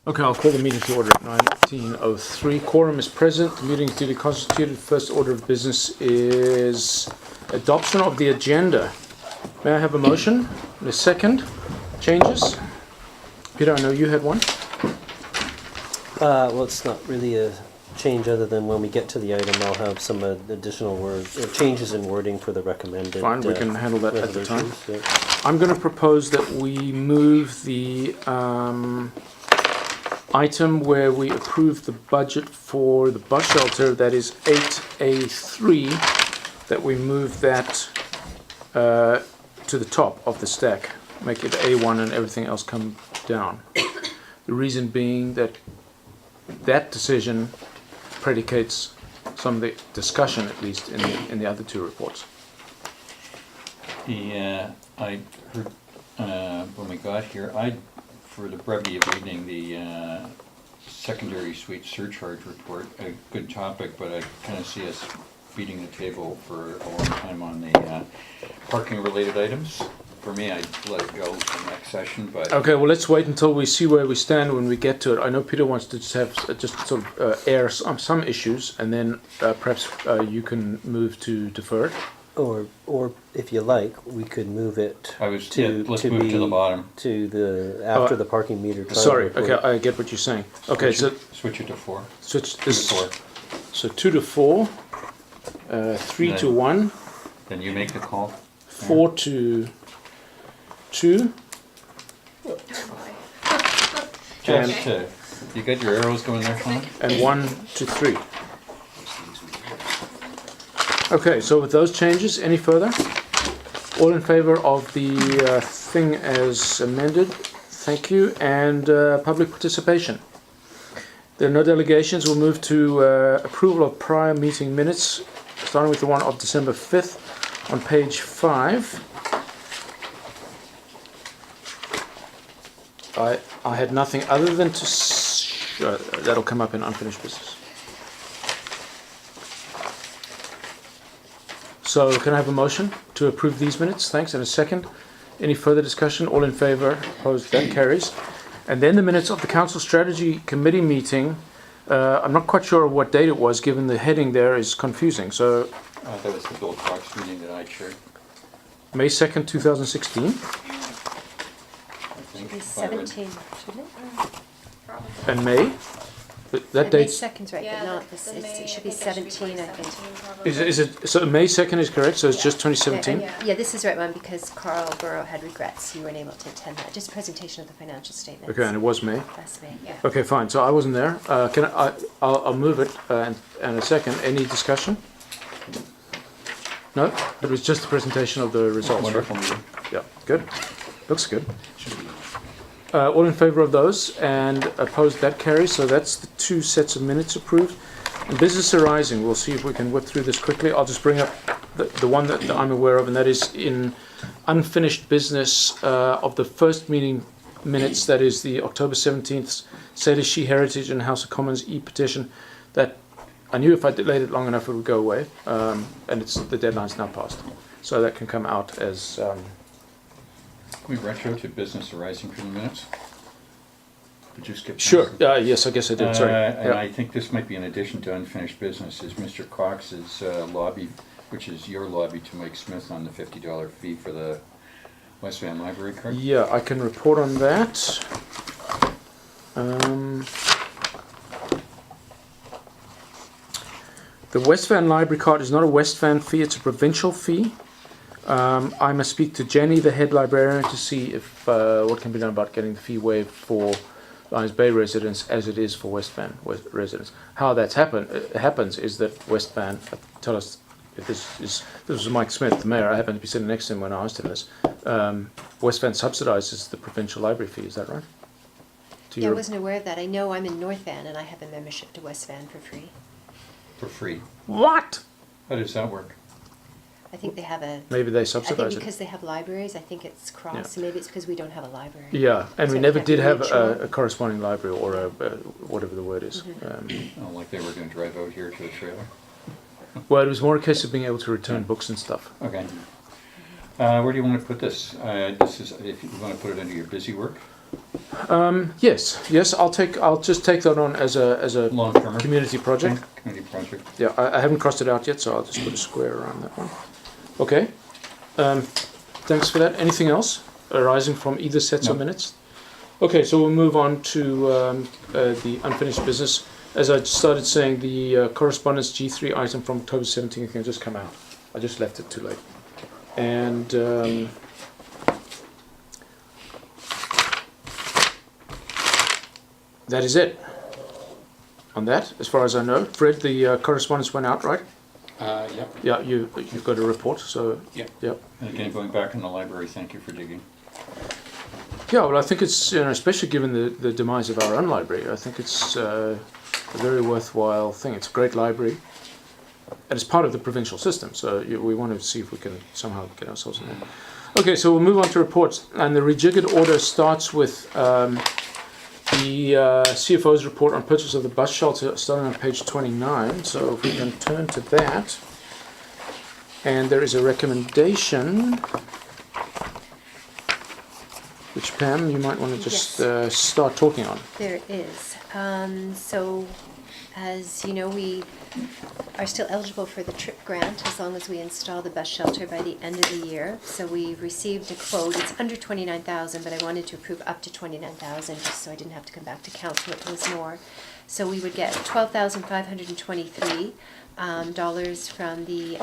Okay, I'll call the meeting to order at 19:03. Quorum is present. The meeting is duly constituted. First order of business is adoption of the agenda. May I have a motion? And a second? Changes? Peter, I know you had one. Well, it's not really a change other than when we get to the item, I'll have some additional words, changes in wording for the recommended. Fine, we can handle that at the time. Yeah. I'm going to propose that we move the item where we approve the budget for the bus shelter, that is 8A3, that we move that to the top of the stack, make it A1 and everything else come down. The reason being that that decision predicates some of the discussion, at least in the other two reports. I heard when we got here, for the brevity of evening, the secondary suite surcharge report, a good topic, but I kind of see us beating the table for a long time on the parking related items. For me, I'd let it go for next session, but... Okay, well, let's wait until we see where we stand when we get to it. I know Peter wants to just sort of air some issues, and then perhaps you can move to defer it. Or if you like, we could move it let's move to the bottom. To the after the parking meter. Sorry, report. okay, I get what you're saying. Okay, Switch it to 4. Switch 2 this. to 4. So 2 to 4, 3 to 1, Then you make the call. 4 to 2. Just, you got your arrows going there, Sean? And 1 to 3. Okay, so with those changes, any further? All in favor of the thing as amended? Thank you. And public participation. There are no delegations. We'll move to approval of prior meeting minutes, starting with the one of December 5th on page 5. I had nothing other than to... that'll come up in unfinished business. So can I have a motion to approve these minutes? Thanks. And a second. Any further discussion? All in favor? Opposed? That carries. And then the minutes of the Council Strategy Committee meeting. I'm not quite sure of what date it was, given the heading there is confusing. So That was the Bill Cox meeting that I chaired. May 2nd, 2016. Should be 17, shouldn't it? And May? That May date's... 2nd's right, but not this. It should be 17, I think. Is it... So May 2nd is correct, so it's just 2017? Yeah, this is the right one because Carl Burrow had regrets. You weren't able to attend that. Just presentation of the financial statements. Okay, and it was May? Last May, yeah. Okay, fine. So I wasn't there. I'll move it and a second. Any discussion? No? It was just the presentation of the results, right? Wonderful meeting. Yeah, good. Looks good. All in favor of those and opposed, that carries. So that's the 2 sets of minutes approved. And business arising, we'll see if we can whip through this quickly. I'll just bring up the one that I'm aware of, and that is in unfinished business of the first meeting minutes, that is the October 17th Salish She Heritage and House of Commons e-petition. That I knew if I delayed it long enough it would go away, and the deadline's now passed. So that can come out as... Can we retro to business arising from the minutes? Did you skip? Sure. Yes, I guess I did. Sorry. And Yeah. I think this might be in addition to unfinished business, is Mr. Cox's lobby, which is your lobby to Mike Smith on the $50 fee for the West Van Library card. Yeah, I can report on that. The West Van Library card is not a West Van fee, it's a provincial fee. I must speak to Jenny, the head librarian, to see if what can be done about getting the fee waived for Lions Bay residents as it is for West Van residents. How that's happens is that West Van, tell us if this was Mike Smith, the mayor, I happened to be sitting next to him when I asked him this. West Van subsidises the provincial library fee, is that right? Yeah, I wasn't aware of that. I know I'm in North Van and I have a membership to West Van for free. For free. What? How does that work? I think they have a... Maybe they I subsidise think it. because they have libraries, I think it's cross. Yeah. So maybe it's because we don't have a library. Yeah, and So we it never can't be did have mutual. a corresponding library or a whatever the word is. Oh, like they were going to drive out here to the trailer? Well, it was more a case of being able to return books and stuff. Okay. Where do you want to put this? This is, if you want to put it under your busy work? Yes, I'll just take that on as a Long-term. community project. Community project. Yeah, I haven't crossed it out yet, so I'll just put a square around that one. Okay. Thanks for that. Anything else arising from either sets of No. minutes? Okay, so we'll move on to the unfinished business. As I started saying, the correspondence G3 item from October 17th can just come out. I just left it too late. And that is it on that, as far as I know. Fred, the correspondence went out, right? Yep. Yeah, you've got a report, so... Yep. Yep. And again, going back in the library, thank you for digging. Yeah, well, I think it's, especially given the demise of our own library, I think it's a very worthwhile thing. It's a great library, and it's part of the provincial system, so we want to see if we can somehow get ourselves in there. Okay, so we'll move on to reports, and the rejiggered order starts with the CFO's report on purchase of the bus shelter, starting on page 29, so if we can turn to that. And there is a recommendation, which Pam, you might want to just start talking on. There is. So, as you know, we are still eligible for the TRIP grant as long as we install the bus shelter by the end of the year. So we've received a quote. It's under 29,000, but I wanted to approve up to 29,000 just so I didn't have to come back to council if it was more. So we would get $12,523 dollars from the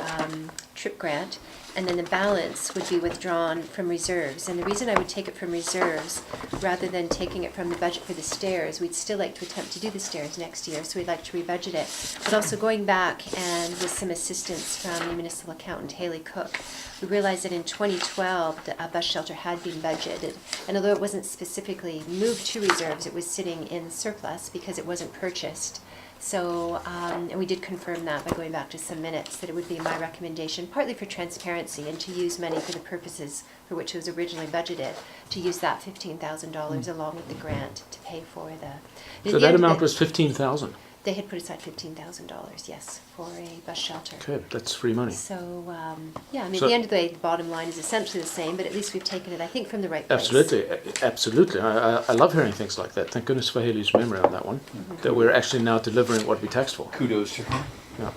TRIP grant, and then the balance would be withdrawn from reserves. And the reason I would take it from reserves rather than taking it from the budget for the stairs, we'd still like to attempt to do the stairs next year, so we'd like to rebudget it. But also going back and with some assistance from the municipal accountant Haley Cook, we realized that in 2012 a bus shelter had been budgeted, and although it wasn't specifically moved to reserves, it was sitting in surplus because it wasn't purchased. So, and we did confirm that by going back to some minutes, that it would be my recommendation, partly for transparency and to use money for the purposes for which it was originally budgeted, to use that $15,000 along with the grant to pay for the... So that amount was 15,000. They had put aside $15,000, yes, for a bus shelter. Okay, that's free money. So, yeah, I mean, So- at the end of the day, the bottom line is essentially the same, but at least we've taken it, I think, from the right place. Absolutely, absolutely. I love hearing things like that. Thank goodness for Haley's memory on that one, that we're actually now delivering what we taxed for. Kudos to her. Yeah.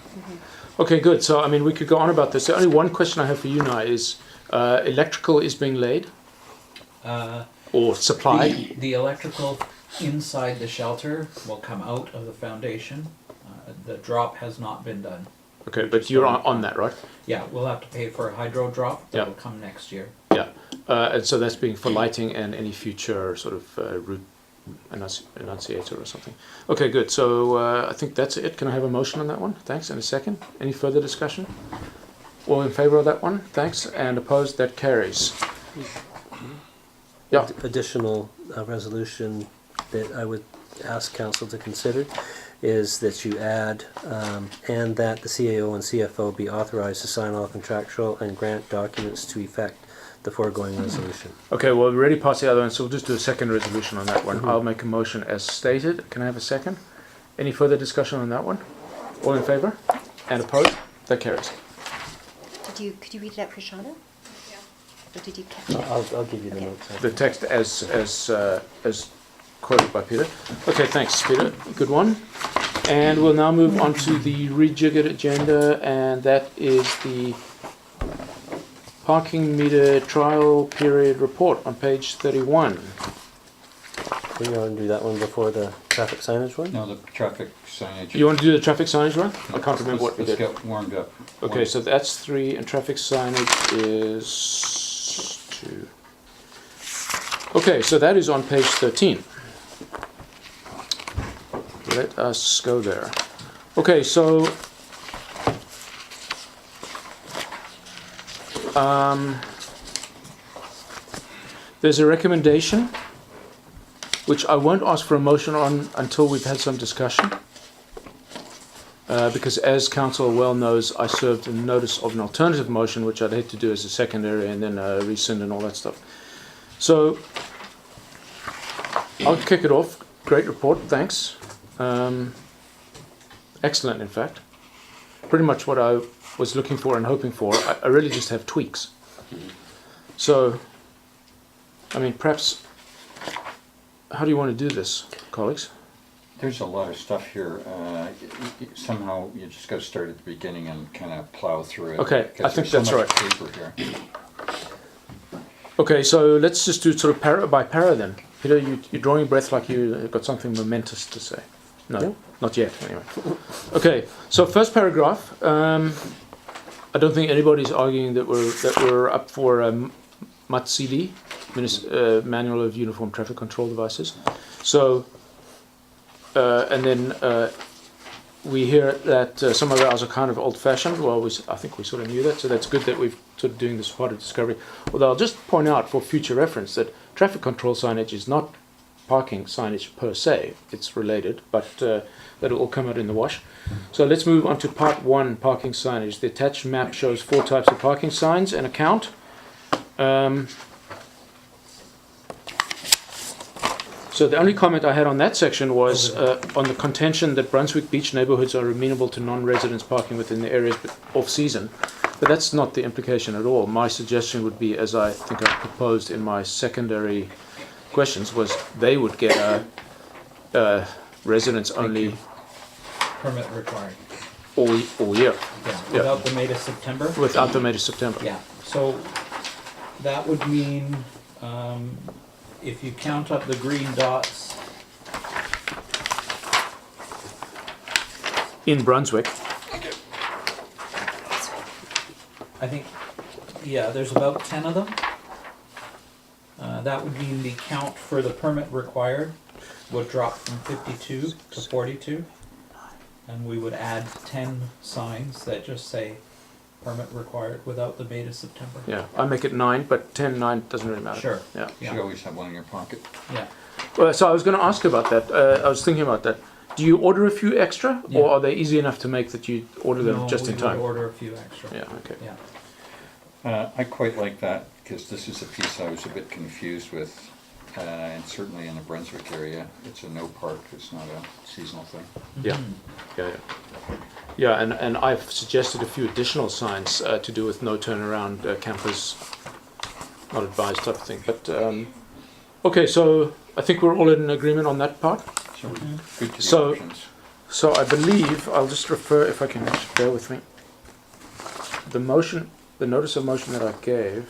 Okay, good. So, I mean, we could go on about this. The only one question I have for you now is, electrical is being laid or supplied? The electrical inside the shelter will come out of the foundation. The drop has not been done. Okay, but you're on that, right? Yeah, we'll have to pay for a hydro drop that Yeah. will come next year. Yeah. And so that's being for lighting and any future sort of route enunciator or something. Okay, good. So I think that's it. Can I have a motion on that one? Thanks. And a second. Any further discussion? All in favour of that one? Thanks. And opposed? That carries. Yeah. Additional resolution that I would ask council to consider is that you add, and that the CAO and CFO be authorized to sign all contractual and grant documents to effect the foregoing resolution. Okay, well, we already passed the other one, so we'll just do a second resolution on that one. I'll make a motion as stated. Can I have a second? Any further discussion on that one? All in favour? And opposed? That carries. Could you read it out for Shauna? Yeah. Or did you catch it? I'll give you the Okay. notes. The text as quoted by Peter. Okay, thanks, Peter. Good one. And we'll now move on to the rejiggered agenda, and that is the parking meter trial period report on page 31. We want to do that one before the traffic signage one? No, the traffic signage. You want to do the traffic signage one? I can't remember what we Let's did. get warmed up. Okay, so that's 3, and traffic signage is 2. Okay, so that is on page 13. Let us go there. Okay, so there's a recommendation which I won't ask for a motion on until we've had some discussion. Because as council well knows, I served a notice of an alternative motion, which I'd hate to do as a secondary and then rescind and all that stuff. So I'll kick it off. Great report, thanks. Excellent, in fact. Pretty much what I was looking for and hoping for. I really just have tweaks. So, I mean, perhaps how do you want to do this, colleagues? There's a lot of stuff here. Somehow you just got to start at the beginning and kind of plow through it. Okay, I think there's so that's much right. paper here. Okay, so let's just do sort of para by para then. Peter, you're drawing your breath like you got something momentous to say. No, No. not yet, anyway. Okay, so first paragraph. I don't think anybody's arguing that we're up for MUT CD, Manual of Uniform Traffic Control Devices. So, and then we hear that some of ours are kind of old-fashioned. Well, I think we sort of knew that, so that's good that we've sort of doing this part of discovery. Although I'll just point out for future reference that traffic control signage is not parking signage per se. It's related, but that'll all come out in the wash. So let's move on to part 1, parking signage. The attached map shows 4 types of parking signs and a count. So the only comment I had on that section was on the contention that Brunswick Beach neighborhoods are amenable to non-residents parking within the areas off-season. But that's not the implication at all. My suggestion would be, as I think I proposed in my secondary questions, was they would get a residents only Permit required. all year, Yeah, without the May to September. without the May to September. Yeah, so that would mean, if you count up the green dots, In Brunswick, I think, yeah, there's about 10 of them. That would mean the count for the permit required would drop from 52 to 42. And we would add 10 signs that just say permit required without the May to September. yeah, I make it 9, but 10, 9 doesn't really matter. Sure. Yeah. You should always have one in your pocket. Yeah. Well, so I was going to ask about that. I was thinking about that. Do you order a few extra, Yeah. or are they easy enough to make that you order them No, just we in would time? order a few extra. Yeah. Okay. Yeah. I quite like that because this is a piece I was a bit confused with. And certainly in the Brunswick area, it's a no park, it's not a seasonal thing. Yeah. Yeah. Yeah, and I've suggested a few additional signs to do with no turnaround, campers not advised type of thing. But okay, so I think we're all in agreement on that part. So good to the So- options. So I believe I'll just refer, if I can just bear with me. The motion, the notice of motion that I gave,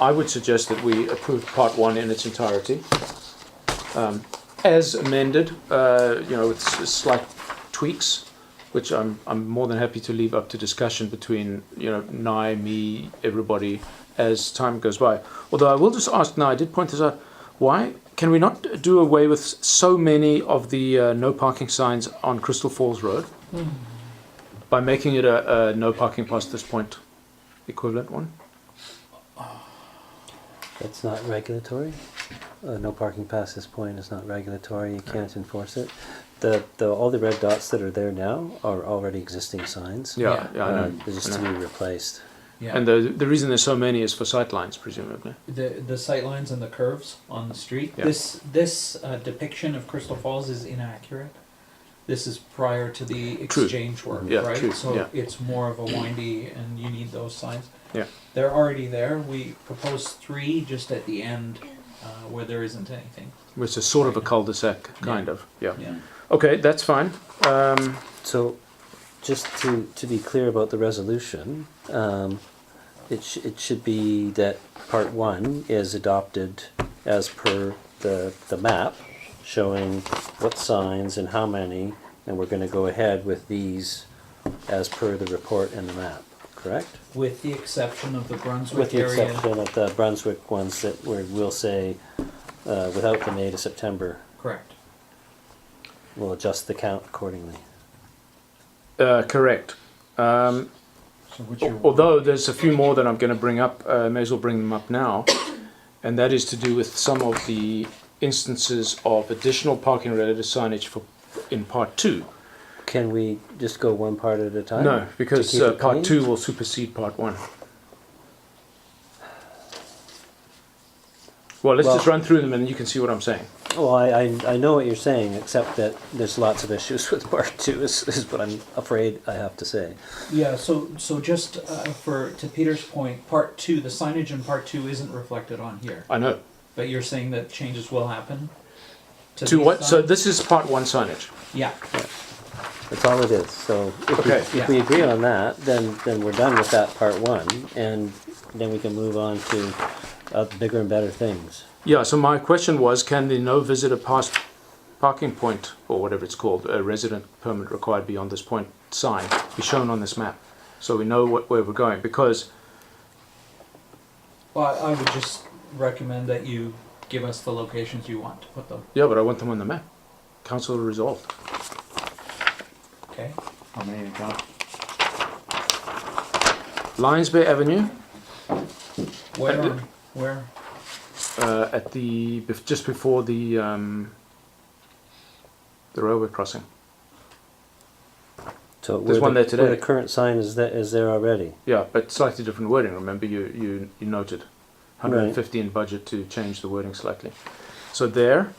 I would suggest that we approve part 1 in its entirety, as amended, with slight tweaks, which I'm more than happy to leave up to discussion between Nye, me, everybody as time goes by. Although I will just ask now, I did point this out, why can we not do away with so many of the no parking signs on Crystal Falls Road by making it a no parking past this point equivalent one? That's not regulatory. No parking past this point is not regulatory. You can't enforce it. All the red dots that are there now are already existing signs. Yeah, I know. They're just I to know. be replaced. Yeah. And the reason there's so many is for sight lines, presumably. The sight lines and the curves on the street. Yeah. This depiction of Crystal Falls is inaccurate. This is prior to the True. exchange work, Yeah, right? true, So yeah. it's more of a windy, and you need those signs. Yeah. They're already there. We proposed 3 just at the end, where there isn't anything. Which is sort of a cul-de-sac, kind of. Yeah. Yeah. Okay, that's fine. So, just to be clear about the resolution, it should be that part 1 is adopted as per the map, showing what signs and how many, and we're going to go ahead with these as per the report and the map, correct? With the exception of the Brunswick With the area. exception of the Brunswick ones that we'll say, without the May to September, Correct. we'll adjust the count accordingly. Correct. So what's your, Although there's a few more that I'm going to bring up, may as well bring them up now, and that is to do with some of the instances of additional parking related signage in part 2. Can we just go one part at a time? No, because to keep it part clean? 2 will supersede part 1. Well, let's Well- just run through them and you can see what I'm saying. Well, I know what you're saying, except that there's lots of issues with part two, is what I'm afraid I have to say. Yeah, so just to Peter's point, part two, the signage in part two isn't reflected on here. I know. But you're saying that changes will happen? To these what? So signs? this is part one signage. Yeah, That's all it is. So Okay. if we agree on that, then we're done with that part one, and then we can move on to bigger and better things. Yeah, so my question was, can the no visitor past parking point, or whatever it's called, a resident permit required beyond this point sign, be shown on this map? So we know where we're going, because, well, I would just recommend that you give us the locations you want to put them, yeah, but I want them on the map. Council resolved. okay? How many you got? Lions Bay Avenue, Where, Uh, where? at just before the railway crossing. So There's one there today. Where the current sign is there already. Yeah, but slightly different wording. Remember, you noted 150 in budget to change the wording slightly. So there,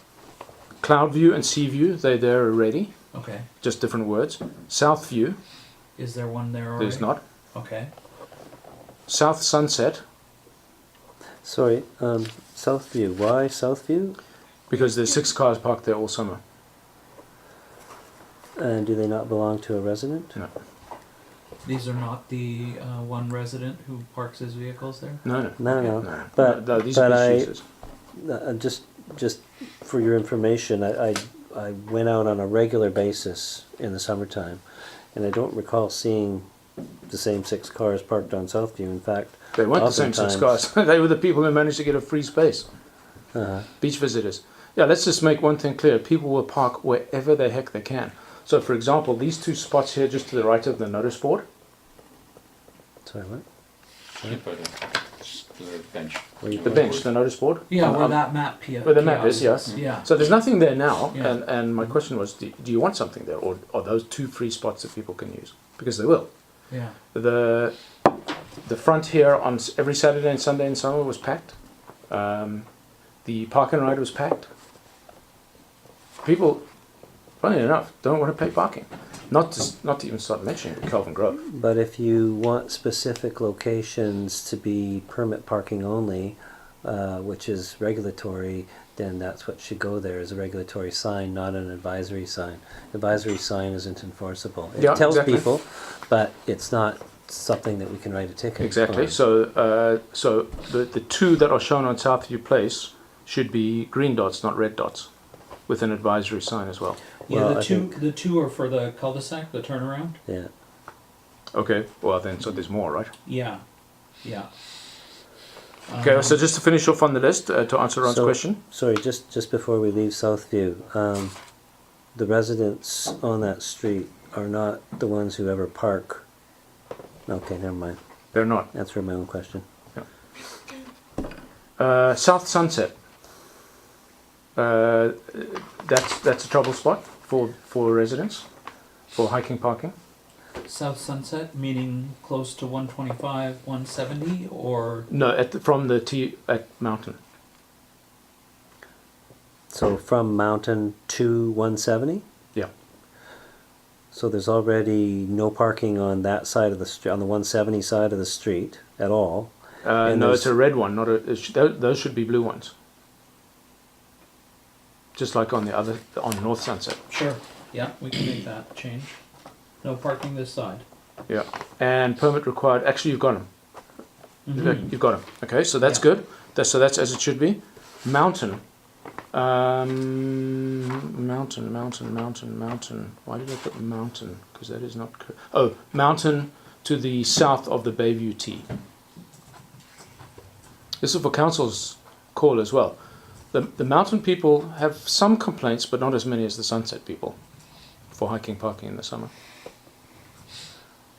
Cloudview and Seaview, they're there already, Okay, just different words. Southview, is there one there already? there's not. Okay, South Sunset, Sorry, Southview. Why Southview? because there's 6 cars parked there all summer. And do they not belong to a resident? No, these are not the one resident who parks his vehicles there? no. No. But no, these but are I users. just for your information, I went out on a regular basis in the summertime, and I don't recall seeing the same 6 cars parked on Southview. In fact, They weren't the same 6 cars. They were the people who managed to get a free space. Beach visitors. Yeah, let's just make one thing clear. People will park wherever the heck they can. So, for example, these 2 spots here just to the right of the notice board, sorry, what? Yeah, by the bench. the bench, the notice board. Yeah, where Um, that map here. where the map is, yes. Yeah. So there's nothing there now, Yeah. and my question was, do you want something there, or are those 2 free spots that people can use? Because they will. Yeah. The front here on every Saturday and Sunday in summer was packed. The park and ride was packed. People, funny enough, don't want to pay parking. Not to even start mentioning Kelvin Grove. But if you want specific locations to be permit parking only, which is regulatory, then that's what should go there, is a regulatory sign, not an advisory sign. Advisory sign isn't enforceable. It Yeah, tells exactly. people, but it's not something that we can write a ticket Exactly. on. So the 2 that are shown on Southview Place should be green dots, not red dots, with an advisory sign as well. Yeah, Well, the I two think- the 2 are for the cul-de-sac, the turnaround. Yeah. Okay. Well then, so there's more, right? Yeah. Yeah. Okay. So just to finish off on the list, to answer Ron's So- question. Sorry, just before we leave Southview, the residents on that street are not the ones who ever park. Okay, never mind. They're not. Answer my own question. South Sunset. That's a trouble spot for residents, for hiking parking. South Sunset, meaning close to 125, 170, or No, from the T at Mountain. So from Mountain to 170? Yeah. So there's already no parking on that side of the street, on the 170 side of the street at all. And No, there's- it's a red one. Not a. Those should be blue ones. Just like on North Sunset. sure. Yeah, we can make that change. No parking this side. Yeah. And permit required. Actually, you've got them. Mhm. You've got them. Okay, so that's Yeah. good. So that's as it should be. Mountain. Mountain. Why did I put mountain? Because that is not. Mountain to the south of the Bayview T. This is for council's call as well. The mountain people have some complaints, but not as many as the Sunset people, for hiking parking in the summer.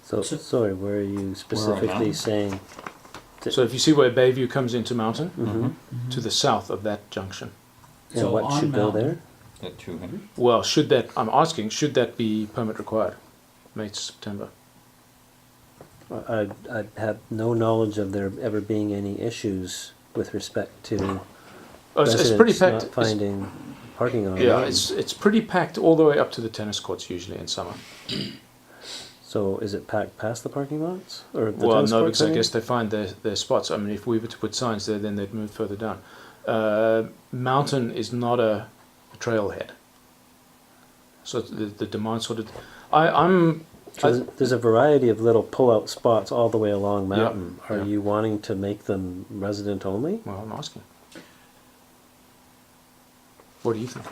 So, So- sorry, where are you specifically Mountain? saying? So if you see where Bayview comes into Mountain, Mhm. to the south of that junction. And So what on should go Mountain. there? That 200? Well, I'm asking, should that be permit required? May to September. I have no knowledge of there ever being any issues with respect to It's pretty residents packed. not finding parking on the Yeah, mountain. it's pretty packed all the way up to the tennis courts usually in summer. So is it packed past the parking lots? Or the Well, tennis no, courts, because I mean? guess they find their spots. I mean, if we were to put signs there, then they'd move further down. Mountain is not a trailhead, so the demand sort of. So there's a variety of little pull-out spots all the way along Yeah, mountain. Are yeah. you wanting to make them resident only? Well, I'm asking. What do you think?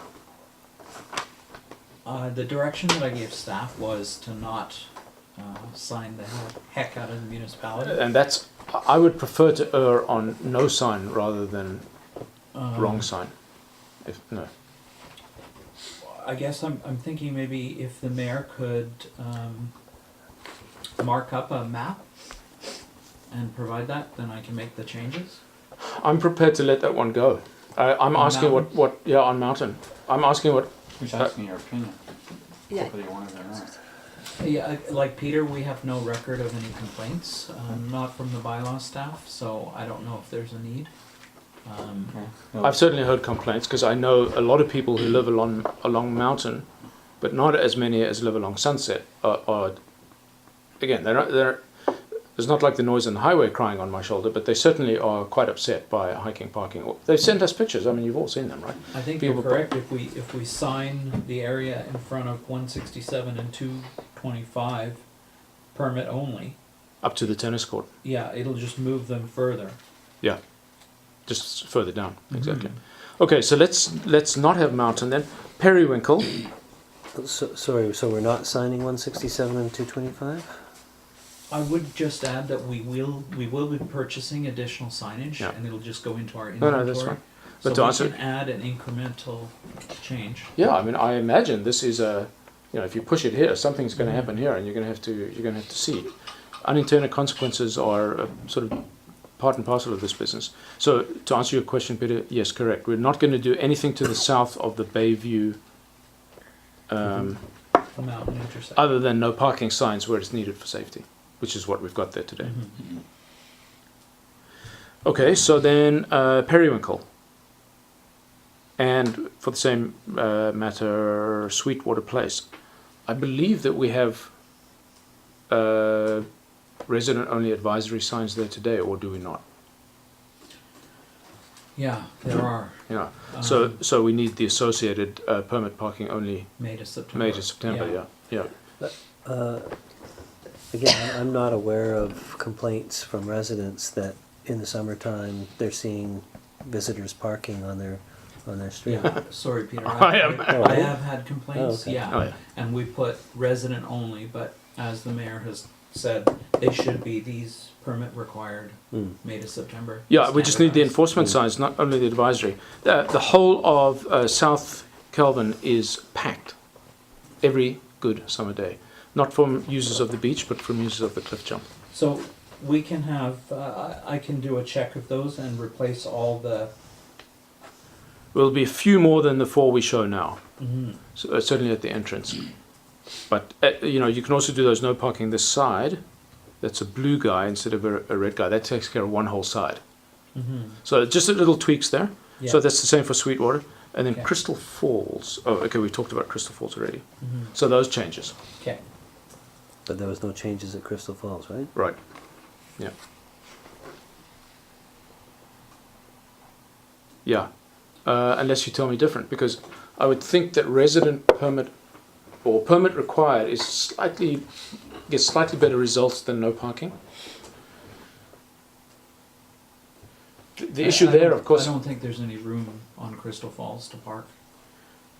The direction that I gave staff was to not sign the heck out of the municipality. And that's, I would prefer to err on no sign rather than wrong sign. If no, I guess I'm thinking maybe if the mayor could mark up a map and provide that, then I can make the changes. I'm prepared to let that one go. I'm On asking mountain? what yeah on mountain. I'm asking what. Who's asking your opinion? Yeah. Whether you want it or not. Yeah, like Peter, we have no record of any complaints, not from the bylaw staff, so I don't know if there's a need. Okay. No, I've certainly heard complaints because I know a lot of people who live along mountain, but not as many as live along Sunset. Are again, there's not like the noise on the highway crying on my shoulder, but they certainly are quite upset by hiking parking. They've sent us pictures. I mean, you've all seen them, right? I think People- you're correct. If we sign the area in front of 167 and 225, permit only, Up to the tennis court. yeah, it'll just move them further. Yeah, just further down. Exactly. Okay, so let's not have mountain then. Periwinkle. Sorry, so we're not signing 167 and 225? I would just add that we will be purchasing additional signage, Yeah. and it'll just go into our No, inventory. that's fine. So But to we answer- can add an incremental change. Yeah, I mean, I imagine this is a, if you push it here, something's going to happen here, and you're going to have to see. Unintended consequences are sort of part and parcel of this business. So to answer your question, Peter, yes, correct. We're not going to do anything to the south of the Bayview, The mountain intersection. other than no parking signs where it's needed for safety, which is what we've got there today. Mhm. Okay, so then Periwinkle. And for the same matter, Sweetwater Place. I believe that we have resident-only advisory signs there today, or do we not? Yeah, there are. Yeah. Um, So we need the associated permit parking only May to September. May to September. Yeah. Again, I'm not aware of complaints from residents that in the summertime they're seeing visitors parking on their street. Yeah, sorry, Peter. I am. I have had complaints. Oh, okay. Yeah. Oh, yeah. And we put resident only, but as the mayor has said, they should be these permit required May to September. Yeah, we just need the standardized. enforcement signs, not only the advisory. The whole of South Kelvin is packed every good summer day. Not from users of the beach, but from users of the cliff jump. So we can have, I can do a check of those and replace all the, Will be a few more than the 4 we show now, mhm. so, certainly at the entrance. But you can also do those no parking this side. That's a blue guy instead of a red guy. That takes care of one whole side. Mhm. So just a little tweaks there. Yeah. So that's the same for Sweetwater. And then Okay. Crystal Falls. Oh, okay, we talked about Crystal Falls already. Mhm. So those changes. Okay. But there was no changes at Crystal Falls, right? Right. Yeah. Yeah. Unless you tell me different, because I would think that resident permit or permit required is gets slightly better results than no parking. The issue I there, don't- of course, I don't think there's any room on Crystal Falls to park.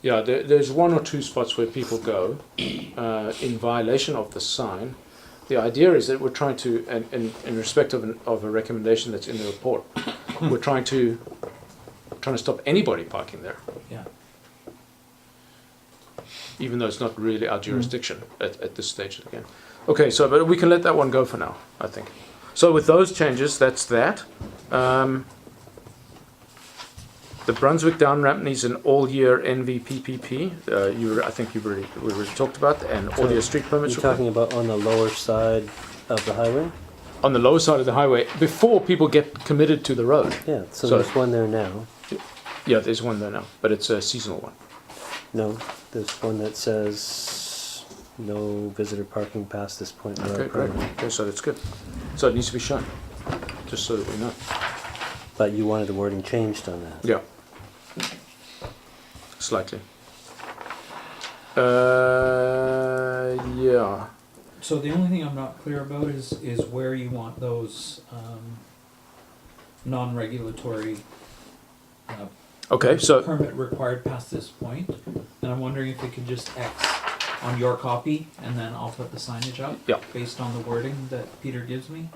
yeah, there's 1 or 2 spots where people go in violation of the sign. The idea is that we're trying to, and in respect of a recommendation that's in the report, we're trying to stop anybody parking there, Yeah. even though it's not really our jurisdiction at this stage of the game. Okay, so but we can let that one go for now, I think. So with those changes, that's that. The Brunswick down ramp needs an all-year NVPPP. I think we already talked about that, and all-year street permits You're required. talking about on the lower side of the highway? On the lower side of the highway before people get committed to the road. Yeah, so So- there's one there now. Yeah, there's one there now, but it's a seasonal one. No, there's one that says no visitor parking past this point. without Okay, great. permit. Okay, so that's good. So it needs to be shown, just so that we know. But you wanted the wording changed on that. Yeah. Slightly. Yeah. So the only thing I'm not clear about is where you want those non-regulatory Okay, so permit required past this point. And I'm wondering if we could just X on your copy and then I'll put the signage up Yeah. based on the wording that Peter gives me.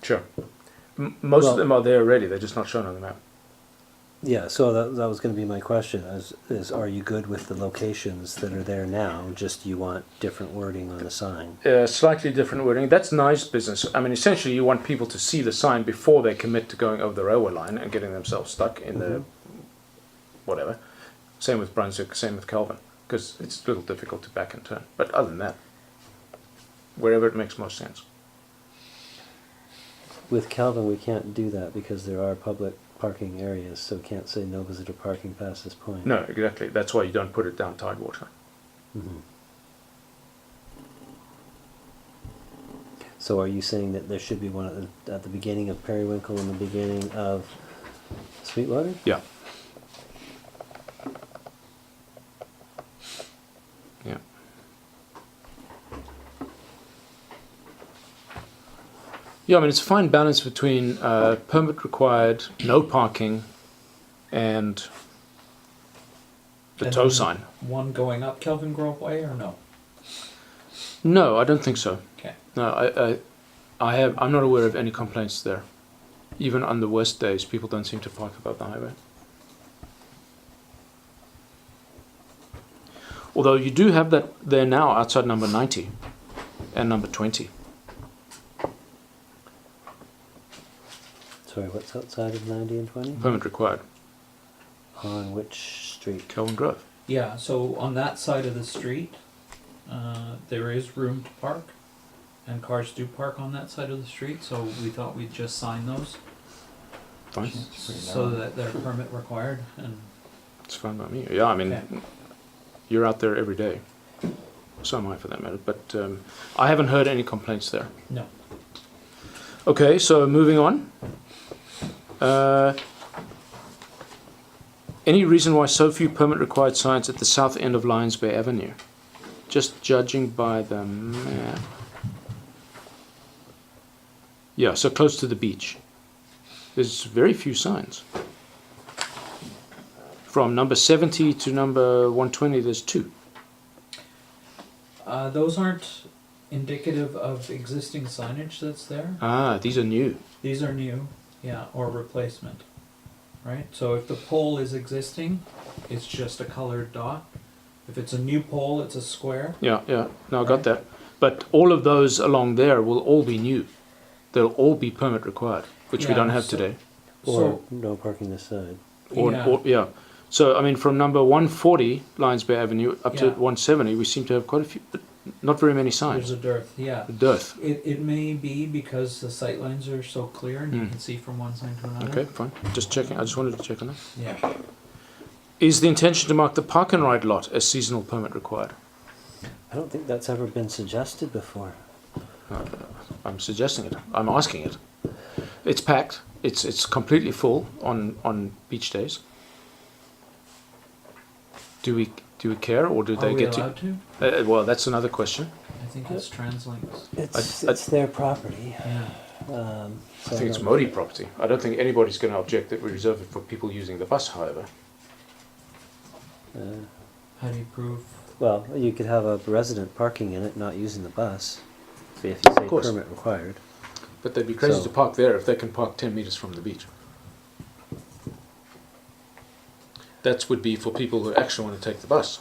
sure. Most Well- of them are there already. They're just not shown on the map. Yeah, so that was going to be my question, is are you good with the locations that are there now, just you want different wording on the sign? Slightly different wording. That's nice business. I mean, essentially, you want people to see the sign before they commit to going over the railway line and getting themselves stuck in the whatever. Same with Brunswick, same with Calvin, because it's a little difficult to back and turn. But other than that, wherever it makes most sense. With Calvin, we can't do that because there are public parking areas, so we can't say no visitor parking past this point. No, exactly. That's why you don't put it down Tidewater. Mhm. So are you saying that there should be one at the beginning of Periwinkle and the beginning of Sweetwater? Yeah. Yeah. Yeah, I mean, it's a fine balance between permit required, no parking, and the And tow then sign. One going up Kelvin Grove Way or no? No, I don't think so. Okay. No, I'm not aware of any complaints there. Even on the worst days, people don't seem to park above the highway. Although you do have that there now outside number 90 and number 20. Sorry, what's outside of 90 and 20? Permit required. On which street? Kelvin Grove. Yeah, so on that side of the street, there is room to park, and cars do park on that side of the street, so we thought we'd just sign those, Fine. It's pretty so narrow. that they're permit required, and It's fine by me. Yeah, I mean, Okay. you're out there every day. So am I for that matter. But I haven't heard any complaints there. no. Okay, so moving on. Any reason why so few permit required signs at the south end of Lions Bay Avenue? Just judging by the map. Yeah, so close to the beach. There's very few signs. From number 70 to number 120, there's 2. Those aren't indicative of existing signage that's there. Ah, these are new. These are new, yeah, or replacement, right? So if the pole is existing, it's just a colored dot. If it's a new pole, it's a square. Yeah, yeah. No, I got that. But all of those along there will all be new. They'll all be permit required, which we Yeah, don't have so- today. Or So, no parking this side? yeah. So, I mean, from number 140 Lions Bay Avenue up to Yeah. 170, we seem to have quite a few, but not very many There's signs. a dearth, yeah. Dearth. It may be because the sight lines are so clear and you Mm. can see from one side to another. Okay, fine. Just checking. I just wanted to check on that. Yeah. Is the intention to mark the park and ride lot as seasonal permit required? I don't think that's ever been suggested before. I'm suggesting it. I'm asking it. It's packed. It's completely full on beach days. Do we care, or do Are they we get allowed to? Well, that's another question. I think it's TransLinks. It's I- their property. Yeah. So I think it's don't- Modi property. I don't think anybody's going to object that we reserve it for people using the bus, however. How do you prove? Well, you could have a resident parking in it, not using the bus, if you say course. permit required. But they'd be crazy So- to park there if they can park 10 meters from the beach. That would be for people who actually want to take the bus.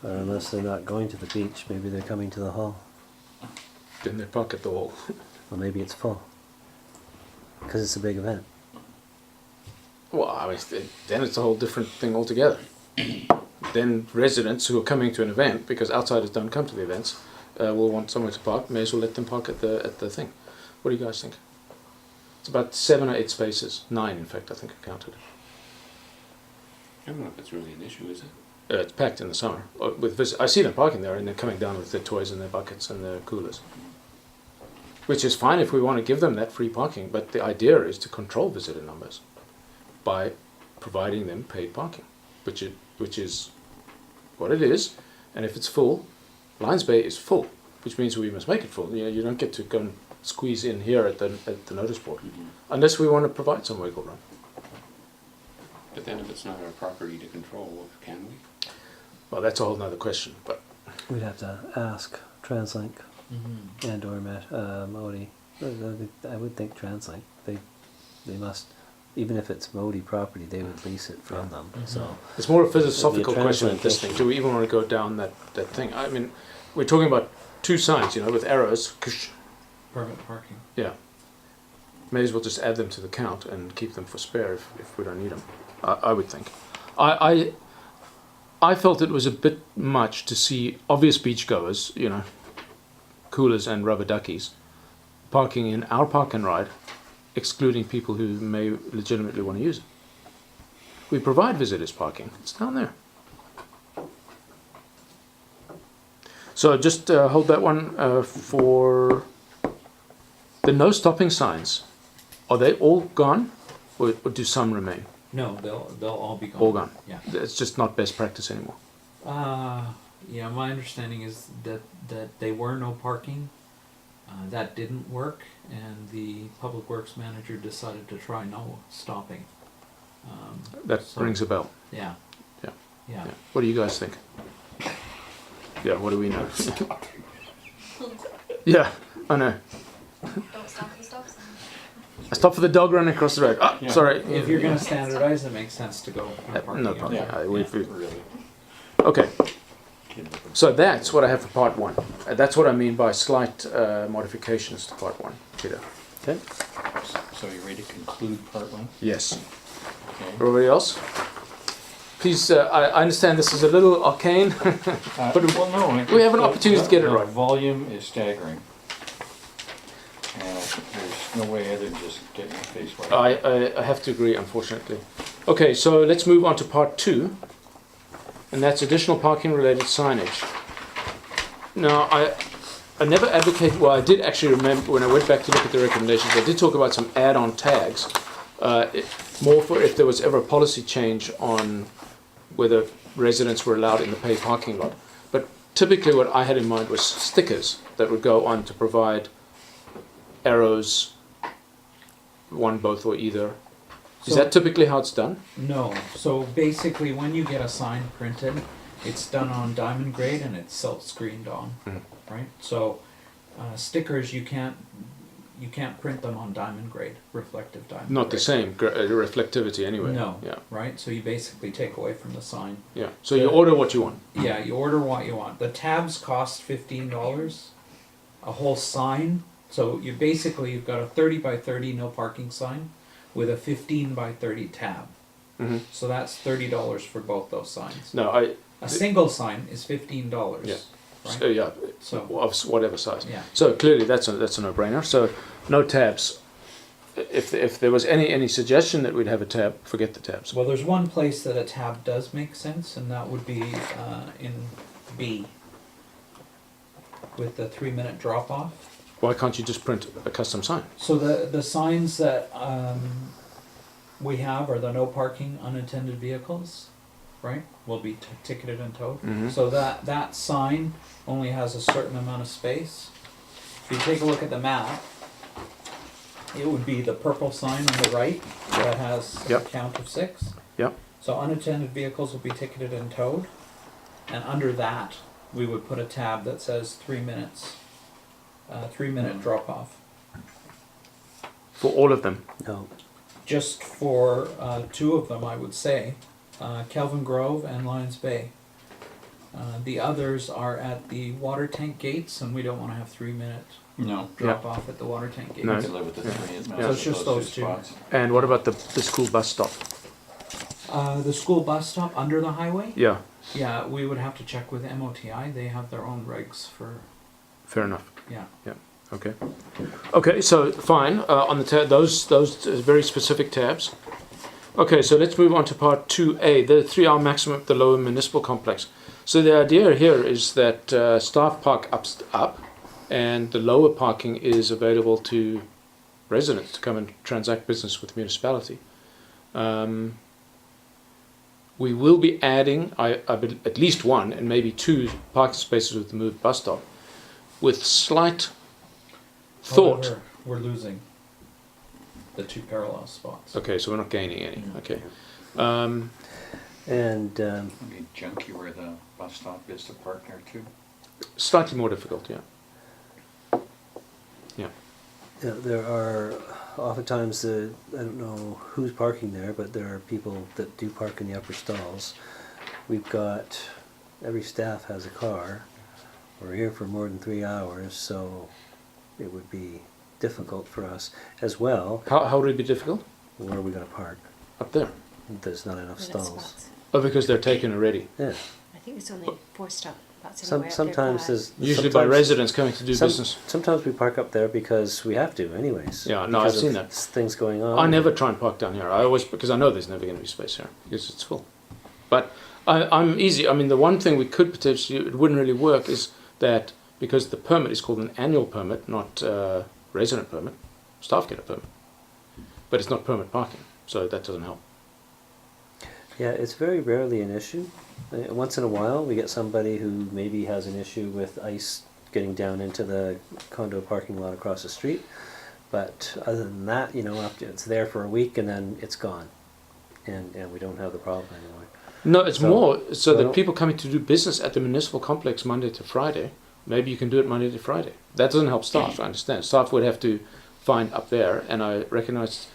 Or unless they're not going to the beach, maybe they're coming to the hall. Then they park at the wall. Or maybe it's full. Because it's a big event. Well, I mean, then it's a whole different thing altogether. Then residents who are coming to an event, because outsiders don't come to the events, will want somewhere to park. May as well let them park at the thing. What do you guys think? It's about 7 or 8 spaces. 9, in fact, I think I counted. I don't know if it's really an issue, is it? It's packed in the summer. I see them parking there, and they're coming down with their toys and their buckets and their coolers. Which is fine if we want to give them that free parking, but the idea is to control visitor numbers by providing them paid parking, which is what it is. And if it's full, Lions Bay is full, which means we must make it full. You don't get to go and squeeze in here at the notice board, unless we want to provide some wiggle room. But then if it's not our property to control, can we? Well, that's a whole nother question, but We'd have to ask TransLink and or Modi. I would think TransLink. They must, even if it's Modi property, they would lease it from them. So it's more a philosophical It'd be a question at this translate thing. Do we even want to go down that thing? I mean, we're talking about two signs, with arrows. Permit parking. Yeah. May as well just add them to the count and keep them for spare if we don't need them. I would think. I felt it was a bit much to see obvious beachgoers, coolers and rubber duckies, parking in our park and ride, excluding people who may legitimately want to use it. We provide visitors parking. It's down there. So just hold that one for the no stopping signs. Are they all gone, or do some remain? No, they'll all be gone. All gone. Yeah. It's just not best practice anymore. Yeah, my understanding is that they were no parking. That didn't work, and the public works manager decided to try no stopping. That So- rings a bell. Yeah. Yeah. Yeah. Yeah. What do you guys think? Yeah, what do we know? Yeah, I know. Don't stop at the stop sign. I stopped for the dog running across the road. Yeah. Sorry. If you're gonna standardize, it makes sense to go no parking. no parking. Yeah, we've- really. Okay, so that's what I have for part one. That's what I mean by slight modifications to part one, Peter. okay. So you ready to conclude part one? Yes. Okay. Everybody else? Please, I understand this is a little arcane. But Well, no. we have an opportunity to get it the right. volume is staggering. And there's no way other than just getting your face wet. I have to agree, unfortunately. Okay, so let's move on to part two, and that's additional parking related signage. Now, I never advocated, well, I did actually remember when I went back to look at the recommendations, I did talk about some add-on tags, more for if there was ever a policy change on whether residents were allowed in the paid parking lot. But typically what I had in mind was stickers that would go on to provide arrows, one, both, or either. Is So- that typically how it's done? No. So basically, when you get a sign printed, it's done on diamond grade and it's silk-screened on, right? So stickers you can't print them on diamond grade, reflective diamond. Not the grade. same reflectivity anyway. No. Yeah. Right. So you basically take away from the sign. Yeah. So you order what you want. Yeah, you order what you want. The tabs cost $15. A whole sign. So you've got a 30 by 30 no parking sign with a 15 by 30 tab. Mhm. So that's $30 for both those signs. No, A single sign is $15. Yeah. Right? So, yeah, So of whatever size. yeah. So clearly that's a no-brainer. So no tabs. If there was any suggestion that we'd have a tab, forget the tabs. Well, there's one place that a tab does make sense, and that would be in B with the 3-minute drop off. Why can't you just print a custom sign? So the signs that we have are the no parking unattended vehicles, right? Will be ticketed and towed. Mhm. So that sign only has a certain amount of space. If you take a look at the map, it would be the purple sign on the right that has Yep. a count of 6. Yep. So unattended vehicles will be ticketed and towed, and under that we would put a tab that says 3 minutes, 3-minute drop off. For all of them. No. Just for 2 of them, I would say, Kelvin Grove and Lions Bay. The others are at the water tank gates, and we don't want to have 3-minute No. drop off at the water tank gates. No. You could live with the three. It So it's just those two. spots. And what about the school bus stop? The school bus stop under the highway? Yeah, Yeah, we would have to check with MOTI. They have their own regs for, fair enough. yeah. Okay. Okay, so fine. On the those very specific tabs. Okay, so let's move on to part 2A, the 3-hour maximum at the lower municipal complex. So the idea here is that staff park up, and the lower parking is available to residents to come and transact business with the municipality. We will be adding at least 1 and maybe 2 parking spaces with the moved bus stop, with slight thought. However, we're losing the 2 parallel spots. Okay, so we're not gaining any. Okay. And It'd be junky where the bus stop is to park there too. Slightly more difficult, yeah. Yeah. yeah, there are oftentimes, I don't know who's parking there, but there are people that do park in the upper stalls. We've got, every staff has a car. We're here for more than 3 hours, so it would be difficult for us as well. How would it be difficult? Where are we going to park? Up there. There's not enough Limit stalls. spots. Oh, because they're taken already. Yeah. I think there's only 4 spots in the way up there. Sometimes Five. there's Usually by sometimes- residents coming to do business. Sometimes we park up there because we have to, anyways. Yeah, no, I've because seen of that. Things going on. I never try and park down here. I always, because I know there's never going to be space here because it's full. But I'm easy. I mean, the one thing we could potentially, it wouldn't really work, is that because the permit is called an annual permit, not resident permit, staff get a permit, but it's not permit parking, so that doesn't help. Yeah, it's very rarely an issue. Once in a while, we get somebody who maybe has an issue with ice getting down into the condo parking lot across the street. But other than that, you know, after it's there for a week and then it's gone, and we don't have the problem anymore. No, it's So- more so that well- people coming to do business at the municipal complex Monday to Friday, maybe you can do it Monday to Friday. That doesn't help staff, I understand. Staff would have to find up there, and I recognise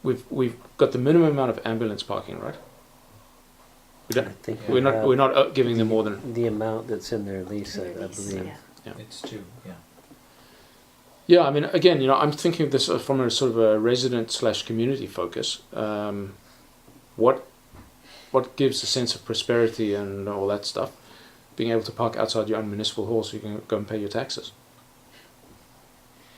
we've got the minimum amount of ambulance parking, right? We I don't, think we're not giving them more than. the amount that's in their lease, In their I lease, believe. yeah. Yeah. It's 2, yeah. Yeah, I mean, again, you know, I'm thinking of this from a sort of a resident/community focus. What gives a sense of prosperity and all that stuff? Being able to park outside your own municipal hall so you can go and pay your taxes.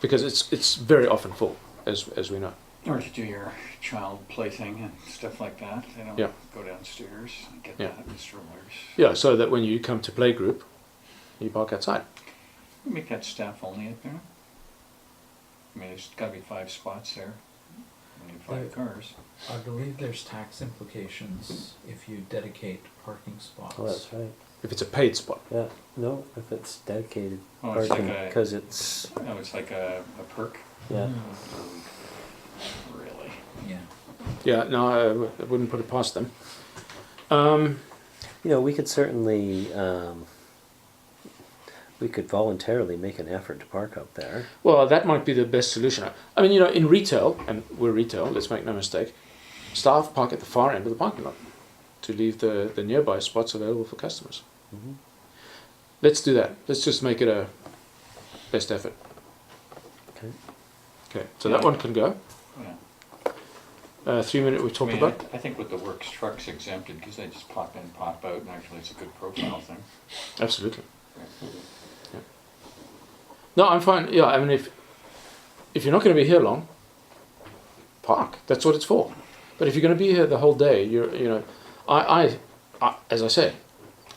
Because it's very often full, as we know. Or to do your child plaything and stuff like that. They don't Yeah. go downstairs and get Yeah. that in strollers. Yeah, so that when you come to playgroup, you park outside. Make that staff only up there. I mean, there's gotta be 5 spots there. Only 5 cars. I believe there's tax implications if you dedicate parking spots. Oh, that's right. If it's a paid spot. Yeah, no, if it's dedicated Oh, it's parking, like a- because it's, Oh, it's like a perk? yeah. Really? Yeah. Yeah, no, I wouldn't put it past them. You know, we could certainly, we could voluntarily make an effort to park up there. Well, that might be the best solution. I mean, you know, in retail, and we're retail, let's make no mistake, staff park at the far end of the parking lot to leave the nearby spots available for customers. Mhm. Let's do that. Let's just make it a best effort. Okay. Okay, so that one can go. Yeah. 3 minute we talked I mean, about. I think with the works trucks exempted, because they just pop in, pop out, and actually it's a good profile thing. Absolutely. No, I'm fine. Yeah, I mean, if you're not going to be here long, park. That's what it's for. But if you're going to be here the whole day, you know, I as I say,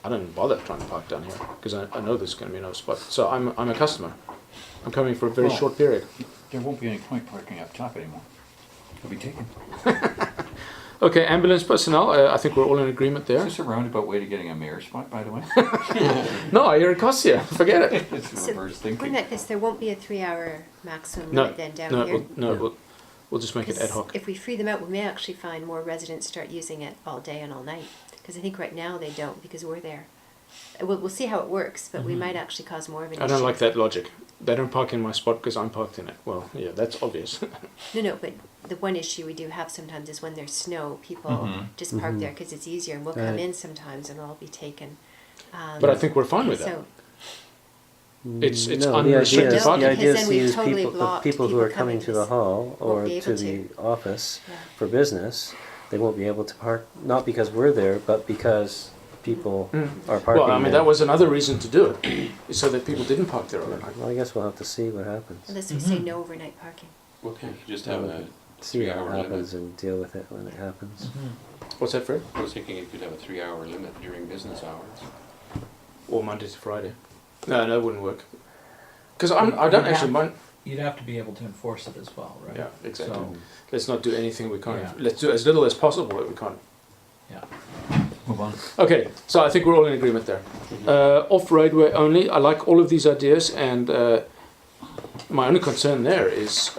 I don't even bother trying to park down here because I know there's going to be no spot. So I'm a customer. I'm coming for a very Well, short period. There won't be any point parking up top anymore. It'll be taken. Okay, ambulance personnel. I think we're all in agreement Is there. this a roundabout way to getting a mayor spot, by the way? No, you're in Cosia. Forget it. It's So, reverse Going thinking. like this, there won't be a 3-hour maximum No, limit then down no, here. we'll just make it 'Cause ad hoc. if we free them out, we may actually find more residents start using it all day and all night. Because I think right now they don't, because we're there. We'll see how it works, but we might actually cause more of an issue. I don't like that logic. They don't park in my spot because I'm parked in it. Well, yeah, that's obvious. No, but the one issue we do have sometimes is when there's snow, people Mhm. just park Mhm. there because it's easier, and we'll come Right. in sometimes and it'll be taken. But I think we're fine with that. So, It's No, the unrestricted idea is- parking. The idea Because is then to we've use totally people, the blocked people who people are coming to the coming hall or won't be to able the to. office yeah. for business, they won't be able to park, not because we're there, but because people Mm. are parking Well, I mean, there. that was another reason to do it, is so that people didn't park there overnight. Well, I guess we'll have to see what happens. Unless we say no overnight parking. Well, can't you just have a see how 3-hour it happens limit. and deal with it when it happens. What's that, Fred? I was thinking you could have a 3-hour limit during business hours. Or Monday to Friday? No, that wouldn't work. Because I don't actually mind. You'd have to be able to enforce it as well, right? Yeah, exactly. So, Let's not do anything we can't. Yeah. Let's do as little as possible that we can't. yeah. Move on. Okay, so I think we're all in agreement there. Off roadway only. I like all of these ideas, and my only concern there is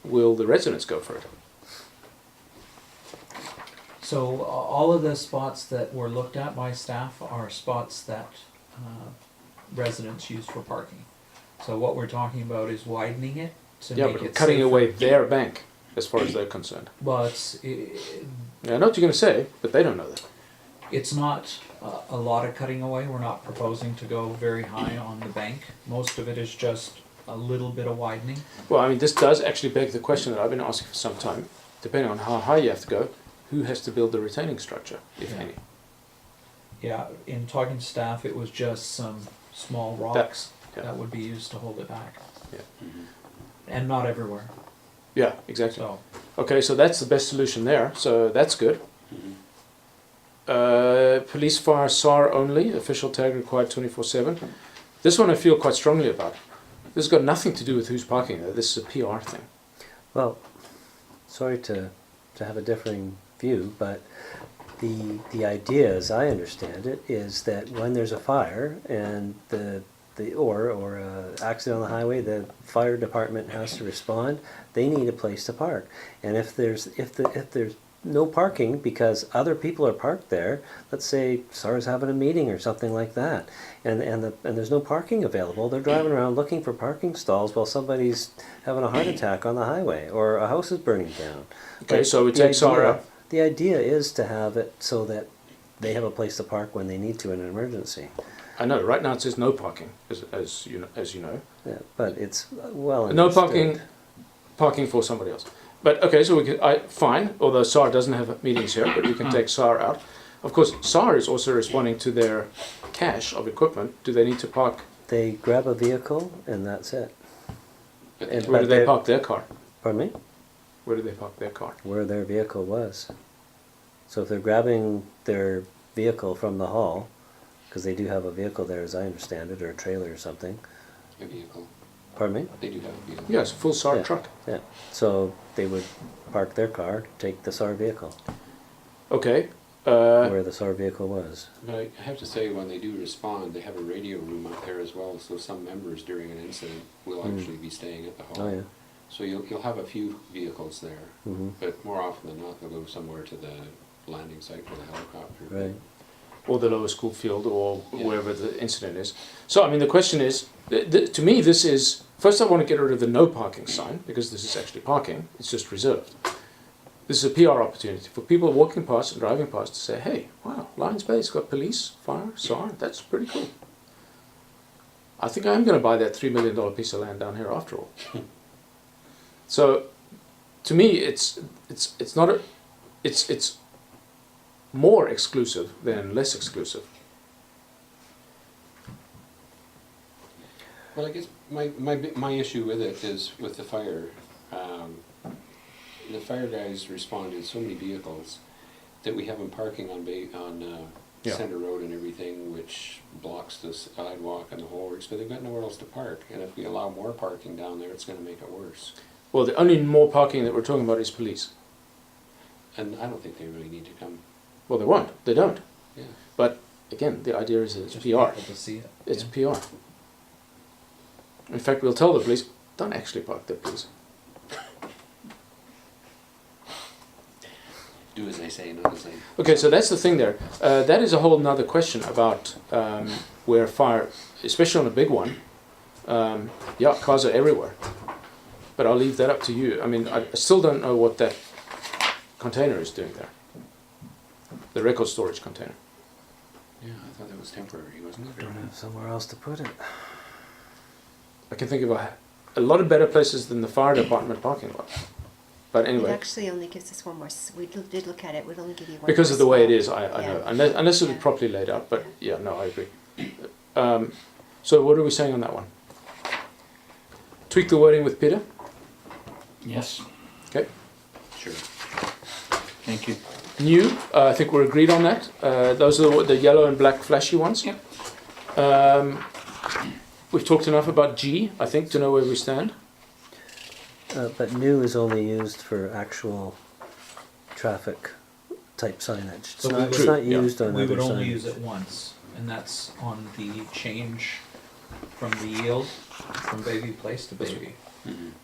will the residents go for it? So all of the spots that were looked at by staff are spots that residents use for parking. So what we're talking about is widening it to Yeah, make but it cutting safer. away their bank as far as they're concerned. Well, Yeah, I know what you're going to say, but they don't know that. it's not a lot of cutting away. We're not proposing to go very high on the bank. Most of it is just a little bit of widening. Well, I mean, this does actually beg the question that I've been asking for some time. Depending on how high you have to go, who has to build the retaining structure, if Yeah. any? Yeah, in talking to staff, it was just some small rocks yeah. that would be used to hold it back. Mhm. And not everywhere, Yeah, exactly. so. Okay, so that's the best solution there. So that's good. Mhm. Police, fire, SAR only. Official tag required 24/7. This one I feel quite strongly about. This has got nothing to do with who's parking there. This is a PR thing. Well, sorry to have a differing view, but the idea, as I understand it, is that when there's a fire and or a accident on the highway, the fire department has to respond. They need a place to park, and if there's no parking because other people are parked there, let's say SAR's having a meeting or something like that, and there's no parking available, they're driving around looking for parking stalls while somebody's having a heart attack on the highway or a house is burning down. Okay, But so we the take SAR idea- out. The idea is to have it so that they have a place to park when they need to in an emergency. I know. Right now it says no parking, as you know. Yeah, but it's well No understood. parking for somebody else. But okay, so we can. Fine. Although SAR doesn't have meetings here, but we can take SAR out. Of course, SAR is also responding to their cache of equipment. Do they need to park? They grab a vehicle and that's it. But And- they- Where do they they- park their car? Pardon me? Where do they park their car? Where their vehicle was. So if they're grabbing their vehicle from the hall, because they do have a vehicle there as I understand it, or a trailer or something. a vehicle. Pardon me? They do have a vehicle. Yes, a full SAR Yeah. truck. Yeah. So they would park their car, take the SAR vehicle, Okay. where the SAR vehicle was. But I have to say, when they do respond, they have a radio room up there as well, so some members during an incident will actually be staying at the hall. Oh, yeah. So you'll have a few vehicles there, Hmm. but more often than not, they'll go somewhere to the landing site for the helicopter. Right. Or the lower school field, or Yeah. wherever the incident is. So, I mean, the question is, to me, this is, first I want to get rid of the no parking sign, because this is actually parking, it's just reserved. This is a PR opportunity for people walking past and driving past to say, hey, wow, Lions Bay's got police, fire, SAR, that's pretty cool. I think I'm going to buy that $3 million piece of land down here after all. So, to me, it's not a, it's more exclusive than less exclusive. Well, I guess my issue with it is with the fire. The fire guys respond in so many vehicles that we have them parking on Yeah. Center Road and everything, which blocks the sidewalk and the whole works, but they've got nowhere else to park. And if we allow more parking down there, it's gonna make it worse. Well, the only more parking that we're talking about is police. And I don't think they really need to come, Well, they won't. They don't. yeah. But again, the idea is it's Just PR. people to see it. It's yeah. PR. In fact, we'll tell the police, don't actually park there, please. Do as they say, not as they. Okay, so that's the thing there. That is a whole nother question about where fire, especially on a big one, yeah, cars are everywhere. But I'll leave that up to you. I mean, I still don't know what that container is doing there. The record storage container. Yeah, I thought that was temporary, wasn't it? Don't have somewhere else to put it. I can think of a lot of better places than the fire department parking lot. But It anyway, actually only gives us one more, we did look at it, we'd only give you one because more of the way it spot. is, I Yeah. know. Unless it was Yeah. properly laid out. But yeah, no, I agree. So what are we saying on that one? Tweak the wording with Peter. Yes. Okay. Sure. Thank you. New, I think we're agreed on that. Those are the yellow and black flashy ones. Yep. We've talked enough about G, I think, to know where we stand. But new is only used for actual traffic type signage. It's So we not, would- it's not yeah. used on We other would only signage. use it once, and that's on the change from the yield from Baby Place to Baby.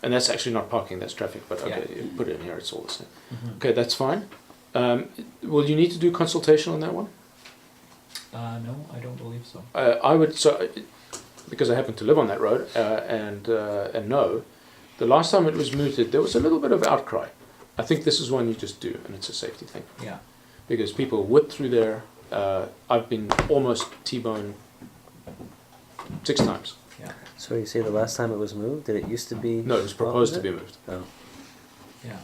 And that's actually not parking, that's traffic, but okay, Yeah. you put it in here, it's all the same. Mhm. Okay, that's fine. Will you need to do consultation on that one? No, I don't believe so. I would, because I happen to live on that road and know, the last time it was mooted, there was a little bit of outcry. I think this is one you just do, and it's a safety thing. Yeah. Because people whip through there. I've been almost T-boned 6 times. Yeah. So you say the last time it was moved, did it used to be? No, it was proposed to be moved, Oh, Yeah.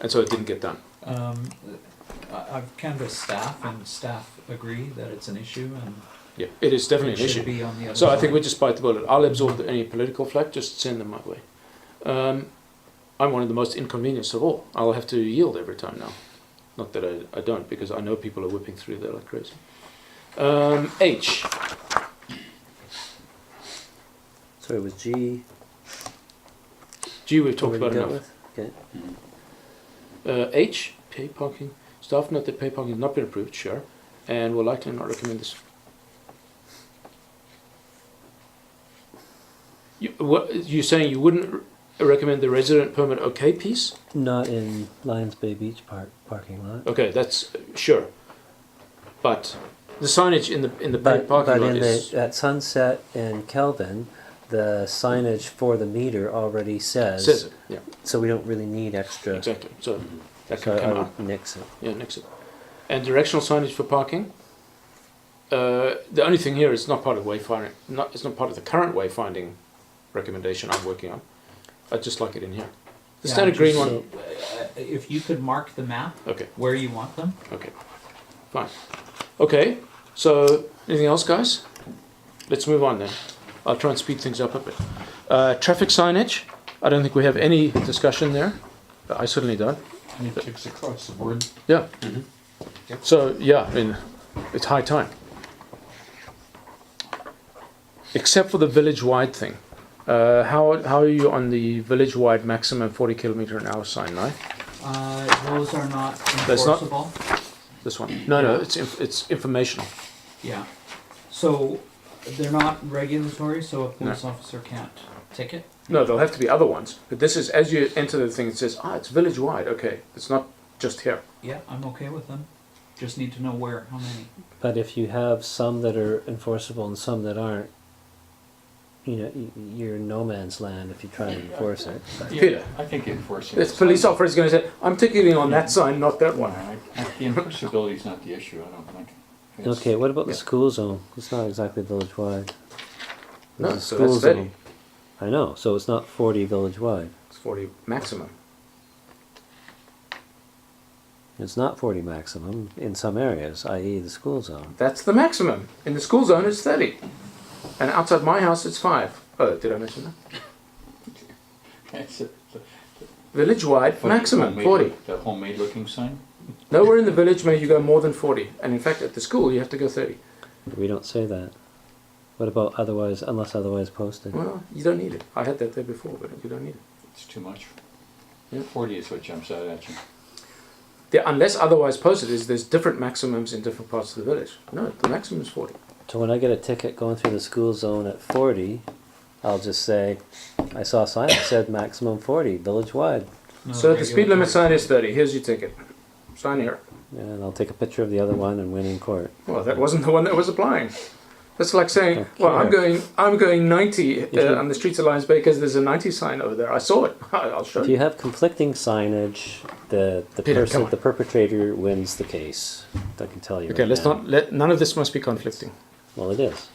and so it didn't get done. I've canvassed staff, and staff agree that it's an issue, and Yeah, it is definitely it an should issue. be on the other So I side. think we just bite the bullet. I'll absorb any political flack, just send them my way. I'm one of the most inconvenienced of all. I'll have to yield every time now. Not that I don't, because I know people are whipping through there like crazy. H. so it was G. G we've talked already about dealt enough. with? Okay. H. Pay parking. Staff note that pay parking has not been approved, sure, and will likely not recommend this. You're saying you wouldn't recommend the resident permit okay piece? Not in Lions Bay Beach parking lot. Okay, that's sure. But the signage in the paid But parking lot in is at Sunset and Kelvin, the signage for the meter already says it. Yeah, so we don't really need extra. exactly. So that So can I come out. would nix it. Yeah, nix it. And directional signage for parking. The only thing here is not part of wayfinding. It's not part of the current wayfinding recommendation I'm working on. I'd just like it in here. The Yeah, standard green just one. If you could mark the map Okay. where you want them. Okay, fine. Okay, so anything else, guys? Let's move on then. I'll try and speed things up a bit. Traffic signage. I don't think we have any discussion there. I certainly don't. Any ticks across the board? Yeah. Yep. So yeah, I mean, it's high time. Except for the village-wide thing. How are you on the village-wide maximum 40 km/h sign, right? Those are not That's not- enforceable. This one? No, it's informational. Yeah. So they're not regulatory, so a police officer can't ticket. No, there'll have to be other ones. But this is, as you enter the thing, it says, it's village-wide. Okay, it's not just here. Yeah, I'm okay with them. Just need to know where, how many. But if you have some that are enforceable and some that aren't, you're in no man's land if you try and enforce it. Yeah, Peter. I think enforcing. This police officer is going to say, I'm ticketing on that sign, not that one. The enforceability is not the issue, I don't think. It's- Okay, what about the Yeah. school zone? It's not exactly village wide. No, There's a so school that's 30. zone. I know, so it's not 40 village wide. It's 40 maximum. It's not 40 maximum in some areas, i.e. the school zone. That's the maximum. In the school zone, it's 30. And outside my house, it's 5. Oh, did I mention that? It's a- Village-wide, maximum, homemade 40. look- The homemade looking sign? Nowhere in the village may you go more than 40. And in fact, at the school, you have to go 30. We don't say that. What about otherwise, unless otherwise posted? Well, you don't need it. I had that there before, but you don't need it. It's too much. Yeah. 40 is what jumps out at you. Unless otherwise posted, there's different maximums in different parts of the village. No, the maximum is 40. So when I get a ticket going through the school zone at 40, I'll just say, I saw a sign that said maximum 40, village wide. No So the speed limit regulatory. sign is 30. Here's your ticket. Sign here. And I'll take a picture of the other one and win in court. Well, that wasn't the one that was applying. That's like saying, Okay. well, I'm going 90 If you- on the streets of Lions Bay because there's a 90 sign over there. I saw it. I'll show If you. you have conflicting signage, the Peter, come on. the perpetrator wins the case. I can tell you. Okay, right let's now. not let. None of this must be conflicting. Well, it is.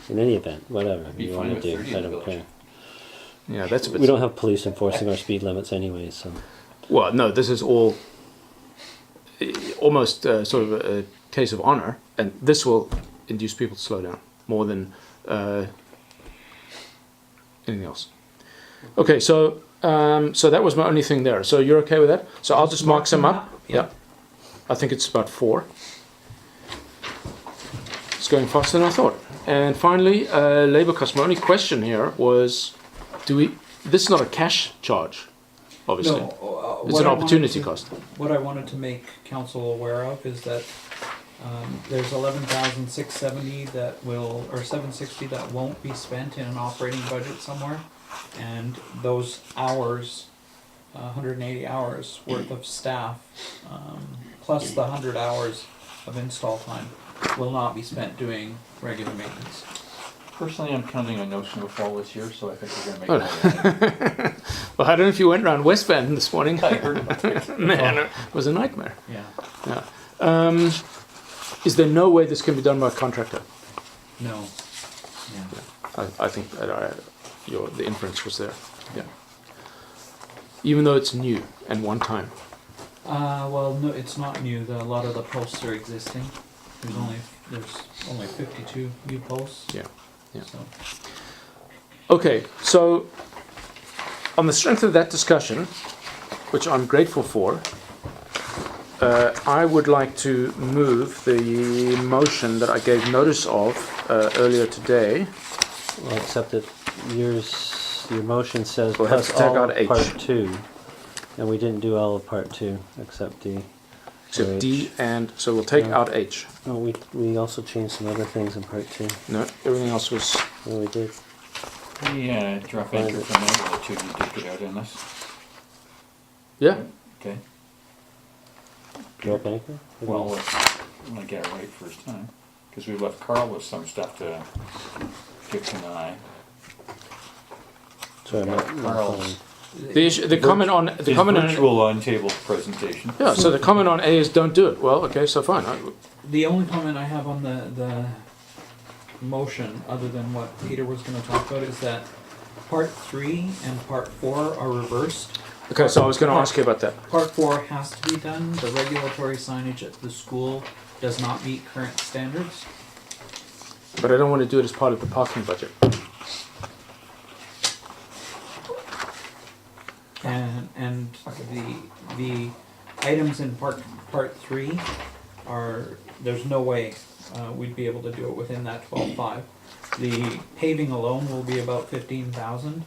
In any event, whatever Be you fine want to with do, 30 I in the don't village. care. Yeah, that's a bit. We don't have police enforcing our speed limits anyway, so. Well, no, this is all almost sort of a case of honor, and this will induce people to slow down more than anything else. Okay, so So that was my only thing there. So you're okay with that? So I'll just mark some up. Yeah. I think it's about 4. It's going faster than I thought. And finally, labour cost. My only question here was, this is not a cash charge, obviously. No, It's what an I opportunity wanted cost. What I wanted to make council aware of is that there's 11,670 that will, or 760 that won't be spent in an operating budget somewhere, and those hours, 180 hours worth of staff, plus the 100 hours of install time, will not be spent doing regular maintenance. Personally, I'm counting on no snowfall this year, so I think we're gonna make it. Well, I don't know if you went around West Van this morning. I heard about it. Man, it was a nightmare. Yeah. Is there no way this can be done by a contractor? No. Yeah. I think the inference was there. Yeah. Even though it's new and one time. Well, no, it's not new. A lot of the posts are existing. There's only 52 new posts. Yeah. Yeah. So. Okay, so on the strength of that discussion, which I'm grateful for, I would like to move the motion that I gave notice of earlier today. Well, except that your motion says We'll have plus to take all out of H. part 2, and we didn't do all of part 2 except D. Except or D, H. and so we'll take Yeah. out H. No, we also changed some other things in part 2. No, everything else was. No, we did. Yeah, drop anchor from there, let you take it out in this. Yeah. Okay. Drop anchor? Well, I'm gonna get it right first time, because we left Carl with some stuff to fix an eye. Sorry, I'm not Carl's- following. The comment on the His comment on, virtual on-table presentation. yeah. So the comment on A is don't do it. Well, okay, so fine. The only comment I have on the motion, other than what Peter was going to talk about, is that part 3 and part 4 are reversed. Okay, so I was going to ask you about that. Part 4 has to be done. The regulatory signage at the school does not meet current standards. But I don't want to do it as part of the parking budget. And the items in part 3 are, there's no way we'd be able to do it within that 12.5. The paving alone will be about 15,000.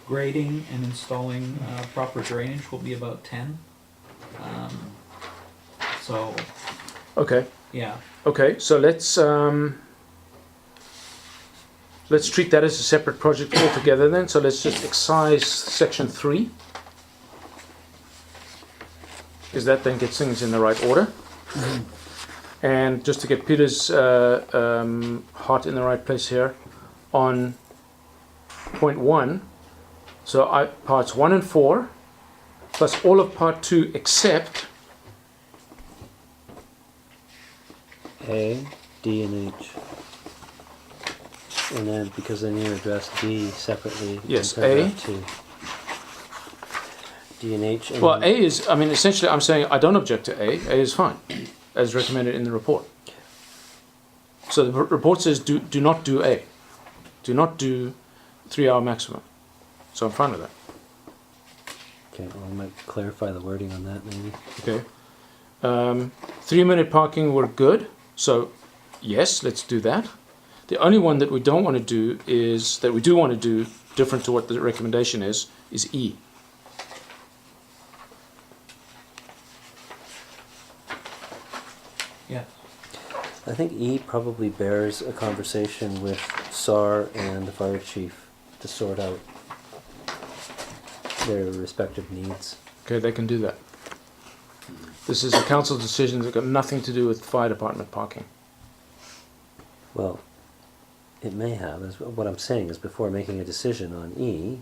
Grading and installing proper drainage will be about 10. So Okay. yeah, Okay, so let's treat that as a separate project altogether then. So let's just excise section 3. Because that then gets things in the right order. And just to get Peter's heart in the right place here, on point 1, so parts 1 and 4, plus all of part 2 except A, D, and H. And then, because then you address D separately. Yes, in paragraph A. 2. D and H. And Well, then- A is, I mean, essentially I'm saying I don't object to A. A is fine, as recommended in the report. So the report says do not do A. Do not do 3-hour maximum. So I'm fine with that. Okay, well, I might clarify the wording on that maybe. Okay. 3-minute parking, we're good. So yes, let's do that. The only one that we don't want to do is, that we do want to do, different to what the recommendation is E. yeah. I think E probably bears a conversation with SAR and the fire chief to sort out their respective needs. Okay, they can do that. This is a council decision that's got nothing to do with fire department parking. Well, it may have. What I'm saying is, before making a decision on E,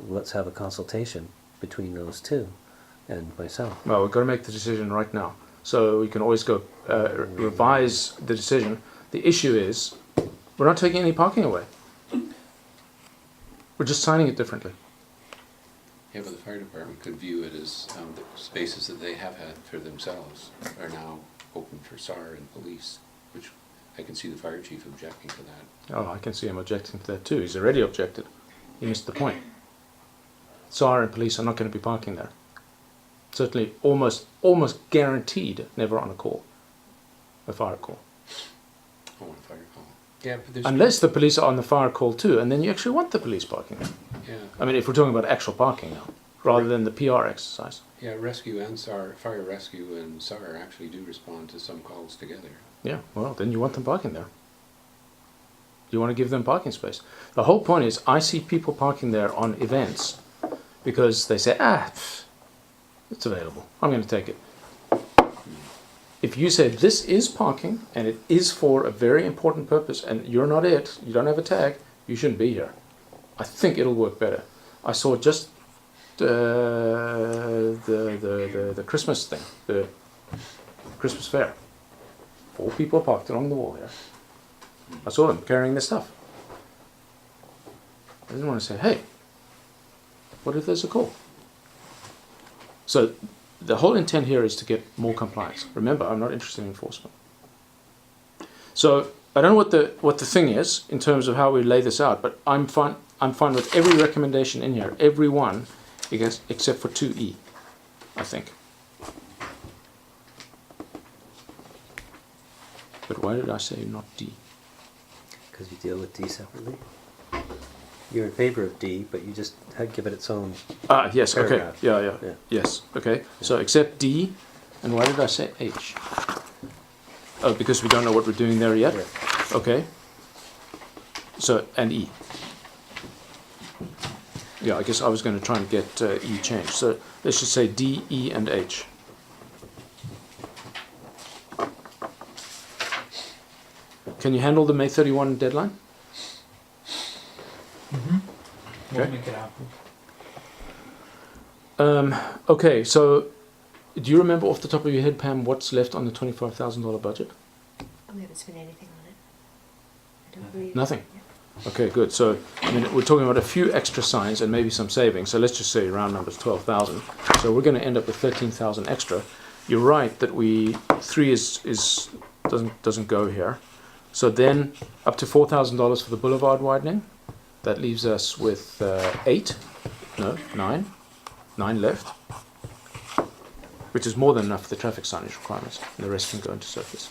let's have a consultation between those two and myself. Well, we've got to make the decision right now. So we can always go revise the decision. The issue is, we're not taking any parking away. We're just signing it differently. Yeah, but the fire department could view it as the spaces that they have had for themselves are now open for SAR and police, which I can see the fire chief objecting to that. Oh, I can see him objecting to that too. He's already objected. He missed the point. SAR and police are not going to be parking there. Certainly, almost guaranteed, never on a call, a fire call. Oh, a fire call. Yeah, but there's... Unless the police are on the fire call too, and then you actually want the police parking there. Yeah, I mean, if we're talking about actual parking now, rather than the PR exercise. yeah, rescue and SAR, fire rescue and SAR actually do respond to some calls together. Yeah, well, then you want them parking there. You want to give them parking space. The whole point is, I see people parking there on events because they say, it's available. I'm going to take it. If you say this is parking and it is for a very important purpose and you're not it, you don't have a tag, you shouldn't be here. I think it'll work better. I saw just the Christmas thing, the Christmas fair. 4 people parked along the wall here. I saw them carrying their stuff. I didn't want to say, hey, what if there's a call? So the whole intent here is to get more compliance. Remember, I'm not interested in enforcement. So I don't know what the thing is in terms of how we lay this out, but I'm fine with every recommendation in here, every one, except for 2E, I think. But why did I say not D? Because you deal with D separately. You're in favor of D, but you just give it its own. Yes, okay. Paragraph. Yeah. Yeah. Yes, okay. So except D, and why did I say H? Oh, because we don't know what we're doing there yet? Yeah. Okay. So, and E. Yeah, I guess I was going to try and get E changed. So let's just say D, E, and H. Can you handle the May 31 deadline? We'll Okay. make it happen. Okay, so do you remember off the top of your head, Pam, what's left on the $25,000 budget? We haven't spent anything on it. I don't believe. Nothing? Okay, good. So, I mean, we're talking about a few extra signs and maybe some savings. So let's just say round numbers 12,000. So we're going to end up with 13,000 extra. You're right that 3 doesn't go here. So then up to $4,000 for the boulevard widening. That leaves us with 9 left, which is more than enough for the traffic signage requirements. And the rest can go into surface.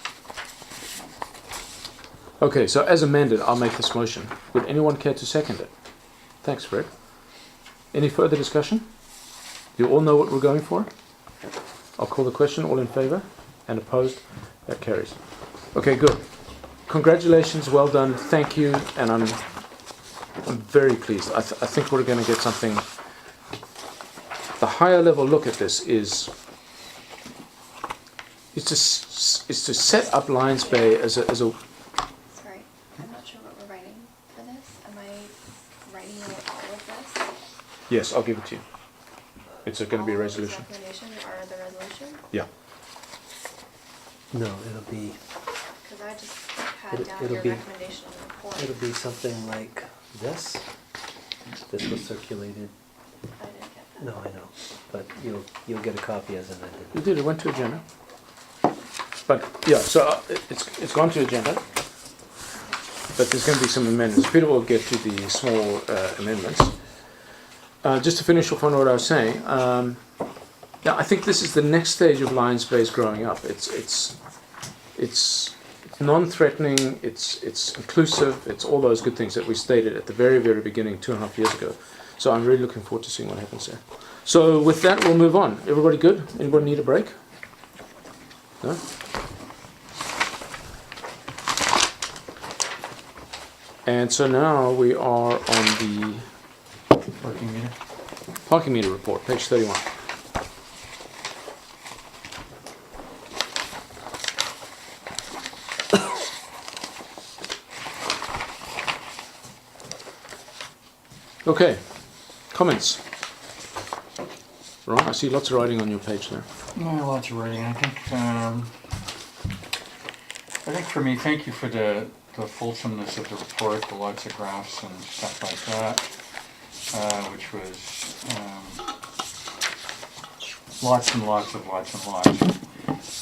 Okay, so as amended, I'll make this motion. Would anyone care to second it? Thanks, Fred. Any further discussion? You all know what we're going for? I'll call the question. All in favour? And opposed? That carries. Okay, good. Congratulations, well done, thank you, and I'm very pleased. I think we're going to get something. The higher level look at this is to set up Lions Bay as a. Sorry, I'm not sure what we're writing for this. Am I writing out all of this? Yes, I'll give it to you. It's going to be a All of this resolution. recommendation or the resolution? Yeah. No, it'll be Because I just had down It'll your be- recommendation on the report. it'll be something like this. This was circulated. I didn't get that. No, I know, but you'll get a copy as amended. You did. It went to agenda. But yeah, so it's gone to agenda. But there's going to be some amendments. Peter will get to the small amendments. Just to finish off on what I was saying, yeah, I think this is the next stage of Lions Bay's growing up. It's non-threatening. It's inclusive. It's all those good things that we stated at the very, very beginning 2.5 years ago. So I'm really looking forward to seeing what happens there. So with that, we'll move on. Everybody good? Anybody need a break? No? And so now we are on the parking meter report, page 31. Okay, comments? Ron, I see lots of writing on your page there. No, lots of writing. I think for me, thank you for the fulsomeness of the report, the lots of graphs and stuff like that, which was lots and lots. I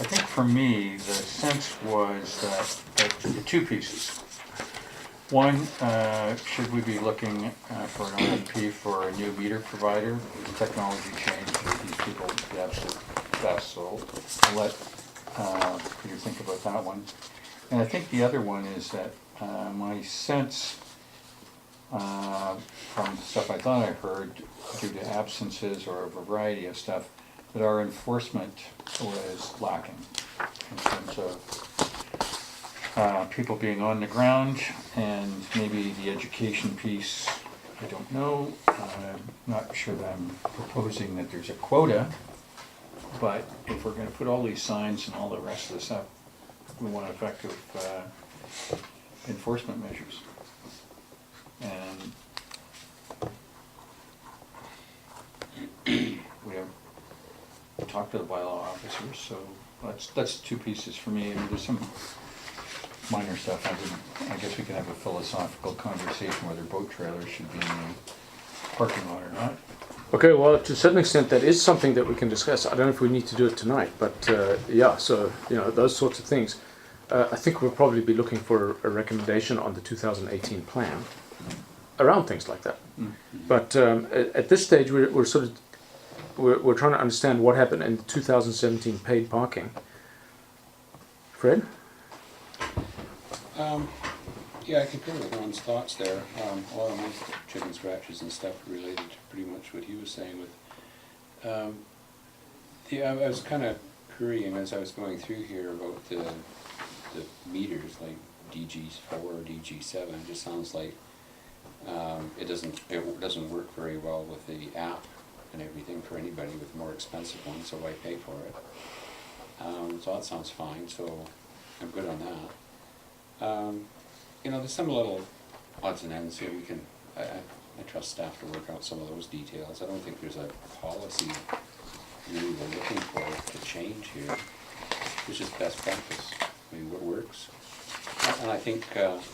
think for me, the sense was that the 2 pieces. One, should we be looking for an RFP for a new meter provider? The technology changed, these people the absolute best, so I'll let Peter think about that one. And I think the other one is that my sense from stuff I thought I heard, due to absences or a variety of stuff, that our enforcement was lacking in terms of people being on the ground, and maybe the education piece, I don't know. I'm not sure that I'm proposing that there's a quota, but if we're gonna put all these signs and all the rest of this up, we want effective enforcement measures. And we have talked to the bylaw officers, so that's two pieces for me. I mean, there's some minor stuff. I guess we can have a philosophical conversation whether boat trailers should be in the parking lot or not. Okay, well, to a certain extent, that is something that we can discuss. I don't know if we need to do it tonight, but yeah, so, you know, those sorts of things. I think we'll probably be looking for a recommendation on the 2018 plan around things like that. But at this stage, we're sort of we're trying to understand what happened in 2017 paid parking. Fred? Yeah, I concur with Ron's thoughts there. A lot of my chicken scratches and stuff related to pretty much what he was saying with, yeah, I was kind of querying as I was going through here about the meters, like DG4 or DG7. It just sounds like it doesn't work very well with the app and everything for anybody with more expensive ones, so why pay for it? So that sounds fine, so I'm good on that. You know, there's some little odds and ends here. I trust staff to work out some of those details. I don't think there's a policy really we're looking for to change here. It's just best practice. I mean, what works? And I think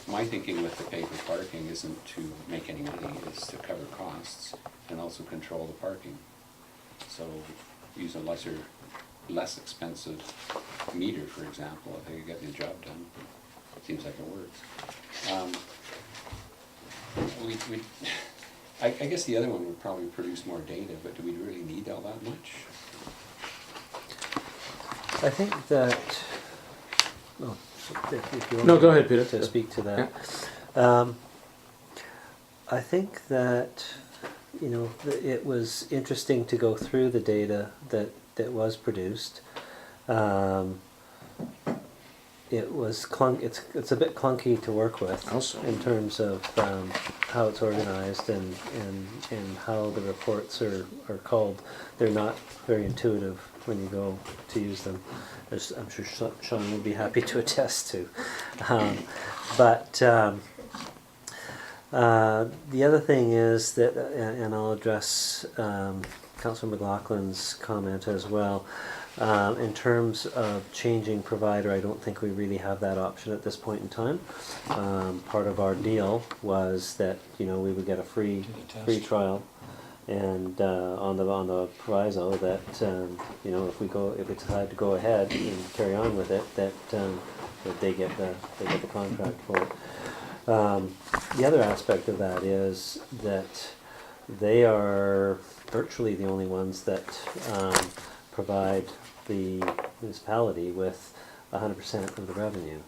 my thinking with the paper parking isn't to make any money, it's to cover costs and also control the parking. So use a less expensive meter, for example, if they could get the job done. Seems like it works. I guess the other one would probably produce more data, but do we really need all that much? I think that, oh, if you want No, go ahead, Peter. to speak to that. I think that, you know, it was interesting to go through the data that was produced. It was it's a bit clunky to work with Also. in terms of how it's organized and how the reports are called. They're not very intuitive when you go to use them, as I'm sure Sean would be happy to attest to. The other thing is that, and I'll address Councillor McLaughlin's comment as well. In terms of changing provider, I don't think we really have that option at this point in time. Part of our deal was that, you know, we would get a free trial, and on the proviso that you know, if we decide to go ahead and carry on with it, that they get the contract for it. The other aspect of that is that they are virtually the only ones that provide the municipality with 100% of the revenue.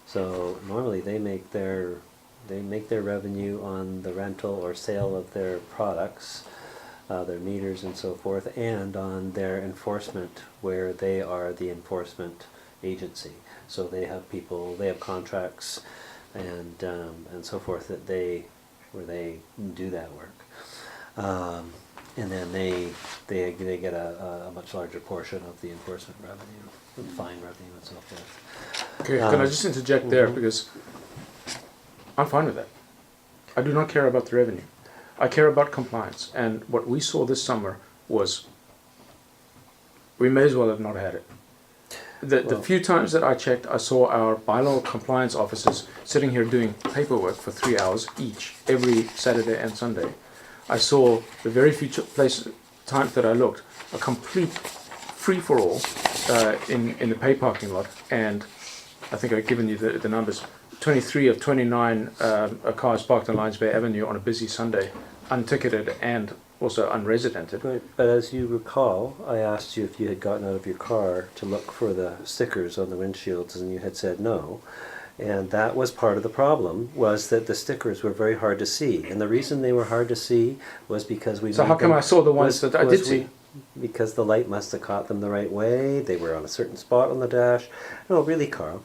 So normally they make their revenue on the rental or sale of their products, their meters and so forth, and on their enforcement, where they are the enforcement agency. So they have people, they have contracts and so forth where they do that work. And then they get a much larger portion of the enforcement revenue, the fine revenue and so forth. Okay, can I just interject there, because I'm fine with that. I do not care about the revenue. I care about compliance, and what we saw this summer was we may as well have not had it. The few times that I checked, I saw our bylaw compliance officers sitting here doing paperwork for 3 hours each, every Saturday and Sunday. I saw the very few times that I looked, a complete free-for-all in the pay parking lot, and I think I've given you the numbers. 23 of 29 cars parked on Lions Bay Avenue on a busy Sunday, unticketed and also unresidented. Right, but as you recall, I asked you if you had gotten out of your car to look for the stickers on the windshields, and you had said no. And that was part of the problem, was that the stickers were very hard to see. And the reason they were hard to see was because we So made how come them- I saw the ones was- that I did was see? Because the light must have caught them the right way. They were on a certain spot on the dash. No, really, Carl.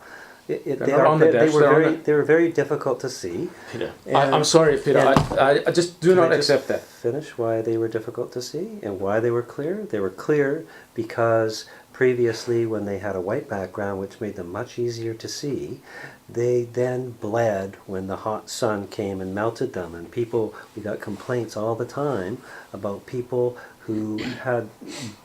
They're not on the dash, were they're on very, the- they were very difficult to see. Peter, And- I'm sorry, Peter. and- I just do Can not I just accept that. Finish why they were difficult to see and why they were clear. They were clear because previously, when they had a white background, which made them much easier to see, they then bled when the hot sun came and melted them. And we got complaints all the time about people who had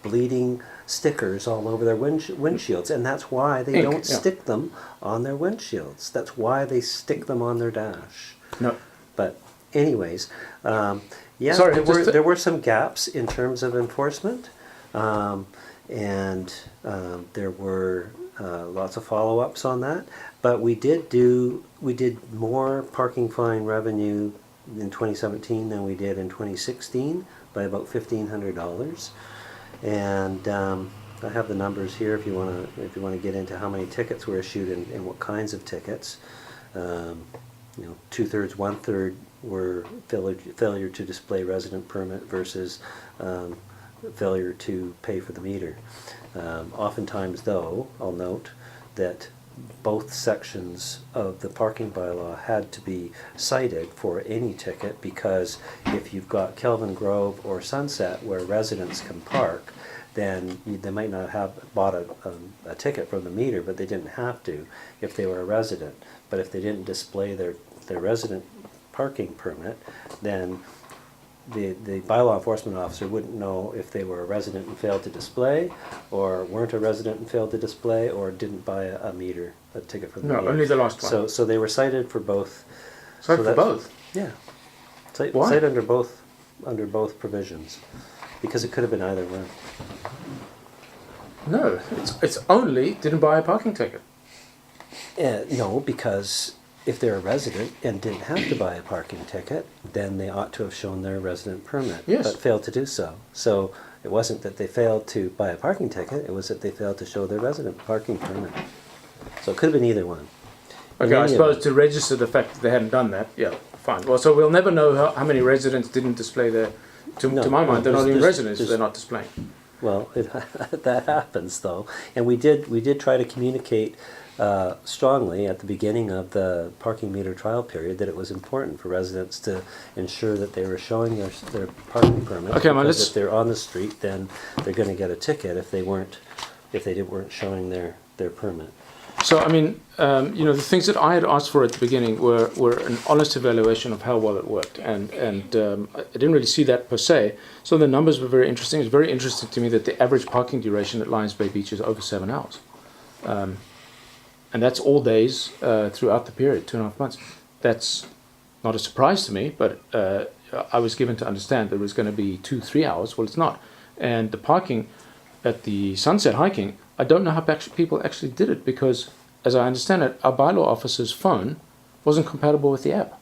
bleeding stickers all over their windshields, and that's why they Ink, don't yeah. stick them on their windshields. That's why they stick them on their dash. No. But anyways, yeah, Sorry, there were some gaps in terms of enforcement, and there were lots of follow-ups on that. But we did more parking fine revenue in 2017 than we did in 2016 by about $1,500. And I have the numbers here if you want to get into how many tickets were issued and what kinds of tickets. 2/3, 1/3 were failure to display resident permit versus failure to pay for the meter. Oftentimes, though, I'll note that both sections of the parking bylaw had to be cited for any ticket, because if you've got Kelvin Grove or Sunset where residents can park, then they might not have bought a ticket from the meter, but they didn't have to if they were a resident. But if they didn't display their resident parking permit, then the bylaw enforcement officer wouldn't know if they were a resident and failed to display, or weren't a resident and failed to display, or didn't buy a ticket from the No, meter. only the last one. So they were cited for both. Sorry so for that's- both. Yeah. Cite Why? under both provisions, because it could have been either one. No, it's only didn't buy a parking ticket. No, because if they're a resident and didn't have to buy a parking ticket, then they ought to have shown their resident permit, Yes. but failed to do so. So it wasn't that they failed to buy a parking ticket, it was that they failed to show their resident parking permit. So it could have been either one. Okay, I any suppose event- to register the fact that they hadn't done that, yeah, fine. Well, so we'll never know how many residents didn't display their. To my mind, they're not even residents if they're not displaying. Well, that happens though, and we did try to communicate strongly at the beginning of the parking meter trial period that it was important for residents to ensure that they were showing their parking permit. Okay, well, because let's- if they're on the street, then they're going to get a ticket if they weren't showing their permit. So, I mean, the things that I had asked for at the beginning were an honest evaluation of how well it worked, and I didn't really see that per se. So the numbers were very interesting. It's very interesting to me that the average parking duration at Lions Bay Beach is over 7 hours. And that's all days throughout the period, 2.5 months. That's not a surprise to me, but I was given to understand that it was going to be 2-3 hours. Well, it's not. And the parking at the Sunset hiking, I don't know how people actually did it, because, as I understand it, our bylaw officer's phone wasn't compatible with the app.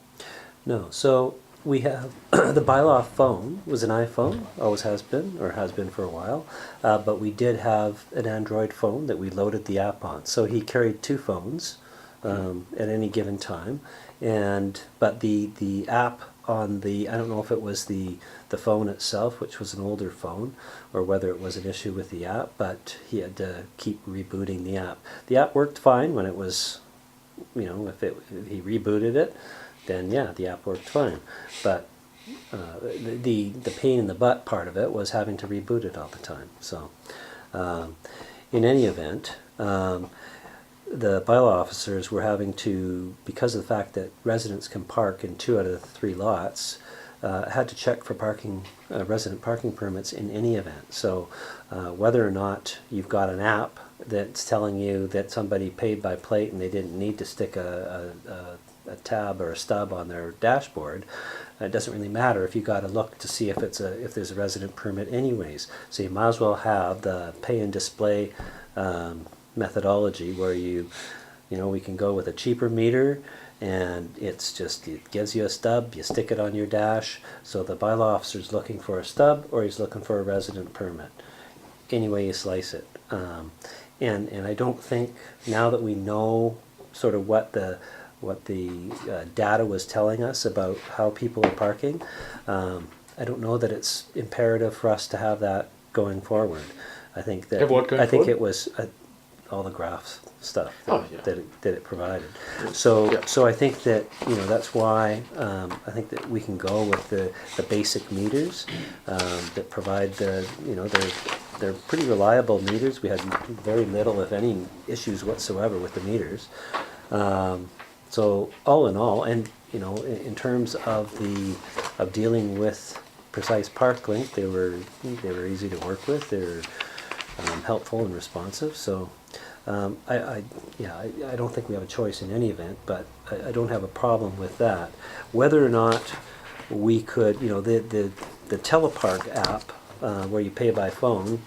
No, so we have the bylaw phone was an iPhone, always has been, or has been for a while, but we did have an Android phone that we loaded the app on. So he carried 2 phones at any given time, but the app on I don't know if it was the phone itself, which was an older phone, or whether it was an issue with the app, but he had to keep rebooting the app. The app worked fine when it was, if he rebooted it, then yeah, the app worked fine. But the pain in the butt part of it was having to reboot it all the time. So in any event, the bylaw officers were having to, because of the fact that residents can park in 2 out of the 3 lots, had to check for resident parking permits in any event. So whether or not you've got an app that's telling you that somebody paid by plate and they didn't need to stick a tab or a stub on their dashboard, it doesn't really matter if you got to look to see if there's a resident permit anyways. So you might as well have the pay and display methodology where we can go with a cheaper meter And it's just, it gives you a stub, you stick it on your dash, so the bylaw officer's looking for a stub or he's looking for a resident permit. Any way you slice it. And I don't think, now that we know sort of what the data was telling us about how people are parking, I don't know that it's imperative for us to have that going forward. I think that Have what going I think forward? it was all the graphs stuff that, Oh, yeah. that it provided. So Yeah. so I think that, you know, that's why I think that we can go with the basic meters that provide the, you know, they're pretty reliable meters. We had very little, if any, issues whatsoever with the meters. So all in all, and you know, in terms of dealing with Precise Park Link, they were easy to work with. They're helpful and responsive. So I don't think we have a choice in any event, but I don't have a problem with that. Whether or not we could, you know, the Telepark app, where you pay by phone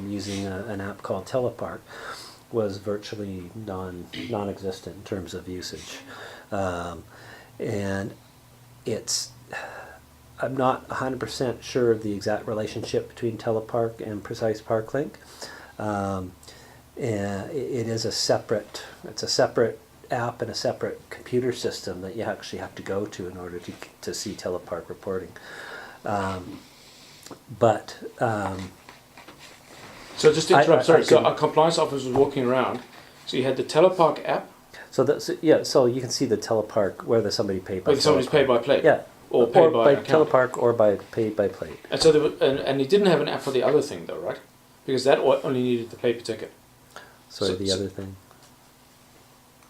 using an app called Telepark, was virtually non-existent in terms of usage. And it's, I'm not 100% sure of the exact relationship between Telepark and Precise Park Link. And it is a separate app and a separate computer system that you actually have to go to in order to see Telepark reporting. So just to interrupt, I sorry. So can- our compliance officer was walking around. So you had the Telepark app, So that's, yeah, so you can see the Telepark, whether somebody paid by whether somebody's Telepark. paid by plate. Yeah. Or paid by account. Telepark or by paid by plate. And so and he didn't have an app for the other thing though, right? Because that only needed the paper ticket Sorry, So- the so- other thing.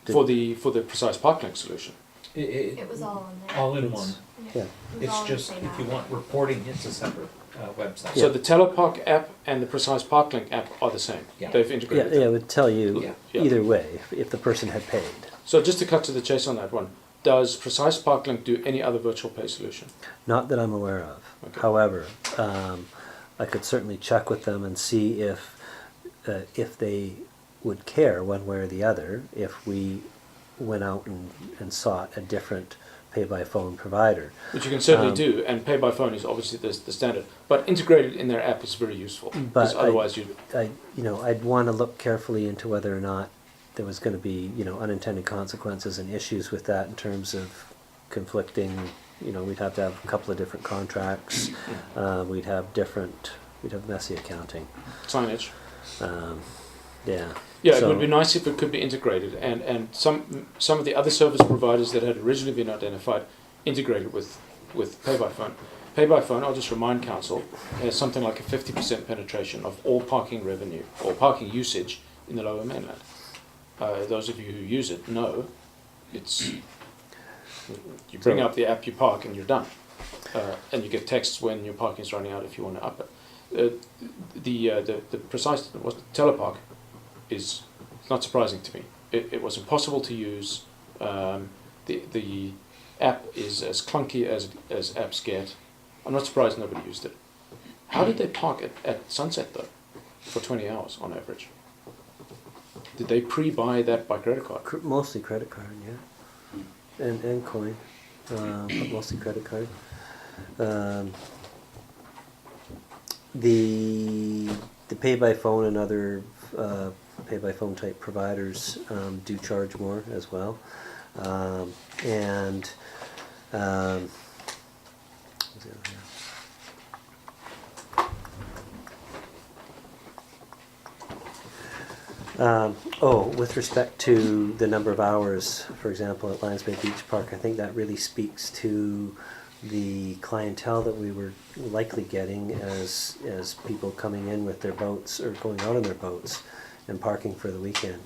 for the Precise Parklink solution. It was all on there. All in one. Yeah. It was It's all in the just, same if you app. want reporting, it's a separate website. So the Telepark app and the Precise Parklink app are the same. Yeah. They've Yeah, integrated. yeah, it would tell you Yeah. Yeah. either way if the person had paid. So just to cut to the chase on that one, does Precise Parklink do any other virtual pay solution? Not that I'm aware of. Okay. However, I could certainly check with them and see if they would care one way or the other if we went out and sought a different pay-by-phone provider. Which you can certainly Um, do, and pay by phone is obviously the standard. But integrated in their app is very useful. Because But otherwise I'd want to look carefully into whether or not there was going to be, you know, unintended consequences and issues with that in terms of conflicting. You know, we'd have to have a couple of different contracts. We'd have messy accounting. signage. Yeah. Yeah, it So- would be nice if it could be integrated, and some of the other service providers that had originally been identified integrated with pay by phone. Pay by phone, I'll just remind council, has something like a 50% penetration of all parking revenue or parking usage in the Lower Mainland. Those of you who use it know it's you bring So- up the app, you park, and you're done, and you get texts when your parking is running out if you want to up it. The Precise Telepark is not surprising to me. It was impossible to use. The app is as clunky as apps get. I'm not surprised nobody used it. How did they park at Sunset though, for 20 hours on average? Did they pre-buy that by credit card? Mostly credit card, yeah, and coin, but mostly credit card. The pay by phone and other pay by phone type providers do charge more as well, and what was the other here? With respect to the number of hours, for example, at Lions Bay Beach Park, I think that really speaks to the clientele that we were likely getting as people coming in with their boats or going out on their boats and parking for the weekend.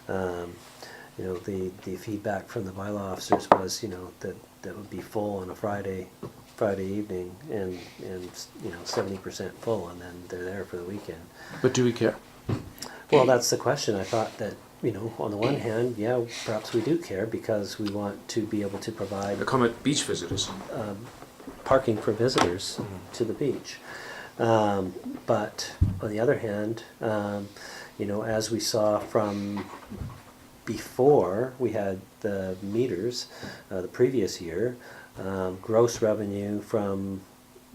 You know, the feedback from the bylaw officers was, you know, that would be full on a Friday evening and you know, 70% full, and then they're there for the weekend. But do we care? Well, that's the question. I thought that, you know, on the one hand, yeah, perhaps we do care because we want to be able to provide Accommodate beach visitors. parking for visitors to the beach. But on the other hand, you know, as we saw from before we had the meters, the previous year, gross revenue from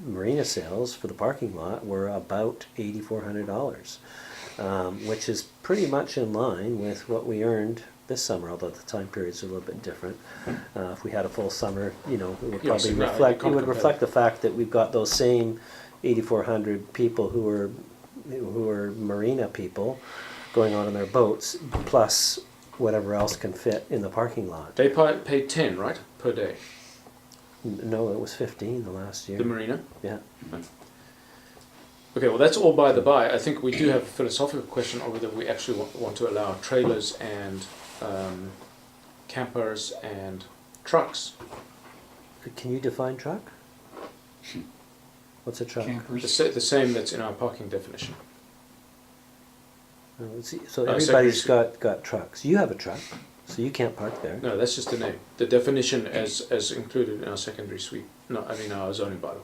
marina sales for the parking lot were about $8,400, which is pretty much in line with what we earned this summer, although the time period's a little bit different. If we had a full summer, it would Yeah, so probably no, you reflect, can't it would compare. reflect the fact that we've got those same 8,400 people who are marina people going on in their boats, plus whatever else can fit in the parking lot. They paid 10, right, per day. No, it was 15 the last year. The marina. Yeah. Okay, well that's all by the by. I think we do have a philosophical question of whether we actually want to allow trailers and campers and trucks. Can you define truck? What's a truck? The same that's in our parking definition. So secondary everybody's got trucks. You have a truck, so you can't park there. No, that's just the name. The definition as included in our secondary suite. No, I mean our zoning bylaw.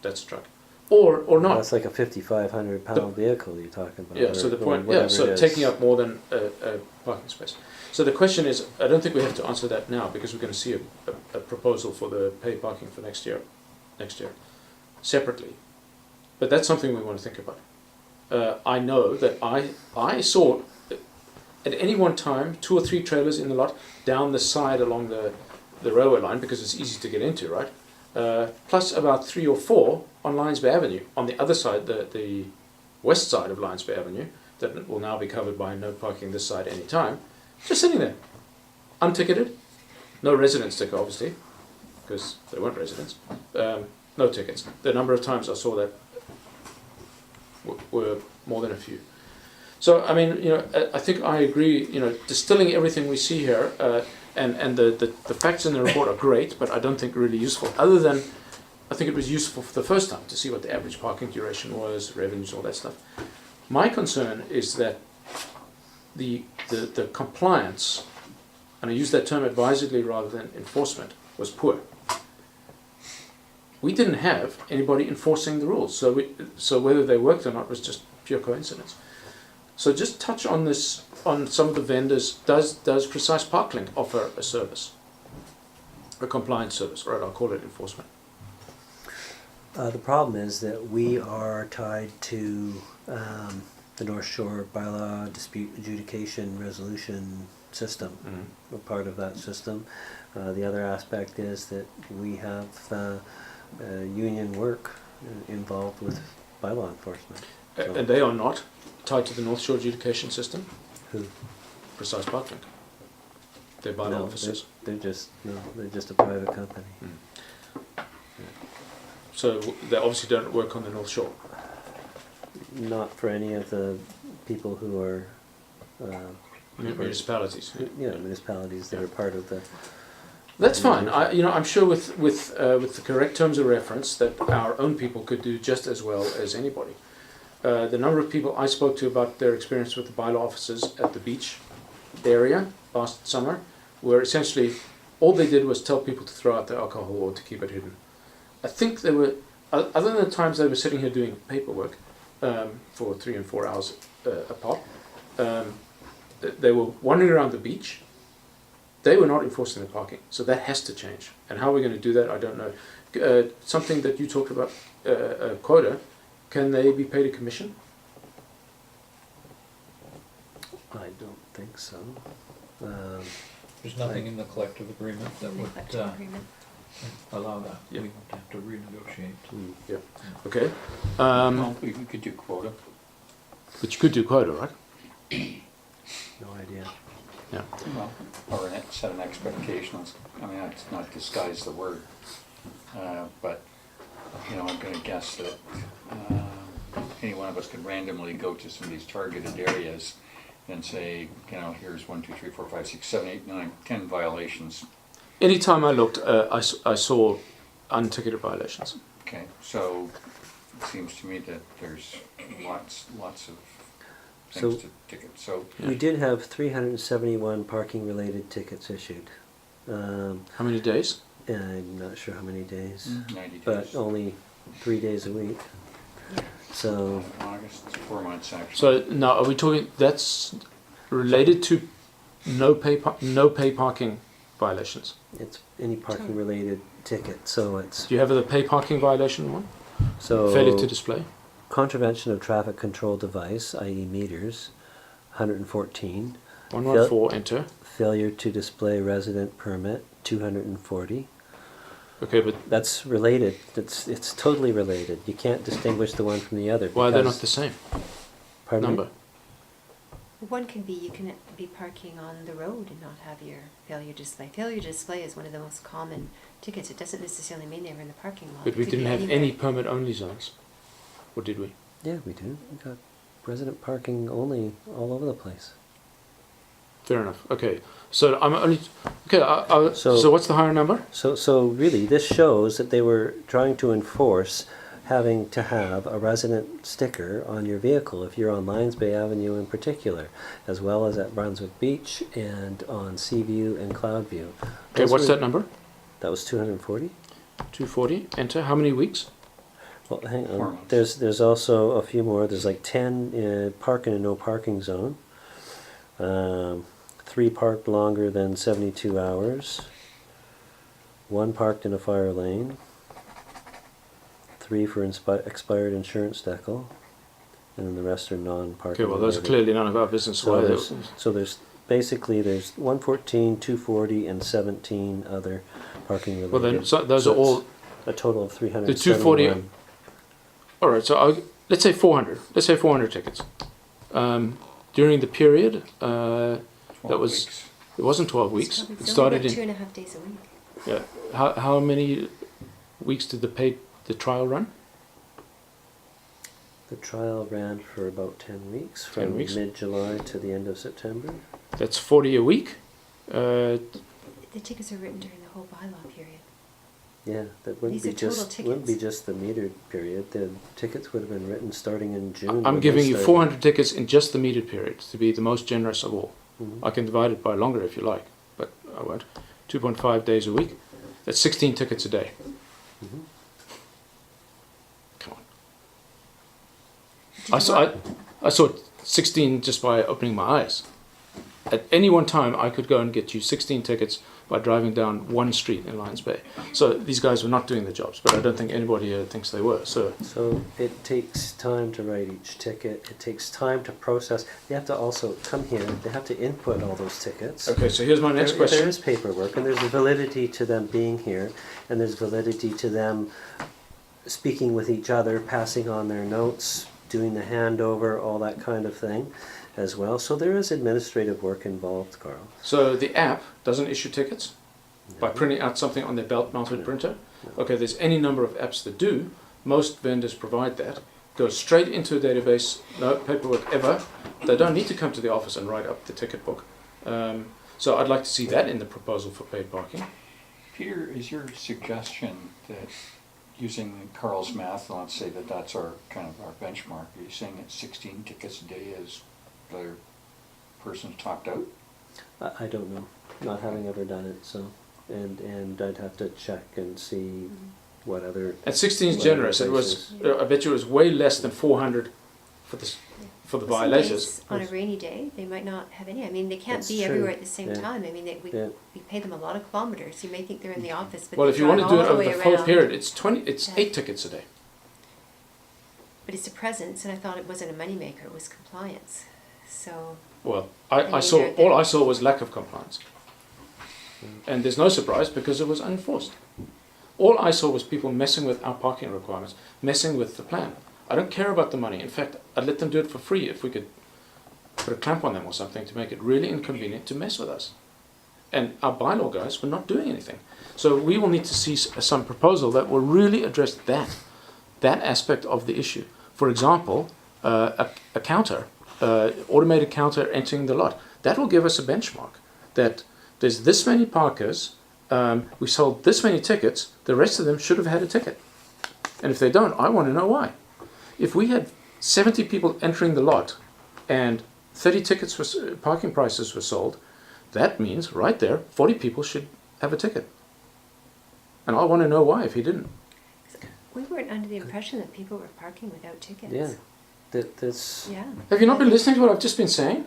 That's a truck. Or not. That's like a 5,500 pound vehicle you're talking about. Yeah, so the or point, yeah, whatever so it is. taking up more than a parking space. So the question is, I don't think we have to answer that now because we're going to see a proposal for the pay parking for next year, separately. But that's something we want to think about. I know that I saw at any one time 2 or 3 trailers in the lot down the side along the railway line because it's easy to get into, right? Plus about 3 or 4 on Lions Bay Avenue, on the other side, the west side of Lions Bay Avenue, that will now be covered by no parking this side any time, just sitting there, unticketed, no residence sticker obviously, because they weren't residents, no tickets. The number of times I saw that were more than a few. So I mean, I think I agree. Distilling everything we see here, and the facts in the report are great, but I don't think really useful. Other than, I think it was useful for the first time to see what the average parking duration was, revenues, all that stuff. My concern is that the compliance, and I use that term advisedly rather than enforcement, was poor. We didn't have anybody enforcing the rules, so whether they worked or not was just pure coincidence. So just touch on this, on some of the vendors. Does Precise Parklink offer a service, a compliance service, right? I'll call it enforcement. The problem is that we are tied to the North Shore Bylaw Dispute Adjudication Resolution System. We're part of that system. The other aspect is that we have union work involved with bylaw enforcement. So And they are not tied to the North Shore adjudication system? who? Precise Parklink. They're bylaw No, officers. they're just a private company. So they obviously don't work on the North Shore. Not for any of the people who are Municipalities. municipalities that are part of the. That's fine. I'm sure with the correct terms of reference that our own people could do just as well as anybody. The number of people I spoke to about their experience with the bylaw officers at the beach area last summer, where essentially all they did was tell people to throw out their alcohol or to keep it hidden. I think they were, other than the times they were sitting here doing paperwork for 3 and 4 hours a pop, they were wandering around the beach. They were not enforcing the parking, so that has to change. And how we're going to do that, I don't know. Something that you talked about, a quota, can they be paid a commission? I don't think so. There's nothing in the collective agreement that would Collective agreement. allow that. Yeah. We would have to renegotiate. Yeah. Okay. Well, we could do quota. But you could do quota, right? No idea. Yeah. Well, or set an expectation. I mean, it's not disguise the word, but I'm going to guess that any one of us could randomly go to some of these targeted areas and say, here's 1, 2, 3, 4, 5, 6, 7, 8, 9, 10 violations. Anytime I looked, I saw unticketed violations. Okay, so it seems to me that there's lots of things So- to ticket. So We did have 371 parking related tickets issued. How many days? I'm not sure how many days, 90 but days. only 3 days a week. So August, 4 months actually. So now, are we talking? That's related to no pay parking violations. It's any parking related ticket, so it's, Do you have the pay parking violation one? so. Failure to display. Contravention of traffic control device, i.e. meters, 114. 114, enter. Failure to display resident permit, 240. Okay, but That's related. It's totally related. You can't distinguish the one from the other. why are they not because- the same Pardon me? number? One can be, you can be parking on the road and not have your failure display. Failure display is one of the most common tickets. It doesn't necessarily mean they were in the parking lot. But It we could be didn't have anywhere. any permit-only zones. Or did we? Yeah, we do. We got resident parking only all over the place. Fair enough. Okay. So I'm only... Okay, So- so what's the higher number? So really, this shows that they were trying to enforce having to have a resident sticker on your vehicle if you're on Lions Bay Avenue in particular, as well as at Brunswick Beach and on Seaview and Cloudview. Okay, Those what's were- that number? That was 240? 240, enter. How many weeks? Well, hang 4 on. months. There's also a few more. There's like 10 park in a no parking zone. 3 parked longer than 72 hours. 1 parked in a fire lane. 3 for expired insurance decal. And then the rest are non-parking. Okay, well, those are related. clearly none of our business. So Why they- there's basically there's 114, 240, and 17 other parking related. Well, then, so those So are all... it's a total of 371. The 240 All right, so let's say 400. Let's say 400 tickets. During the period, 12 that was... weeks. It wasn't 12 It's weeks. probably- It it's started only in... about 2.5 days a week. Yeah. How many weeks did the trial run? The trial ran for about 10 weeks, 10 from weeks. mid-July to the end of September. That's 40 a week. The tickets are written during the whole bylaw period. Yeah, that wouldn't These be are total just wouldn't be tickets. just the metered period. The tickets would have been written starting in June. I'm when giving they you started. 400 tickets in just the metered period to be the most generous of all. Mhm. I can divide it by longer if you like, but I won't. 2.5 days a week. That's 16 tickets a day. Mhm. Come on. Did you I saw 16 just by opening my eyes. At any one time, I could go and get you 16 tickets by driving down one street in Lions Bay. So these guys were not doing their jobs, but I don't think anybody here thinks they were. So So it takes time to write each ticket. It takes time to process. They have to also come here. They have to input all those tickets. okay, so here's my next There question. is paperwork, and there's validity to them being here, and there's validity to them speaking with each other, passing on their notes, doing the handover, all that kind of thing as well. So there is administrative work involved, Carl. So the app doesn't issue tickets by printing out something on their belt-mounted printer. Okay, there's any number of apps that do. Most vendors provide that. Goes straight into a database, no paperwork ever. They don't need to come to the office and write up the ticket book. So I'd like to see that in the proposal for paid parking. Peter, is your suggestion that using Carl's math, let's say that that's our kind of our benchmark, are you saying that 16 tickets a day is the other person's topped out? I don't know, not having ever done it, so, and I'd have to check and see what other. At 16 is what generous. other It was. places. I bet you it was way less than 400 for this for the Some violators. days on a rainy day, they might not have any. I mean, they can't That's be true. everywhere at the same Yeah. time. I mean, Yeah. we pay them a lot of kilometers. You may think they're in the office, but Well, they if you want to drive do all it the over way the full around. period, it's 20. It's Yeah. 8 tickets a day. But it's a presence, and I thought it wasn't a moneymaker. It was compliance. So Well, I I mean, saw they're- all I saw was lack of compliance, and there's no surprise because it was unenforced. All I saw was people messing with our parking requirements, messing with the plan. I don't care about the money. In fact, I'd let them do it for free if we could put a clamp on them or something to make it really inconvenient to mess with us. And our bylaw guys were not doing anything. So we will need to see some proposal that will really address that aspect of the issue. For example, a counter, automated counter entering the lot. That will give us a benchmark that there's this many parkers, we sold this many tickets, the rest of them should have had a ticket. And if they don't, I want to know why. If we had 70 people entering the lot and 30 tickets, parking prices were sold, that means right there, 40 people should have a ticket. And I want to know why if he didn't. we weren't under the impression that people were parking without tickets. Yeah, that's. Yeah. Have you not been listening to what I've just been saying?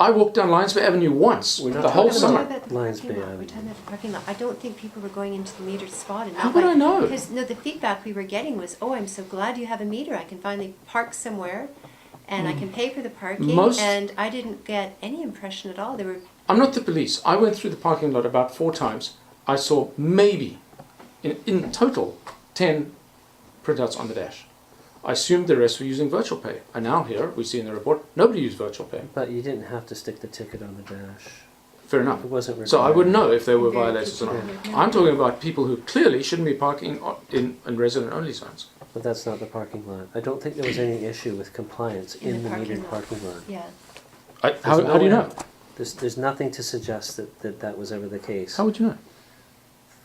I walked down Lions Bay Avenue once, We're not the whole talking summer. We're talking about the Lions parking Bay lot. We're Avenue. talking about the parking lot. I don't think people were going into the metered spot. And How would I know? Because no, the feedback we were getting was, "Oh, I'm so glad you have a meter. I can finally park somewhere, and I can pay for the parking." Most- And I didn't get any impression at all. There were I'm not the police. I went through the parking lot about 4 times. I saw maybe, in total, 10 printouts on the dash. I assumed the rest were using virtual pay. And now here, we see in the report, nobody used virtual pay. But you didn't have to stick the ticket on the dash. Fair enough. It wasn't required. So I wouldn't know if they were Very violators or not. people. I'm talking about people who clearly shouldn't be parking in resident-only zones. But that's not the parking lot. I don't think there was any issue with compliance in the parking metered lot. parking lot. Yeah. How do you know? There's nothing to suggest that was ever the case. How would you know?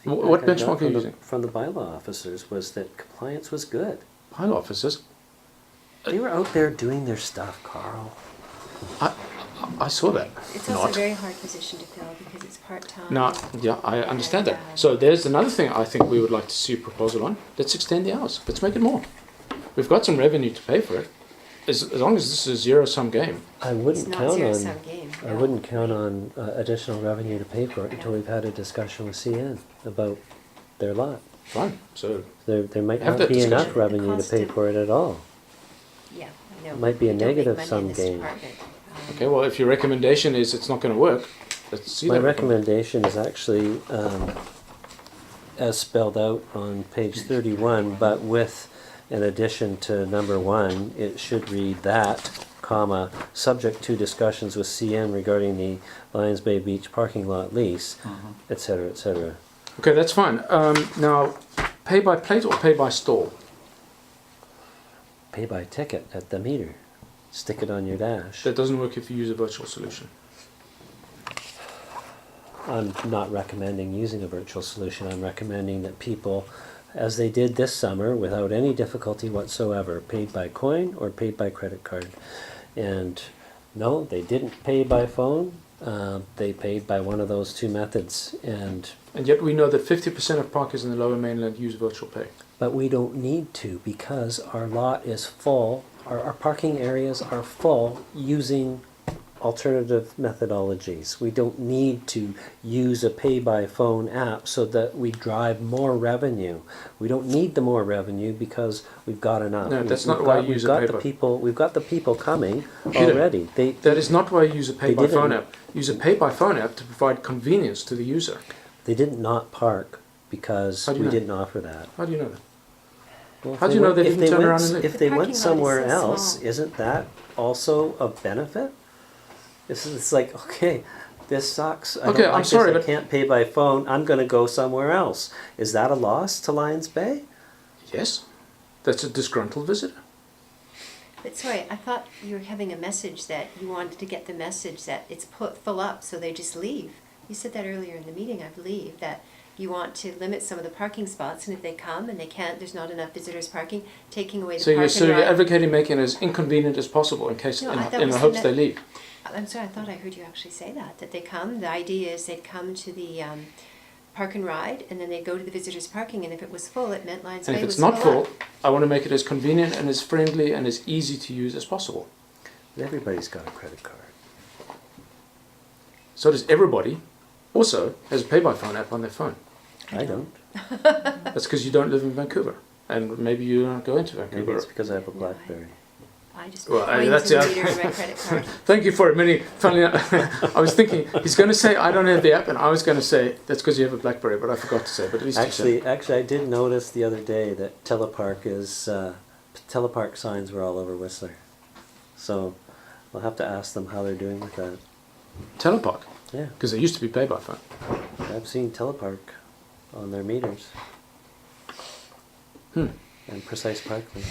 Feedback What I got benchmark are you from the- using? From the bylaw officers was that compliance was good. Pile officers. They were out there doing their stuff, Carl. I saw that. It's also Not. a very hard position to fill because it's part-time. No, yeah, I understand that. And, So there's another thing I think we would like to see a proposal on. Let's extend the hours. Let's make it more. We've got some revenue to pay for it. As long as this is a zero-sum game. I It's wouldn't not count zero-sum on. game. I no. wouldn't count on additional revenue to pay for it until we've had a discussion with CN about their lot. Fine. So There might Have not that be enough discussion. The revenue to cost pay of- for it at all. Yeah, I know. Might be a We don't make negative money in sum this gain. department. okay, well, if your recommendation is it's not going to work, let's see My that. recommendation is actually as spelled out on page 31, but with an addition to number 1, it should read that, comma, subject to discussions with CN regarding the Lions Bay Beach parking lot lease, et cetera, et cetera. Okay, that's fine. Now, pay by plate or pay by stall? Pay by ticket at the meter. Stick it on your dash. That doesn't work if you use a virtual solution. I'm not recommending using a virtual solution. I'm recommending that people, as they did this summer, without any difficulty whatsoever, paid by coin or paid by credit card. And no, they didn't pay by phone. They paid by one of those 2 methods. And yet we know that 50% of parkers in the lower mainland use virtual pay. But we don't need to because our lot is full. Our parking areas are full using alternative methodologies. We don't need to use a pay-by-phone app so that we drive more revenue. We don't need the more revenue because we've got enough. No, that's We've not why got- you use we've a got the pay-by- people. We've got the people coming Peter, already. That is not why you use a pay by phone didn't. app. Use a pay by phone app to provide convenience to the user. They didn't not park because How do we you know? didn't offer that. How do you know that? Well, if How do you know they if didn't turn went, around and leave? If The they parking lot went is somewhere so else, small. isn't that also a benefit? It's like, okay, this sucks. I Okay, don't I'm like sorry, this. but- I can't pay by phone. I'm going to go somewhere else. Is that a loss to Lions Bay? Yes. That's a disgruntled visitor. But sorry, I thought you were having a message that you wanted to get the message that it's full up, so they just leave. You said that earlier in the meeting, I believe, that you want to limit some of the parking spots, and if they come and they can't, there's not enough visitors parking, taking away the So park you're and ride. advocating making it as inconvenient as possible in case No, I thought in we the said hopes that- they leave. I'm sorry, I thought I heard you actually say that they come, the idea is they'd come to the park and ride, and then they'd go to the visitors parking, and if it was full, it meant Lions And Bay if was it's not full full, up. I want to make it as convenient and as friendly and as easy to use as possible. Everybody's got a credit card. So does everybody. Also has a pay-by-phone app on their phone. I don't. That's because you don't live in Vancouver, and maybe you don't go into Maybe Vancouver. it's because I have a BlackBerry. I just Well, put coins that's in the it. meter in my credit card. Thank you for admitting. Funnily enough, I was thinking he's going to say I don't have the app, and I was going to say that's because you have a BlackBerry, but I forgot to say. But at least you said. Actually, I did notice the other day that telepark signs were all over Whistler. So we'll have to ask them how they're doing with that. Telepark, Yeah, because they used to be pay-by-phone. I've seen telepark on their meters Hmm. and precise parking.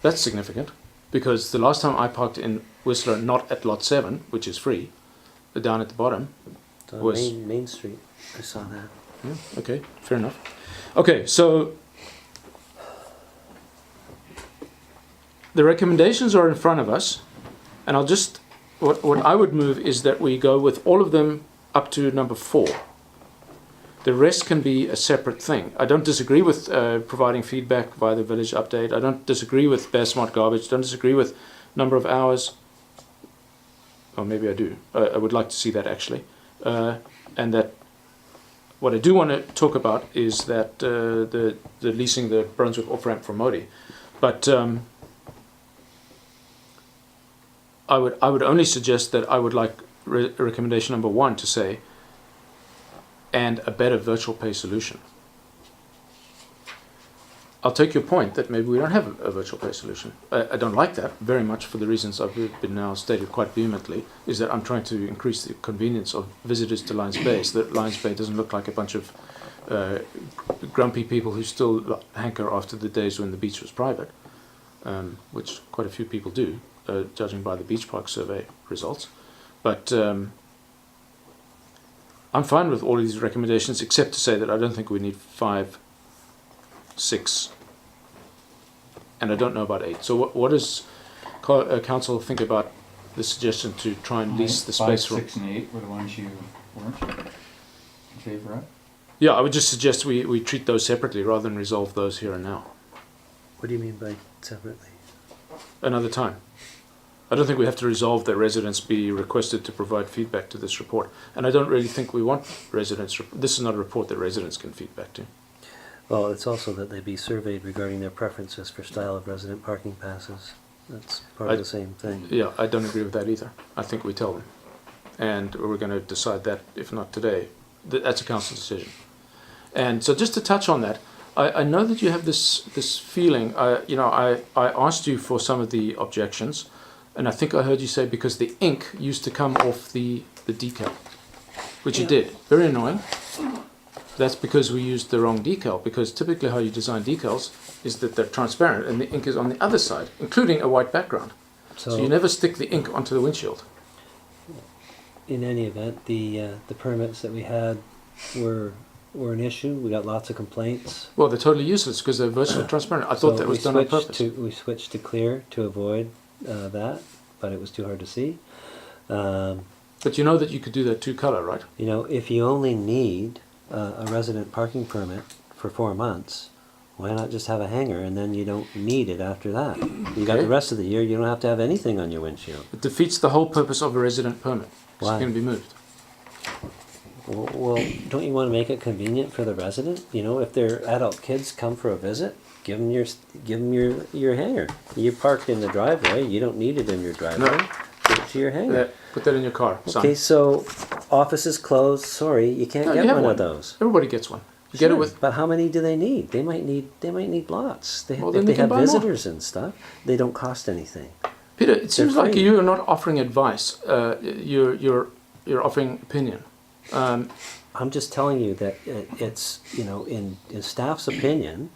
That's significant, because the last time I parked in Whistler, not at lot 7, which is free, but down at the bottom. It's on Was- Main Street. I saw that. Yeah, okay, fair enough. Okay, so the recommendations are in front of us, and I'll just, what I would move is that we go with all of them up to number 4. The rest can be a separate thing. I don't disagree with providing feedback via the village update. I don't disagree with Bear Smart Garbage. Don't disagree with number of hours. or maybe I do. I would like to see that actually, and that. What I do want to talk about is that the leasing the Brunswick off ramp from Modi, but I would only suggest that I would like recommendation number 1 to say, and a better virtual pay solution. I'll take your point that maybe we don't have a virtual pay solution. I don't like that very much for the reasons I've been now stated quite vehemently, is that I'm trying to increase the convenience of visitors to Lions Bay so that Lions Bay doesn't look like a bunch of grumpy people who still hanker after the days when the beach was private, which quite a few people do, judging by the Beach Park survey results. But I'm fine with all of these recommendations, except to say that I don't think we need 5, 6, and I don't know about 8. So what does council think about the suggestion to try and lease the space 5, from? 6, and 8 were the ones you weren't in favor of? Yeah, I would just suggest we treat those separately rather than resolve those here and now. What do you mean by separately? Another time. I don't think we have to resolve that residents be requested to provide feedback to this report. And I don't really think we want residents. This is not a report that residents can feedback to. Well, it's also that they be surveyed regarding their preferences for style of resident parking passes. That's part of the same thing. Yeah, I don't agree with that either. I think we tell them. And we're going to decide that, if not today. That's a council decision. And so just to touch on that, I know that you have this feeling. I asked you for some of the objections, and I think I heard you say because the ink used to come off the decal, which it did. Very annoying. That's because we used the wrong decal, because typically how you design decals is that they're transparent and the ink is on the other side, including a white background. So you never stick the ink onto the windshield. In any event, the permits that we had were an issue. We got lots of complaints. Well, they're totally useless because they're virtually transparent. I thought that was done on purpose. We switched to clear to avoid that, but it was too hard to see. But you know that you could do that 2-color, right? You know, if you only need a resident parking permit for 4 months, why not just have a hanger and then you don't need it after that? You got the rest of the year, you don't have to have anything on your windshield. It defeats the whole purpose of a resident permit. Why? It can be moved. Well, don't you want to make it convenient for the resident? You know, if their adult kids come for a visit, give them your hanger. You're parked in the driveway, you don't need it in your driveway. No. Give it to your hanger. Put that in your car, son. Okay, so office is closed. Sorry, you can't No, you get have one one. of those. Everybody gets one. You get it with. But how many do they need? They might need lots. Well, If then they they can have buy more. visitors and stuff, they don't cost anything. Peter, it seems like free. you are not offering advice. You're offering opinion. I'm just telling you that it's, you know, in staff's opinion,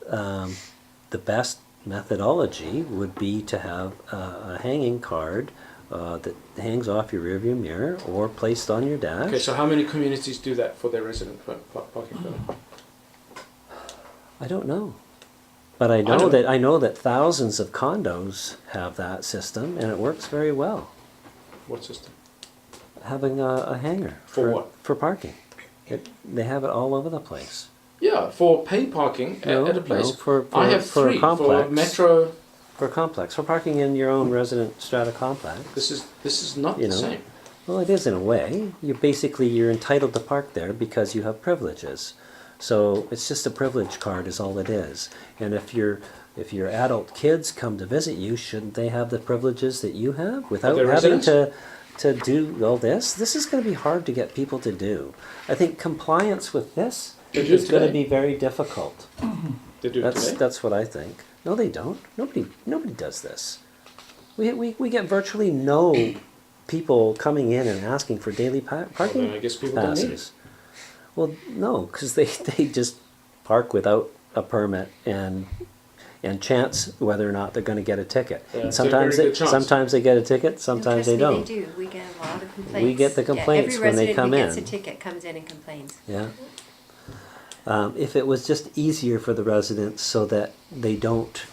the best methodology would be to have a hanging card that hangs off your rearview mirror or placed on your dash. Okay, so how many communities do that for their resident parking permit? I don't know, but I know that thousands of condos have that system, and it works very well. What system? Having a hanger For what? For parking. They have it all over the place. Yeah, for pay parking at a place. I have for a 3 complex. for Metro. For a complex, for parking in your own resident strata complex. This is not You the know. same. Well, it is in a way. You're entitled to park there because you have privileges. So it's just a privilege card is all it is. And if your adult kids come to visit you, shouldn't they have the privileges that you have without they're having residents? to do all this? This is going to be hard to get people to do. I think compliance with this They do is it going to today. be very difficult. They do it today. That's what I think. No, they don't. Nobody does this. We get virtually no people coming in and asking for daily parking then I guess people don't need passes. Well, no, because they just park without a permit and chance whether or not they're going to get a ticket. Yeah, And it's a very good chance. sometimes they get a ticket, sometimes they No, don't. trust me, they do. We get a lot of complaints. We get the complaints when they come Every resident who in. gets a ticket comes in and complains. Yeah. If it was just easier for the residents so that they don't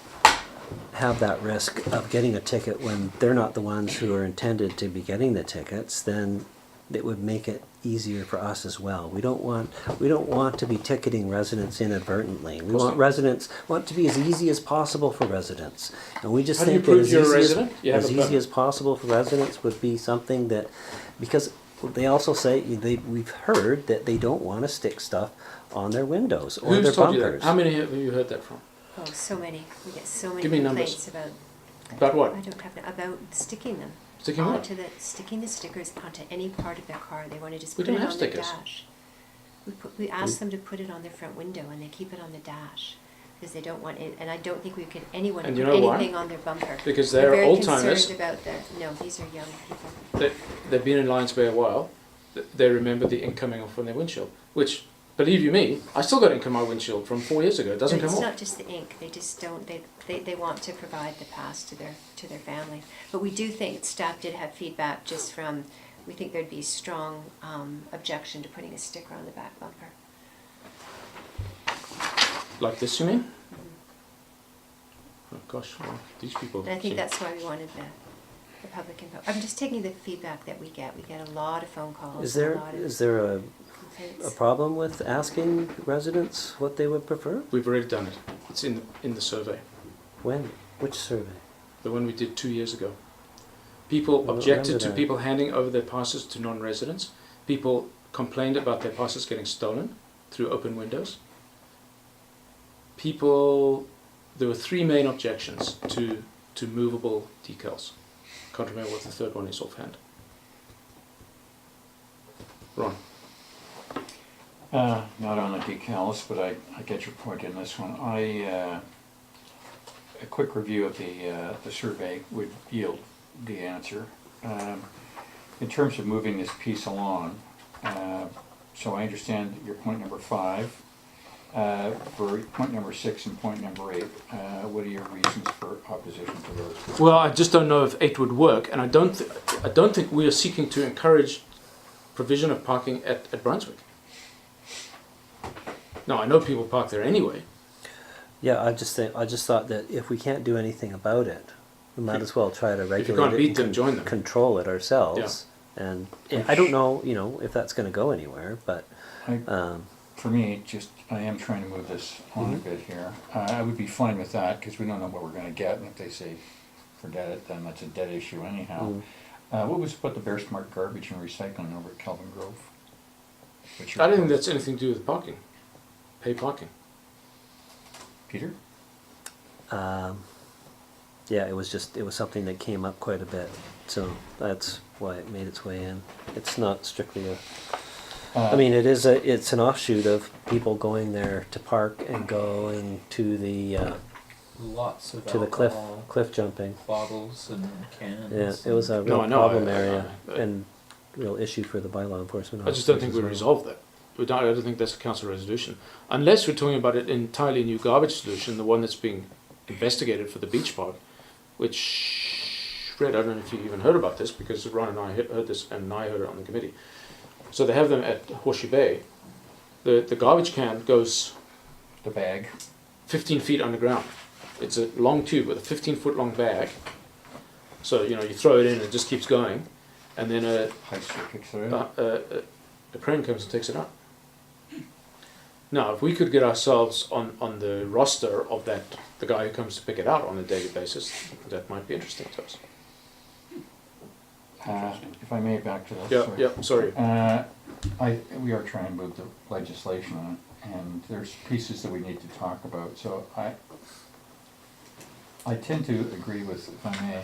have that risk of getting a ticket when they're not the ones who are intended to be getting the tickets, then that would make it easier for us as well. We don't want to be ticketing residents inadvertently. We course want not. residents, want it to be as easy as possible for residents. And we just How do you think that prove as you're a easy resident? You have as a easy permit. as possible for residents would be something that, because they also say, we've heard that they don't want to stick stuff on their windows or their Who's told you bumpers. that? How many have you heard that from? Oh, so many. We get so many Give me complaints numbers. about, About what? I don't have, about sticking them. Sticking what? Sticking the stickers onto any part of their car. They want to just We put don't it have on stickers. their dash. We ask them to put it on their front window and they keep it on the dash because they don't want it, and I don't think we could, anyone And put you know why? anything on their bumper. Because they're old-timers. Very concerned about no, these are young people. They've been in Lions Bay a while. They remember the ink coming off from their windshield, which, believe you me, I still got ink on my windshield from 4 years ago. It doesn't But come it's off. not just the ink, they just don't, they want to provide the pass to their family. But we do think, staff did have feedback just from, we think there'd be strong objection to putting a sticker on the back bumper. Like this, you mean? Oh gosh, well, these people. And I think seem- that's why we wanted the public input. I'm just taking the feedback that we get. We get a lot of phone calls. Is there a lot of a complaints. problem with asking residents what they would prefer? We've already done it. It's in the survey, When? Which survey? the one we did 2 years ago. People I don't objected remember to that. people handing over their passes to non-residents. People complained about their passes getting stolen through open windows. There were 3 main objections to movable decals. Can't remember what the third one is offhand. Ron. Not on the decals, but I get your point in this one. A quick review of the survey would yield the answer. In terms of moving this piece along, so I understand your point number 5. For point number 6 and point number 8, what are your reasons for opposition to those? Well, I just don't know if 8 would work, and I don't think we are seeking to encourage provision of parking at Brunswick. Now, I know people park there anyway. Yeah, I just thought that if we can't do anything about it, we might as well try to regulate you can't it beat and them, join them. control it ourselves. And I don't know, if that's going to go anywhere, but For me, I am trying to move this on a bit here. I would be fine with that, because we don't know what we're gonna get, and if they say forget it, then that's a dead issue anyhow. What was about the Bear Smart garbage and recycling over at Kelvin Grove? What's your I don't think thoughts? that's anything to do with parking. Pay parking. Peter? yeah, it was something that came up quite a bit. So that's why it made its way in. It's not strictly I mean, it's an offshoot of people going there to park and going to the Lots of cliff alcohol, jumping. bottles and cans. Yeah, it was a real No, I know, problem I area know. and real issue for the bylaw enforcement. I just don't think officers we as well. resolve that. I don't think that's a council resolution. Unless we're talking about an entirely new garbage solution, the one that's being investigated for the beach park, which, Fred, I don't know if you even heard about this, because Ron and I heard this, and I heard it on the committee. So they have them at Horseshoe Bay. The garbage can goes The bag? 15 feet underground. It's a long tube with a 15-foot long bag. So, you throw it in and it just keeps going. And then Heister picks it up. a crane comes and takes it out. Now, if we could get ourselves on the roster of the guy who comes to pick it out on a daily basis, that might be interesting to us. If I may, back to this. Sorry. We are trying to move the legislation on, and there's pieces that we need to talk about. So I tend to agree with, if I may,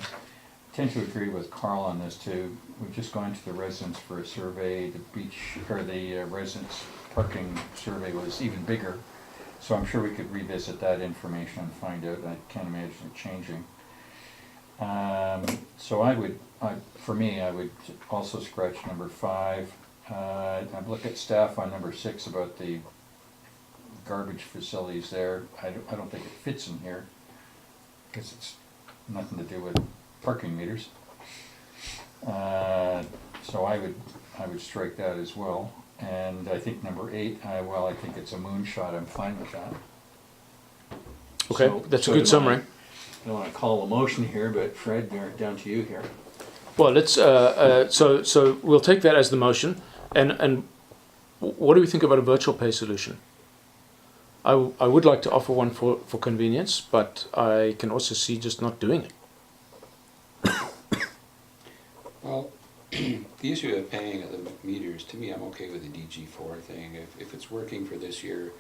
Carl on this too. We've just gone to the residents for a survey. The residents parking survey was even bigger. So I'm sure we could revisit that information and find out. I can't imagine it changing. So I would also scratch number 5. I'd look at staff on number 6 about the garbage facilities there. I don't think it fits in here, because it's nothing to do with parking meters. So I would strike that as well. And I think number 8, I think it's a moonshot. I'm fine with that. Okay, So- that's so a good do summary. I don't want to call a motion here, but Fred, we're down to you here. Well, let's, so we'll take that as the motion, and what do we think about a virtual pay solution? I would like to offer one for convenience, but I can also see just not doing it. Well, the issue of paying at the meters, to me, I'm okay with the DG4 thing. If it's working for this year,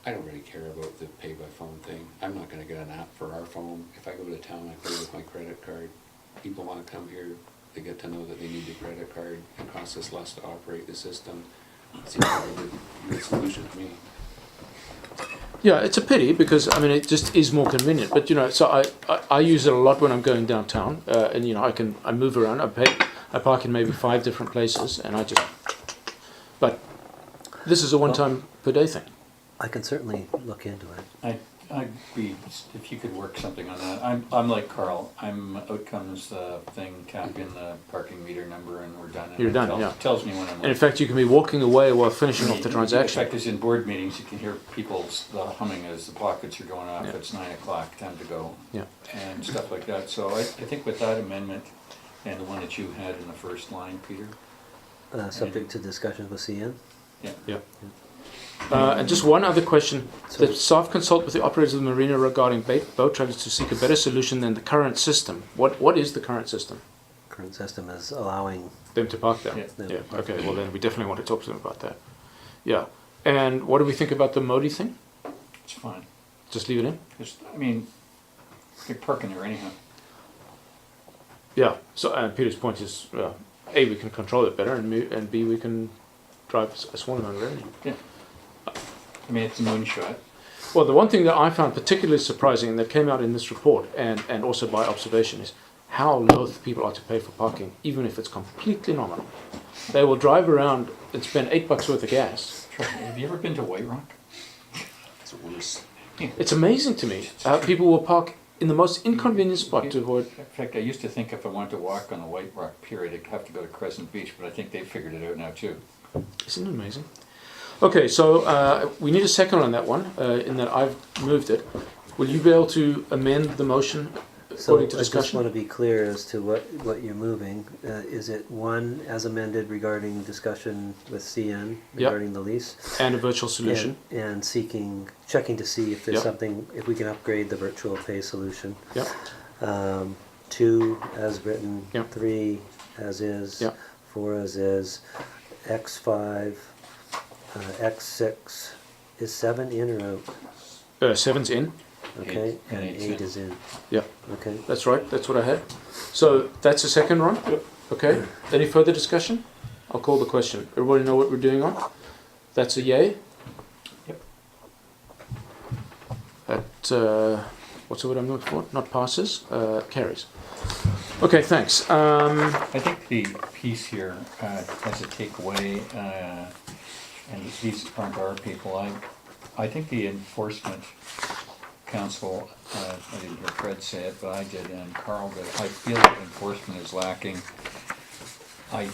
I don't really care about the pay by phone thing. I'm not gonna get an app for our phone. If I go to town, I pay with my credit card. People wanna come here, they get to know that they need the credit card. It costs us less to operate the system. It seems like a good solution to me. Yeah, it's a pity because I mean it just is more convenient. But you know, so I use it a lot when I'm going downtown, and you know I move around. I park in maybe 5 different places, and I just. But this is a one-time per day thing. I can certainly look into it. I'd be, if you could work something on that. I'm like Carl. I'm outcomes thing, tap in the parking meter number, and we're done. And You're it done, tells, yeah. Tells me when I'm. And in fact, you can be walking away while finishing off the In transaction. fact, is in board meetings, you can hear people's humming as the pockets are going off. Yeah. It's 9 o'clock, time to go. Yeah. And stuff like that. So I think with that amendment and the one that you had in the first line, Peter. Subject to discussions with CN. Yeah. Yeah. And just one other question. So- The staff consult with the operators of the marina regarding boat travelers to seek a better solution than the current system. What is the current system? Current system is allowing Them to park there? Yeah. Yeah. Okay. Well, then we definitely want to talk to them about that. Yeah. And what do we think about the Modi thing? It's fine. Just leave it in? Just, I mean, you're parking there anyhow. Yeah. So, and Peter's point is, A, we can control it better, and B, we can drive a small amount of revenue. Yeah. I mean, it's a moonshot. Well, the one thing that I found particularly surprising, and that came out in this report, and also by observation, is how loath people are to pay for parking, even if it's completely nominal. They will drive around and spend $8 worth of gas. Have you ever been to White Rock? It's worse. It's amazing to me how people will park in the most inconvenient spot to avoid. In fact, I used to think if I wanted to walk on the White Rock Pier, I'd have to go to Crescent Beach, but I think they've figured it out now too. Isn't it amazing? Okay, so we need a second on that one, in that I've moved it. Will you be able to amend the motion So according to I just discussion? want to be clear as to what you're moving. Is it one as amended regarding discussion with CN regarding the lease? And a virtual solution. And checking to see if there's Yep. something, if we can upgrade the virtual pay solution. Yep. 2 as written, Yep. 3 as is, Yep. 4 as is, X5, X6, is 7 in or out? 7's in. Okay, Eight, and and 8 eight's in. is in, Yeah, okay. that's right. That's what I had. So that's the second, Ron? Yep. Okay. Any further discussion? I'll call the question. Everybody know what we're doing on? That's a yay? Yep. That, what's the word I'm looking for? Not passes, carries. Okay, thanks. I think the piece here as a takeaway, and these aren't our people, I think the enforcement council, I didn't hear Fred say it, but I did, and Carl did, I feel that enforcement is lacking. I'm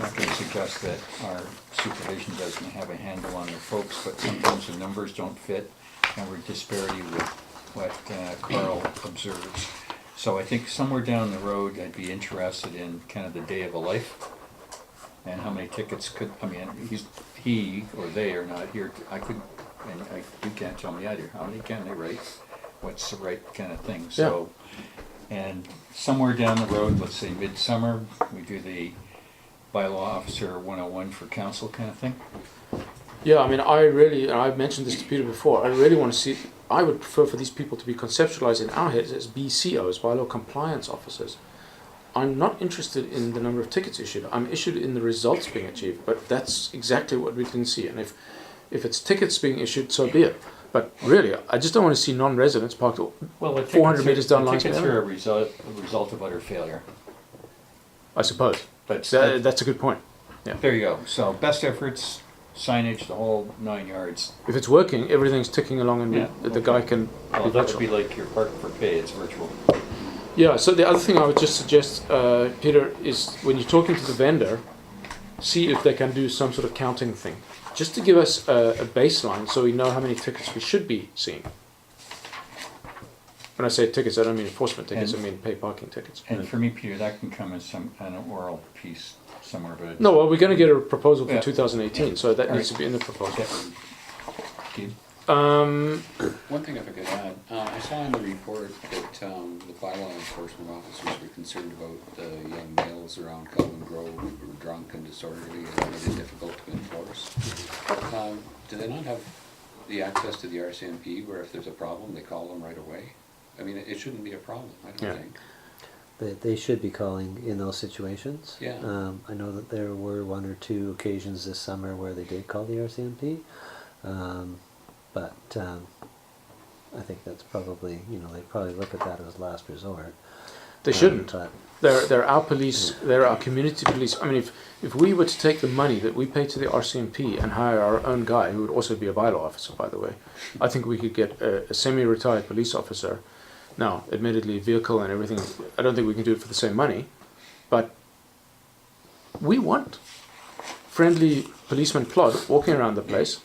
not going to suggest that our supervision doesn't have a handle on their folks, but sometimes the numbers don't fit, and we're disparity with what Carl observes. So I think somewhere down the road, I'd be interested in kind of the day of a life, and how many tickets could, I mean, he or they are not here, you can't tell me either, how many can they write? What's the right kind of thing? So, and somewhere down the road, let's say midsummer, we do the bylaw officer 101 for council kind of thing. Yeah, I mean, I've mentioned this to Peter before, I really want to see, I would prefer for these people to be conceptualized in our heads as BCOs, bylaw compliance officers. I'm not interested in the number of tickets issued, I'm interested in the results being achieved, but that's exactly what we can see, and if it's tickets being issued, so be it. But really, I just don't want to see non-residents parked Well, the 400 meters down the Lions tickets Bay are a result of utter failure. I suppose. But That's a good point. there you go. So best efforts, signage, the whole 9 yards. If it's working, everything's ticking along and Yeah. the guy can Well, be that would virtual. be like your park for pay, it's virtual. Yeah, so the other thing I would just suggest, Peter, is when you're talking to the vendor, see if they can do some sort of counting thing. Just to give us a baseline so we know how many tickets we should be seeing. When I say tickets, I don't mean enforcement tickets, I And- mean pay parking tickets. And for me, Peter, that can come as an oral piece somewhere, but. No, well, we're going to get a proposal for Yeah. 2018, so that All needs right. to be in the proposal. Steve? One thing if I could add, I saw in the report that the bylaw enforcement officers were concerned about young males around Calvin Grove who were drunk and disorderly and made it difficult to enforce. Do they not have the access to the RCMP where if there's a problem, they call them right away? I mean, it shouldn't be a problem, I Yeah. don't think. They should be calling in those situations. Yeah. I know that there were 1 or 2 occasions this summer where they did call the RCMP. But I think that's probably, they probably look at that as last resort. They shouldn't. But They're our police, they're our community police. I mean, if we were to take the money that we pay to the RCMP and hire our own guy, who would also be a bylaw officer, by the way, I think we could get a semi-retired police officer. Now, admittedly, vehicle and everything, I don't think we can do it for the same money, but we want friendly policeman plod walking around the place,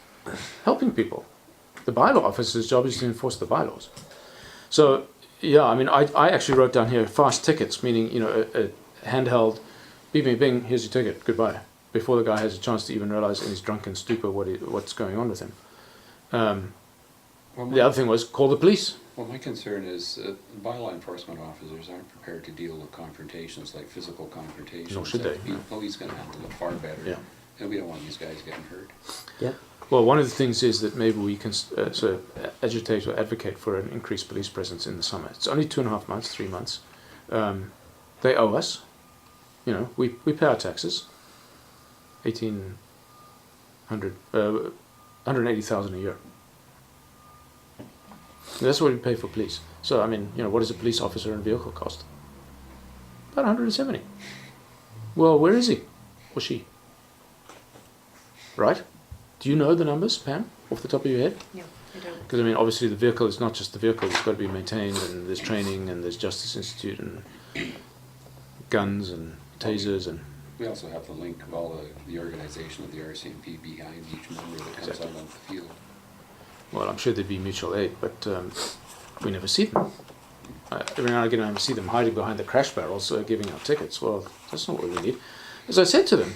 helping people. The bylaw officer's job is to enforce the bylaws. So, yeah, I mean, I actually wrote down here fast tickets, meaning, a handheld, bing, bing, bing, here's your ticket, goodbye, before the guy has a chance to even realize in his drunken stupor what's going on with him. Well, The other thing was call the police. Well, my concern is bylaw enforcement officers aren't prepared to deal with confrontations, like physical confrontations. Nor should they, The police going to handle it far better. Yeah. And we don't want these guys getting hurt. yeah, Well, one of the things is that maybe we can sort of agitate or advocate for an increased police presence in the summer. It's only 2.5 months, 3 months. They owe us. We pay our taxes. 180,000 a year. And that's what we pay for police. So, I mean, what does a police officer and vehicle cost? About 170. Well, where is he? Or she? Right? Do you know the numbers, Pam, off the top of your head? No, I don't. Because, I mean, obviously the vehicle is not just the vehicle, it's got to be maintained, and there's training, and there's Justice Institute, and guns, and tasers, and... We also have the link of all the organization of the RCMP behind each member that comes Exactly. out on the field. Well, I'm sure there'd be mutual aid, but we never see them. Every now and again I see them hiding behind the crash barrels giving out tickets. Well, that's not what we need. As I said to them,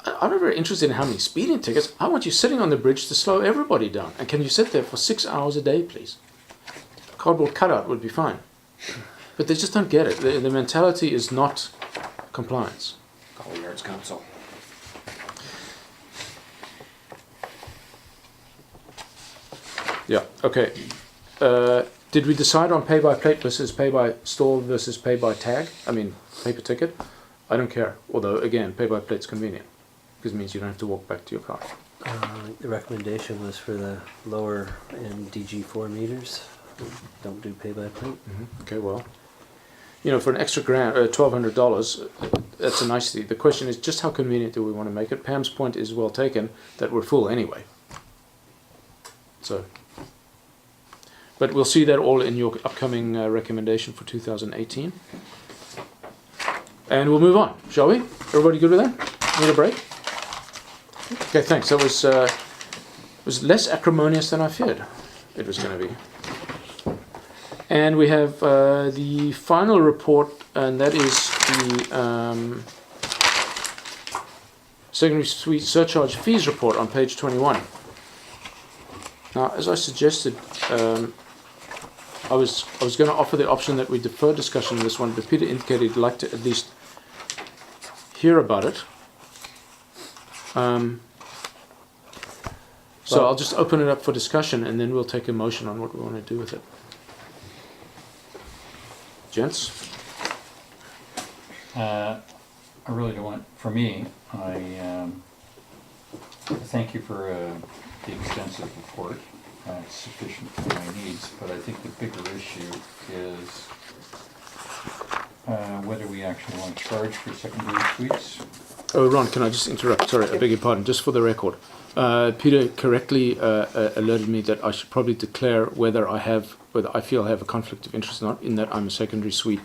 I'm not very interested in how many speeding tickets. I want you sitting on the bridge to slow everybody down. And can you sit there for 6 hours a day, please? Cardboard cutout would be fine. But they just don't get it. The mentality is not compliance. Call the Arts Council. Yeah, okay. Did we decide on pay by plate versus pay by stall versus pay by tag? I mean, paper ticket? I don't care. Although, again, pay by plate's convenient. Because it means you don't have to walk back to your car. the recommendation was for the lower end DG4 meters. Don't do pay by plate. Okay, well, for an extra $1,200, that's a nice thing. The question is just how convenient do we want to make it? Pam's point is well taken that we're full anyway. So, but we'll see that all in your upcoming recommendation for 2018. And we'll move on, shall we? Everybody good with that? Need a break? Okay, thanks. That was less acrimonious than I feared it was going to be. And we have the final report, and that is the secondary suite surcharge fees report on page 21. Now, as I suggested, I was going to offer the option that we defer discussion on this one, but Peter indicated he'd like to at least hear about it. So I'll just open it up for discussion, and then we'll take a motion on what we want to do with it. Gents? I really don't want, for me, I thank you for the extensive report. It's sufficient for my needs, but I think the bigger issue is whether we actually want to charge for secondary suites. Oh, Ron, can I just interrupt? Sorry, I beg your pardon, just for the record. Peter correctly alerted me that I should probably declare whether I feel I have a conflict of interest or not, in that I'm a secondary suite.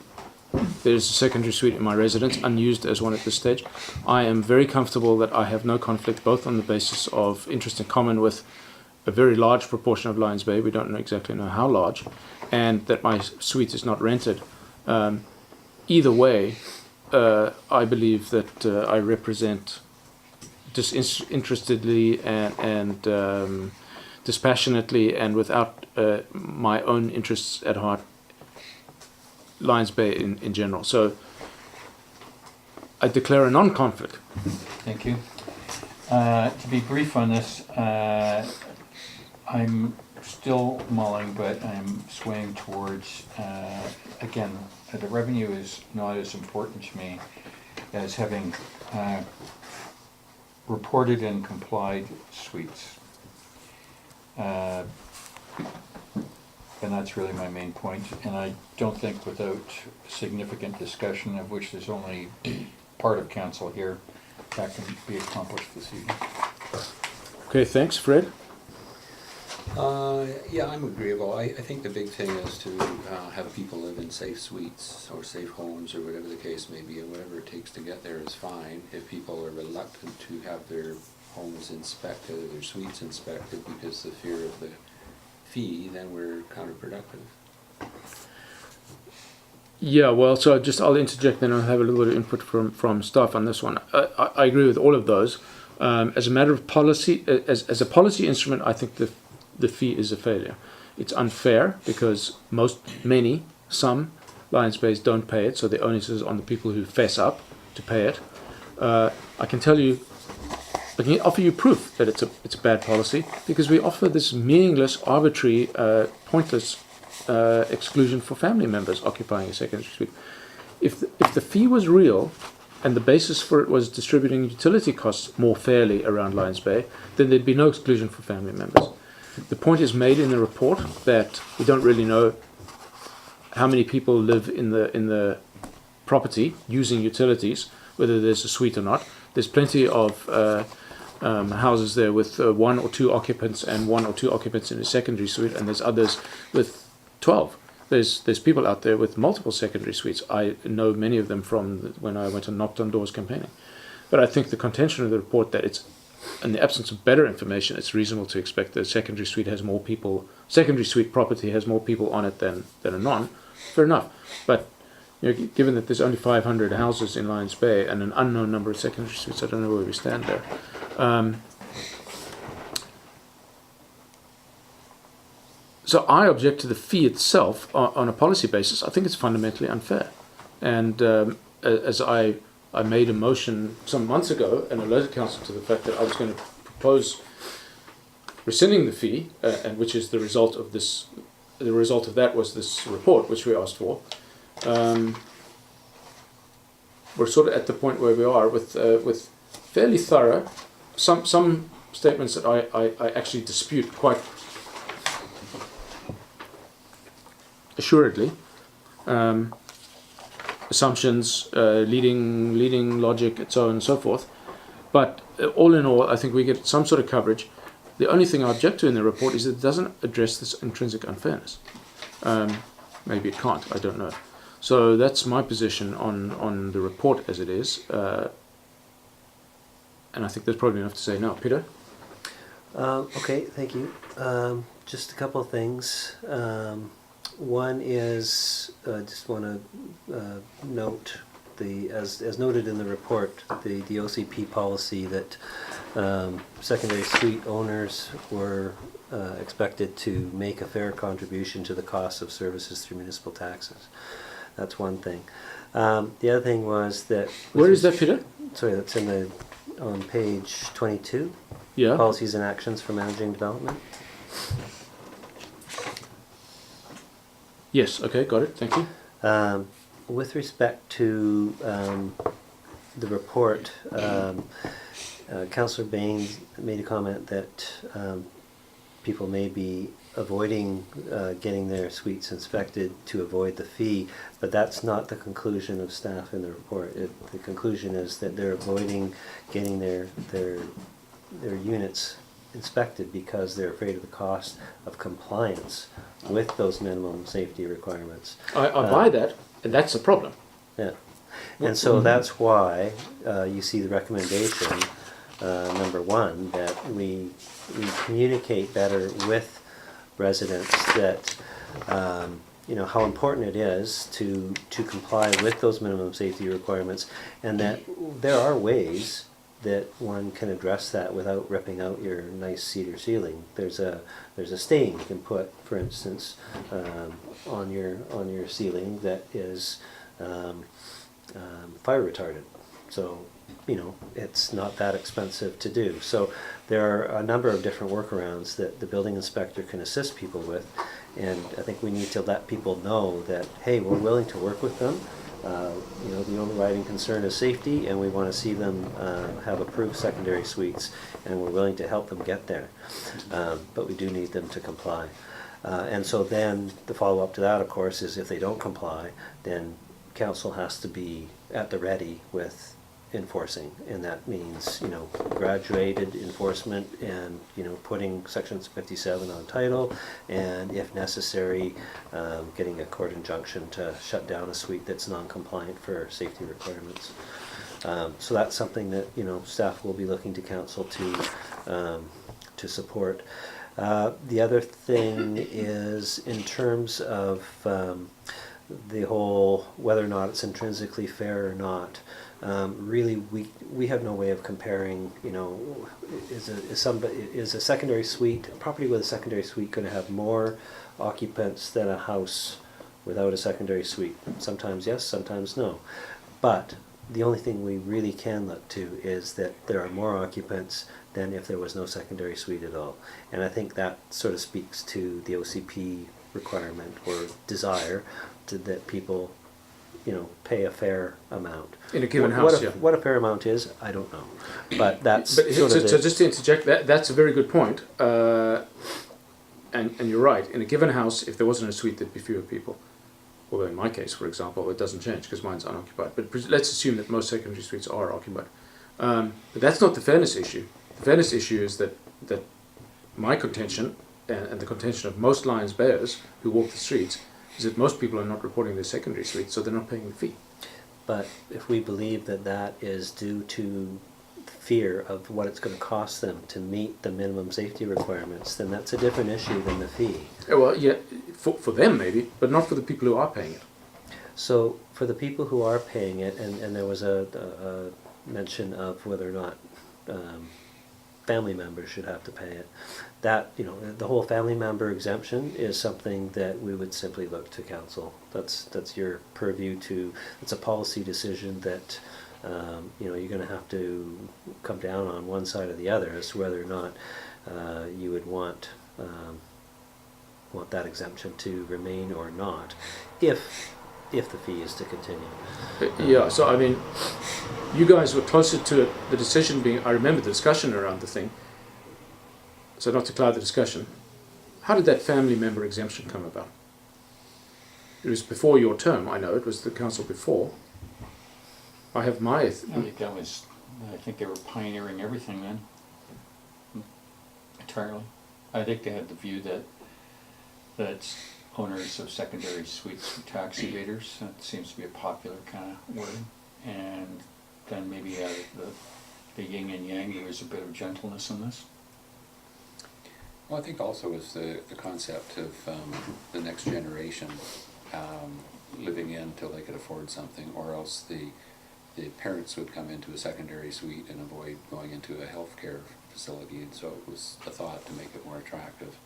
There's a secondary suite in my residence, unused as one at this stage. I am very comfortable that I have no conflict, both on the basis of interest in common with a very large proportion of Lions Bay, we don't know exactly know how large, and that my suite is not rented. Either way, I believe that I represent disinterestedly and dispassionately and without my own interests at heart Lions Bay in general. So I declare a non-conflict. Thank you. To be brief on this, I'm still mulling, but I'm swaying towards, again, the revenue is not as important to me as having reported and complied suites. And that's really my main point. And I don't think without significant discussion, of which there's only part of council here, that can be accomplished this evening. Okay, thanks, Fred. Yeah, I'm agreeable. I think the big thing is to have people live in safe suites or safe homes or whatever the case may be, and whatever it takes to get there is fine. If people are reluctant to have their homes inspected or their suites inspected because of the fear of the fee, then we're counterproductive. Yeah, well, so I'll interject, then I'll have a little bit of input from staff on this one. I agree with all of those. As a matter of policy, as a policy instrument, I think the fee is a failure. It's unfair because some Lions Bays don't pay it, so the onus is on the people who fess up to pay it. I can offer you proof that it's a bad policy because we offer this meaningless, arbitrary, pointless exclusion for family members occupying a secondary suite. If the fee was real and the basis for it was distributing utility costs more fairly around Lions Bay, then there'd be no exclusion for family members. The point is made in the report that we don't really know how many people live in the property using utilities, whether there's a suite or not. There's plenty of houses there with 1 or 2 occupants and 1 or 2 occupants in a secondary suite, and there's others with 12. There's people out there with multiple secondary suites. I know many of them from when I went and knocked on doors campaigning. But I think the contention of the report that it's, in the absence of better information, it's reasonable to expect that a secondary suite property has more people on it than a non. Fair enough. But given that there's only 500 houses in Lions Bay and an unknown number of secondary suites, I don't know where we stand there. So I object to the fee itself on a policy basis. I think it's fundamentally unfair. And as I made a motion some months ago and alerted council to the fact that I was going to propose rescinding the fee, and which is the result of this. The result of that was this report, which we asked for. We're sort of at the point where we are with fairly thorough. Some statements that I actually dispute quite assuredly. Assumptions, leading logic, and so on and so forth. But all in all, I think we get some sort of coverage. The only thing I object to in the report is that it doesn't address this intrinsic unfairness. Maybe it can't, I don't know. So that's my position on the report as it is. And I think there's probably enough to say now. Peter? Okay, thank you. Just a couple of things. One is, just want to note as noted in the report, the OCP policy that secondary suite owners were expected to make a fair contribution to the cost of services through municipal taxes. That's one thing. The other thing was that... Where is that, Peter? Sorry, that's on page 22. Yeah. Policies and actions for managing development. Yes, okay, got it, thank you. With respect to the report, Councillor Baines made a comment that people may be avoiding getting their suites inspected to avoid the fee, but that's not the conclusion of staff in the report. The conclusion is that they're avoiding getting their units inspected because they're afraid of the cost of compliance with those minimum safety requirements. I buy that, and that's a problem. Yeah, and so that's why you see the recommendation number one, that we communicate better with residents that, you know, how important it is to comply with those minimum safety requirements, and that there are ways that one can address that without ripping out your nice cedar ceiling. There's a stain you can put, for instance, on your ceiling that is fire retardant. So, you know, it's not that expensive to do. So there are a number of different workarounds that the building inspector can assist people with, and I think we need to let people know that, hey, we're willing to work with them. You know, the overriding concern is safety, and we want to see them have approved secondary suites, and we're willing to help them get there. But we do need them to comply. And so then the follow-up to that, of course, is if they don't comply, then council has to be at the ready with enforcing, and that means, you know, graduated enforcement and, you know, putting sections 57 on title, and if necessary, getting a court injunction to shut down a suite that's non-compliant for safety requirements. So that's something that, you know, staff will be looking to council to support. The other thing is in terms of the whole whether or not it's intrinsically fair or not. Really, we have no way of comparing. You know, is a secondary suite, a property with a secondary suite, going to have more occupants than a house without a secondary suite? Sometimes yes, sometimes no. But the only thing we really can look to is that there are more occupants than if there was no secondary suite at all. And I think that sort of speaks to the OCP requirement or desire that people, you know, pay a fair amount. In a given house, yeah. What a fair amount is, I don't know. But that's But sort so, of so just to interject, that's a very good point. And you're right. In a given house, if there wasn't a suite, there'd be fewer people. Although in my case, for example, it doesn't change because mine's unoccupied. But let's assume that most secondary suites are occupied. But that's not the fairness issue. The fairness issue is that my contention, and the contention of most Lions Bayers who walk the streets, is that most people are not reporting their secondary suite, so they're not paying the fee. But if we believe that that is due to fear of what it's going to cost them to meet the minimum safety requirements, then that's a different issue than the fee. Well, yeah, for them maybe, but not for the people who are paying it. So for the people who are paying it, and there was a mention of whether or not family members should have to pay it, that, you know, the whole family member exemption is something that we would simply look to council. That's your purview to, it's a policy decision that, you know, you're going to have to come down on one side or the other as to whether or not you would want that exemption to remain or not, if the fee is to continue. Yeah, so I mean, you guys were closer to the decision being, I remember the discussion around the thing, so not to cloud the discussion. How did that family member exemption come about? It was before your term, I know, it was the council before. I have my... I think they were pioneering everything then. Entirely. I think they had the view that owners of secondary suites were tax evaders. That seems to be a popular kind of word. And then maybe the yin and yang, there was a bit of gentleness in this. Well, I think also is the concept of the next generation living in until they could afford something, or else the parents would come into a secondary suite and avoid going into a healthcare facility, and so it was a thought to make it more attractive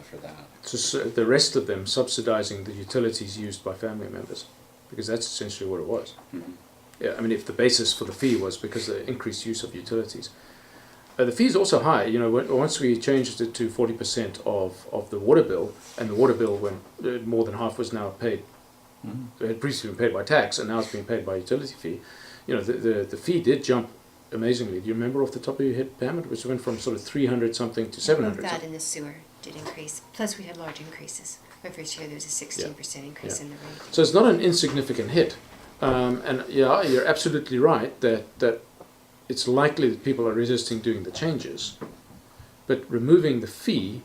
for that. So the rest of them subsidizing the utilities used by family members, because that's essentially what it was. Mm-hmm. Yeah, I mean, if the basis for the fee was because of the increased use of utilities. The fee is also high. You know, once we changed it to 40% of the water bill, and the water bill, when more than half was now paid, it had previously been paid by tax, and now it's being paid by utility fee. You know, the fee did jump amazingly. Do you remember off the top of your head, Pam? It went from sort of 300 something to 700 That something. and the sewer did increase. Plus we had large increases. My first year there was a 16% increase in the rate. So it's not an insignificant hit. And yeah, you're absolutely right that it's likely that people are resisting doing the changes. But removing the fee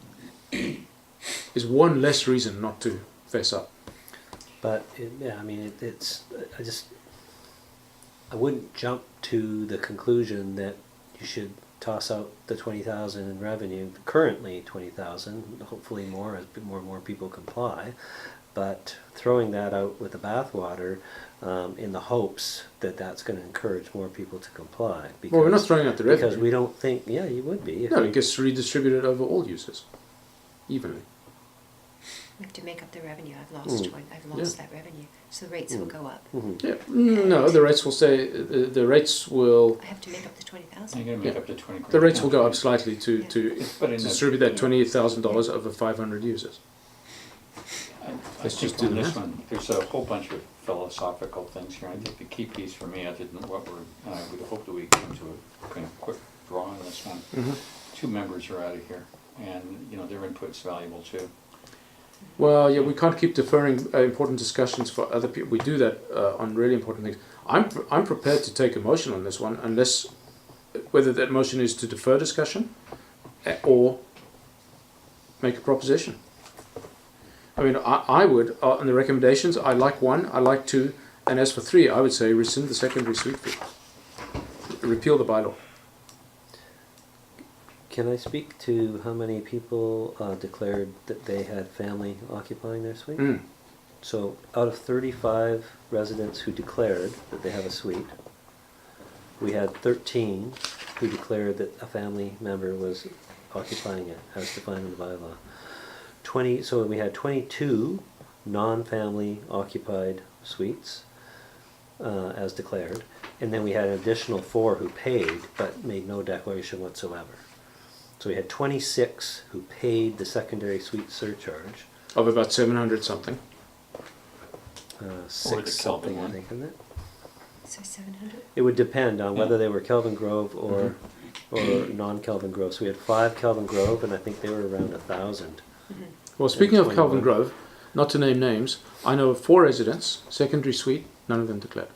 is one less reason not to fess up. But yeah, I mean, I wouldn't jump to the conclusion that you you should toss out the 20,000 in revenue, currently 20,000, hopefully more as more and more people comply, but throwing that out with the bathwater in the hopes that that's going to encourage more people to comply. Because, Well, we're not throwing out the revenue. because we don't think, yeah, you would be. If No, you- it gets redistributed over all users, evenly. We have to make up the revenue. I've lost that revenue, so the rates will go up. Mhm. Yeah. No, the rates will stay. The rates will. I have to make up the 20,000. You're gonna make Yeah. up to 20 grand. The rates will go up slightly to But in distribute that $28,000 over 500 users. I Let's think just do on this that. one, there's a whole bunch of philosophical things here. I think the key piece for me, other than what I would hope that we come to a kind of quick draw on this one. Mhm. 2 members are out of here, and, you know, their input's valuable too. Well, yeah, we can't keep deferring important discussions for other people. We do that on really important things. I'm prepared to take a motion on this one, unless whether that motion is to defer discussion or make a proposition. I mean, I would on the recommendations. I like 1, I like 2, and as for 3, I would say rescind the secondary suite fee, repeal the bylaw. Can I speak to how many people declared that they had family occupying their suite? Mm. So out of 35 residents who declared that they have a suite, we had 13 who declared that a family member was occupying it as defined in the bylaw. So we had 22 non-family occupied suites as declared, and then we had an additional 4 who paid but made no declaration whatsoever. So we had 26 who paid the secondary suite surcharge. Of about 700 something. 6 Kelvin something, I one. think, isn't it? So 700? It would depend on whether Yeah. they were Kelvin Grove or non-Kelvin Grove. So we had 5 Kelvin Grove, and I think they were around 1,000. Well, speaking of 21. Calvin Grove, not to name names, I know of 4 residents, secondary suite, none of them declared.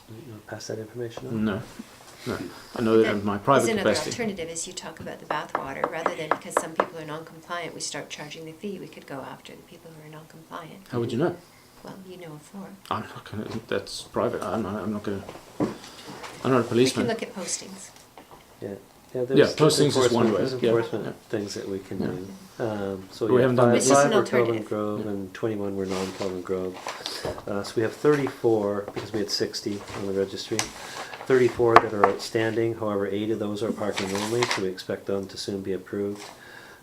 You want to pass that information on? No. I know that in my private There's another capacity. alternative is you talk about the bathwater, rather than because some people are non-compliant, we start charging the fee, we could go after the people who are non-compliant. How would you know? Well, you know of 4. I'm not going to. That's private. I'm not going to. I'm not a We can policeman. look at postings. Yeah. Yeah, there's postings is one way. There's Yeah, enforcement yeah. things that we can Yeah. do. So We yeah, haven't done five, that This is five an were Kelvin alternative. Grove and 21 were non-Kelvin Grove. So we have 34, because we had 60 on the registry. 34 that are outstanding, however 8 of those are parking only, so we expect them to soon be approved.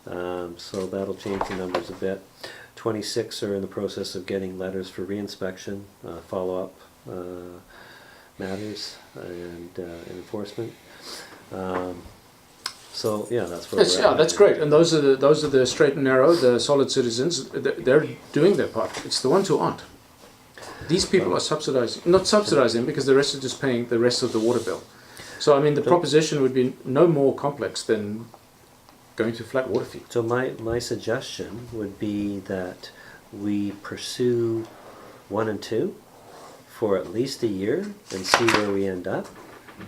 So that'll change the numbers a bit. 26 are in the process of getting letters for reinspection, follow-up matters, and enforcement. So yeah, that's where Yes, we're yeah, at. that's great. And those are the straight and narrow, the solid citizens. They're doing their part. It's the ones who aren't. These people are subsidizing, not subsidizing, because the rest are just paying the rest of the water bill. So I mean, the proposition would be no more complex than going to flat water fee. So my suggestion would be that we pursue 1 and 2 for at least a year and see where we end up.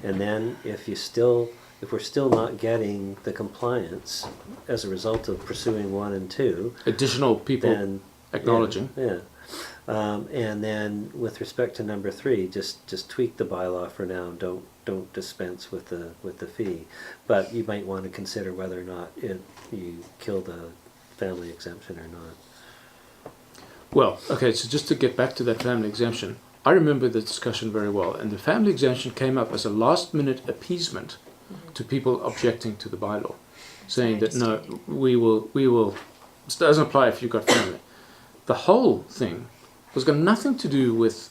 And then if we're still not getting the compliance as a result of pursuing 1 and 2, Additional people then acknowledging. Yeah. And then with respect to number 3, just tweak the bylaw for now. Don't dispense with the fee. But you might want to consider whether or not you kill the family exemption or not. Well, okay, so just to get back to that family exemption, I remember the discussion very well, and the family exemption came up as a last-minute appeasement to people objecting to the bylaw, saying that no, we will. This doesn't apply if you've got family. The whole thing was got nothing to do with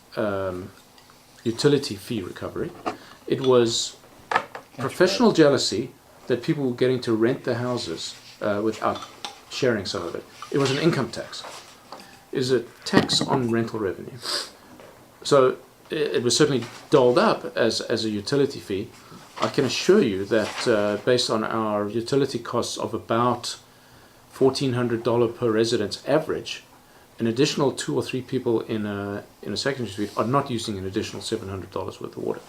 utility fee recovery. It was professional jealousy that people were getting to rent their houses without sharing some of it. It was an income tax. It was a tax on rental revenue. So it was certainly doled up as a utility fee. I can assure you that based on our utility costs of about $1,400 per residence average, an additional 2 or 3 people in a secondary suite are not using an additional $700 worth of water.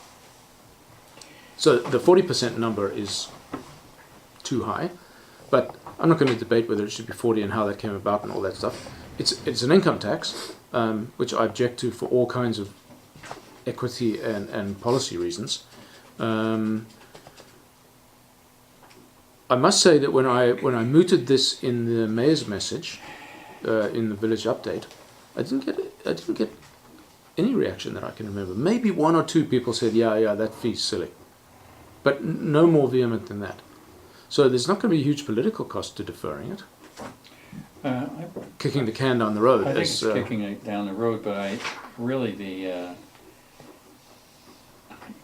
So the 40% number is too high, but I'm not going to debate whether it should be 40 and how that came about and all that stuff. It's an income tax, which I object to for all kinds of equity and policy reasons. I must say that when I mooted this in the mayor's message, in the village update, I didn't get any reaction that I can remember. Maybe one or two people said, yeah, that fee's silly, but no more vehement than that. So there's not going to be a huge political cost to deferring it, kicking the can down the road. I think it's kicking it down the road, but I really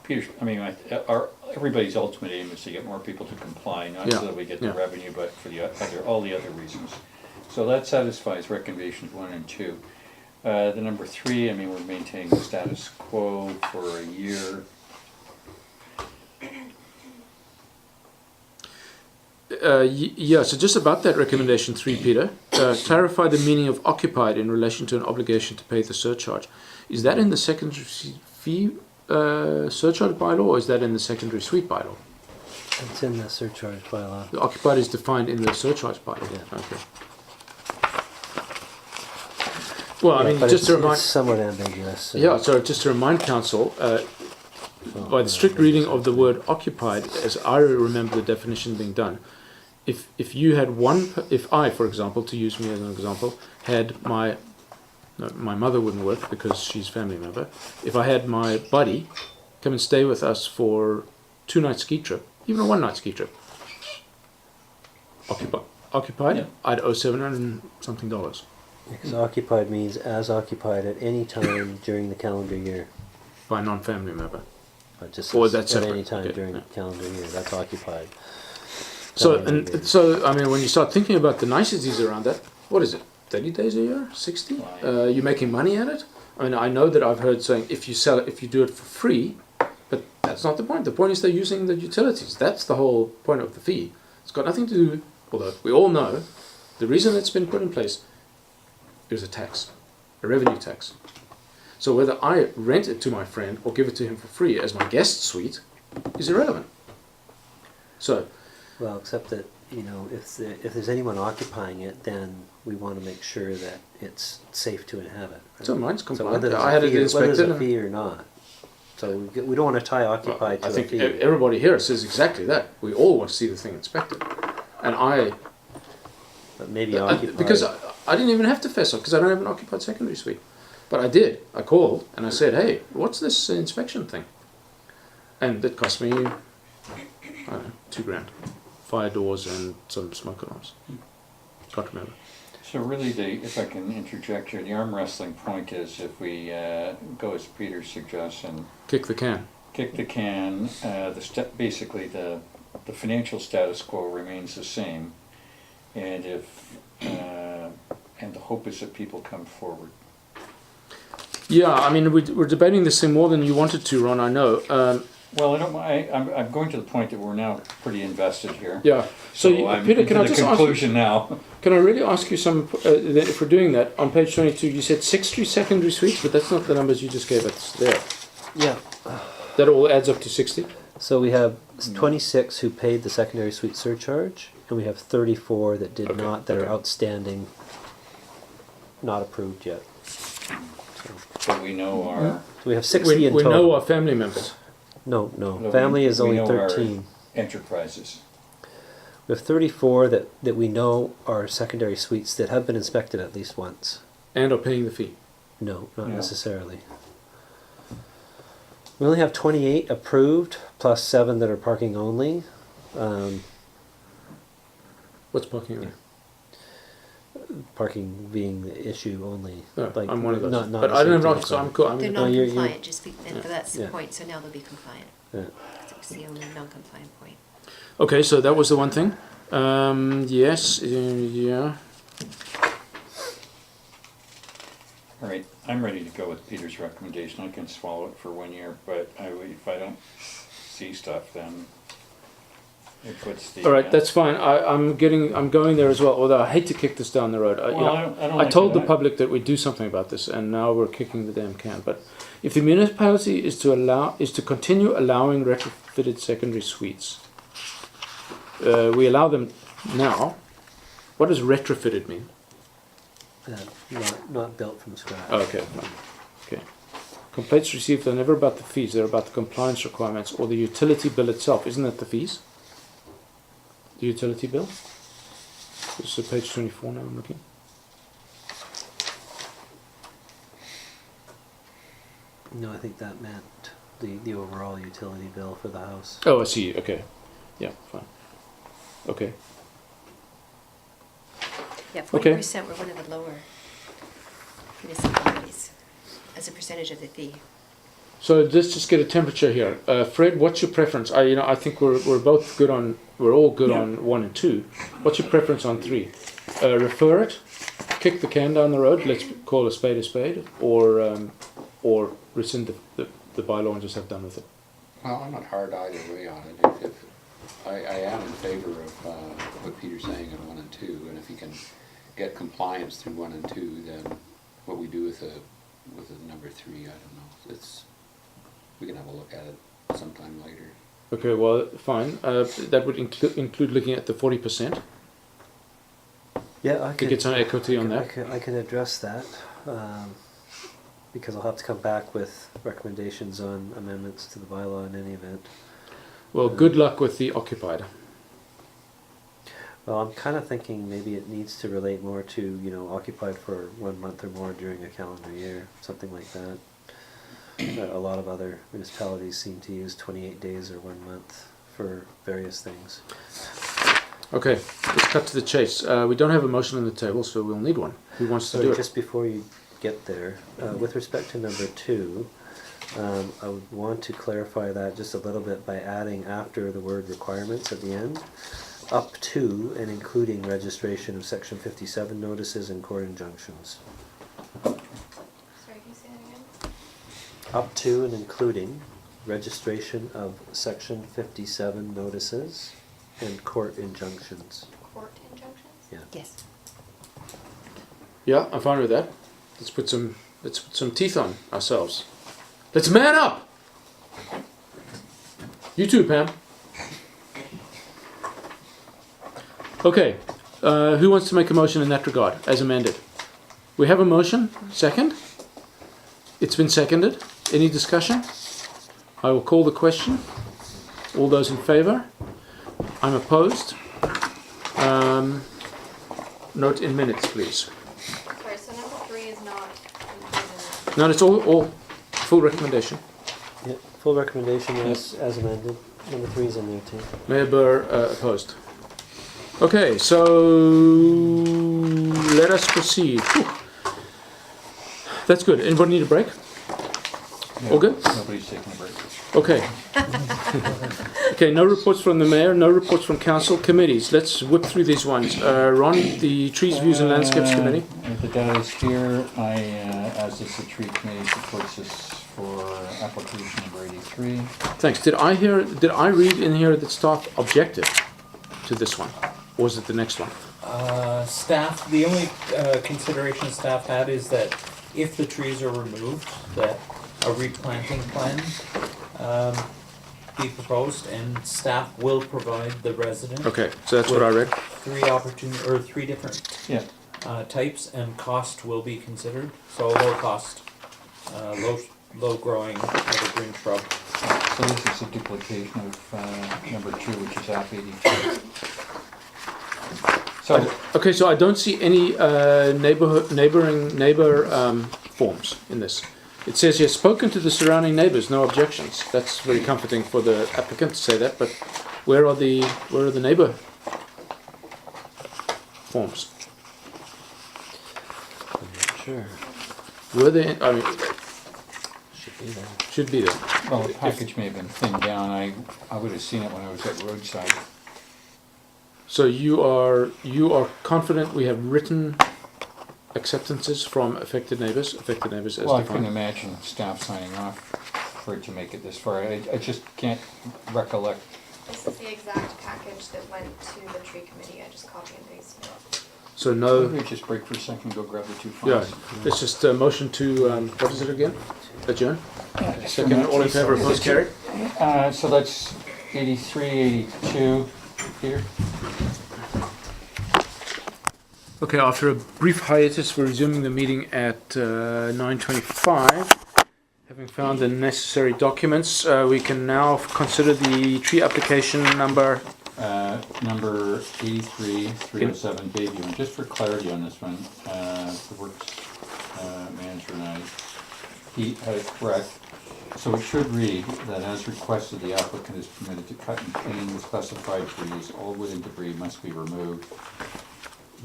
Peter. I mean, everybody's ultimate aim is to get more people to comply, not so that we get the revenue, but for all the other reasons. So that satisfies recommendations 1 and 2. The number 3, I mean, we're maintaining the status quo for a year. Yeah, so just about that recommendation 3, Peter, clarify the meaning of occupied in relation to an obligation to pay the surcharge. Is that in the secondary fee surcharge bylaw, or is that in the secondary suite bylaw? It's in the surcharge bylaw. The occupied is defined in the surcharge bylaw. Yeah. Okay. Well, I mean, but just to it's remind. somewhat ambiguous. Yeah, so just to remind council, by the strict reading of the word occupied, as I remember the definition being done, if you had if I, for example, to use me as an example, had my mother wouldn't work because she's a family member. If I had my buddy come and stay with us for 2-night ski trip, even a 1-night ski trip, occupied, Yeah. I'd owe $700 and something. Because occupied means as occupied at any time during the calendar year. By a non-family member. But just Or says that's at separate. any time Okay, during yeah. the calendar year. That's occupied. So, Calendar year. so I mean, when you start thinking about the niceties around that, what is it? 30 days a year? 60? Right. You're making money at it? I mean, I know that I've heard saying if you sell it, if you do it for free, but that's not the point. The point is they're using the utilities. That's the whole point of the fee. It's got nothing to do, although we all know the reason it's been put in place is a tax, a revenue tax. So whether I rent it to my friend or give it to him for free as my guest suite is irrelevant. So, Well, except that, you know, if there's anyone occupying it, then we want to make sure that it's safe to inhabit. Right? so mine's So compliant. whether I had it there's inspected. a fee or not. So we don't want to tie occupied I to a think fee. everybody here says exactly that. We all want to see the thing inspected. And But maybe occupied. because I didn't even have to fess up because I don't have an occupied secondary suite. But I did. I called and I said, hey, what's this inspection thing? And it cost me, I don't know, $2,000. Fire doors and some smoke alarms. Can't remember. So really, if I can interject here, the arm wrestling point is if we go as Peter suggests and Kick the can. kick the can, basically the financial status quo remains the same, and and the hope is that people come forward. Yeah, I mean, we're debating this thing more than you wanted to, Ron, I know. Well, I'm going to the point that we're now pretty invested here. Yeah. So, I'm Peter, into can I the just ask you, conclusion now? can I really ask you some, if we're doing that, on page 22, you said 60 secondary suites, but that's not the numbers you just gave us there. Yeah. That all adds up to 60? So we have 26 who paid the secondary suite surcharge, and we have 34 that did Okay, not, that okay. are outstanding, not approved yet. So we know our, So we have 60 in We total. know our family members. No, No, family is we only know our- 13. enterprises. We have 34 that we know are secondary suites that have been inspected at least once. And are paying the fee. No, not No. necessarily. We only have 28 approved, plus 7 that are parking only. What's parking there? Parking being the issue only. No, I'm one of those. Not But I don't have safety an so I'm requirement. cool. They're No, you're- non-compliant, just that's the Yeah. point, so now they'll be compliant. Yeah. That's the only non-compliant point. Okay, so that was the one thing. Yes, yeah. All right, I'm ready to go with Peter's recommendation. I can swallow it for 1 year, but if I don't see stuff, then it puts the. All right, that's fine. I'm going there as well. Although I hate to kick this down the road. Well, I don't I like told to- the public that we'd do something about this, and now we're kicking the damn can. But if the municipality is to continue allowing retrofitted secondary suites, we allow them now. What does retrofitted mean? Not built from scratch. Oh, okay, fine. Okay. Complaints received are never about the fees, they're about the compliance requirements or the utility bill itself. Isn't that the fees? The utility bill? This is page 24 now I'm looking. No, I think that meant the overall utility bill for the house. Oh, I see. Okay. Yeah, fine. Okay. Yeah, Okay. 40% were one of the lower municipalities as a percentage of the fee. So let's just get a temperature here. Fred, what's your preference? I think we're both good on, we're all good Yeah. on 1 and 2. What's your preference on 3? Refer it, kick the can down the road, let's call a spade, or rescind the bylaw and just have done with it. Well, I'm not hard either way on it. If I am in favor of what Peter's saying on 1 and 2, and if he can get compliance through 1 and 2, then what we do with a number 3, I don't know. We can have a look at it sometime later. Okay, well, fine. That would include looking at the 40%. Yeah, I To could get some equity on that. I could address that because I'll have to come back with recommendations on amendments to the bylaw in any event. Well, good luck with the occupied. Well, I'm kind of thinking maybe it needs to relate more to, occupied for 1 month or more during a calendar year, something like that. A lot of other municipalities seem to use 28 days or 1 month for various things. Okay, let's cut to the chase. We don't have a motion on the table, so we'll need one. Who wants to So do it? just before you get there, with respect to number 2, I would want to clarify that just a little bit by adding after the word requirements at the end, up to and including registration of section 57 notices and court injunctions. Sorry, can you say that again? Up to and including registration of section 57 notices and court injunctions. Court injunctions? Yeah. Yes. Yeah, I'm fine with that. Let's put some teeth on ourselves. Let's man up. You too, Pam. Okay. Who wants to make a motion in that regard, as amended? We have a motion. Second. It's been seconded. Any discussion? I will call the question. All those in favour? I'm opposed. Note in minutes, please. Sorry, so number 3 is not included. No, it's all full recommendation. Yeah, full recommendation as amended. Number 3 is in there too. Mayor Burr opposed. Okay, so let us proceed. Whew. That's good. Anybody need a break? Yeah, All good? Nobody's taking a break. Okay. Okay, no reports from the mayor, no reports from council committees. Let's whip through these ones. Ron, the Trees, Views and Landscapes Committee. The data is here. As is the tree committee, supports this for application number 83. Thanks. Did I read in here that staff objected to this one? Or was it the next one? Staff, the only consideration staff had is that if the trees are removed, that a replanting plan be proposed, and staff will provide the resident Okay, so that's what I read. three different Yeah. types, and cost will be considered. So low cost, low growing evergreen shrub. So this is a duplication of number 2, which is app 82. So, Okay, so I don't see any neighbor forms in this. It says here, spoken to the surrounding neighbors, no objections. That's very comforting for the applicant to say that, but where are the neighbor forms? I'm not sure. Were they, I mean, Should be there. should be there. well, the package may have been thinned down. I would have seen it when I was at roadside. So you are confident we have written acceptances from affected neighbors as Well, I couldn't defined? imagine staff signing off for it to make it this far. I just can't recollect. This is the exact package that went to the tree committee. I just copy and pasted it. So no, Maybe just break for a second, go grab the 2 yeah, files. it's just a motion to, what is it again? Adjourn? Second, all in favor, opposed, carried? So that's 83, 82 here. Okay, after a brief hiatus, we're resuming the meeting at 9:25. Have Having found the necessary documents, we can now consider the tree application number. Number 83-307 Bayview, and just for clarity on this one, the works manager and I, he had it correct. So it should read that as requested, the applicant is permitted to cut and clean the specified trees. All wood and debris must be removed.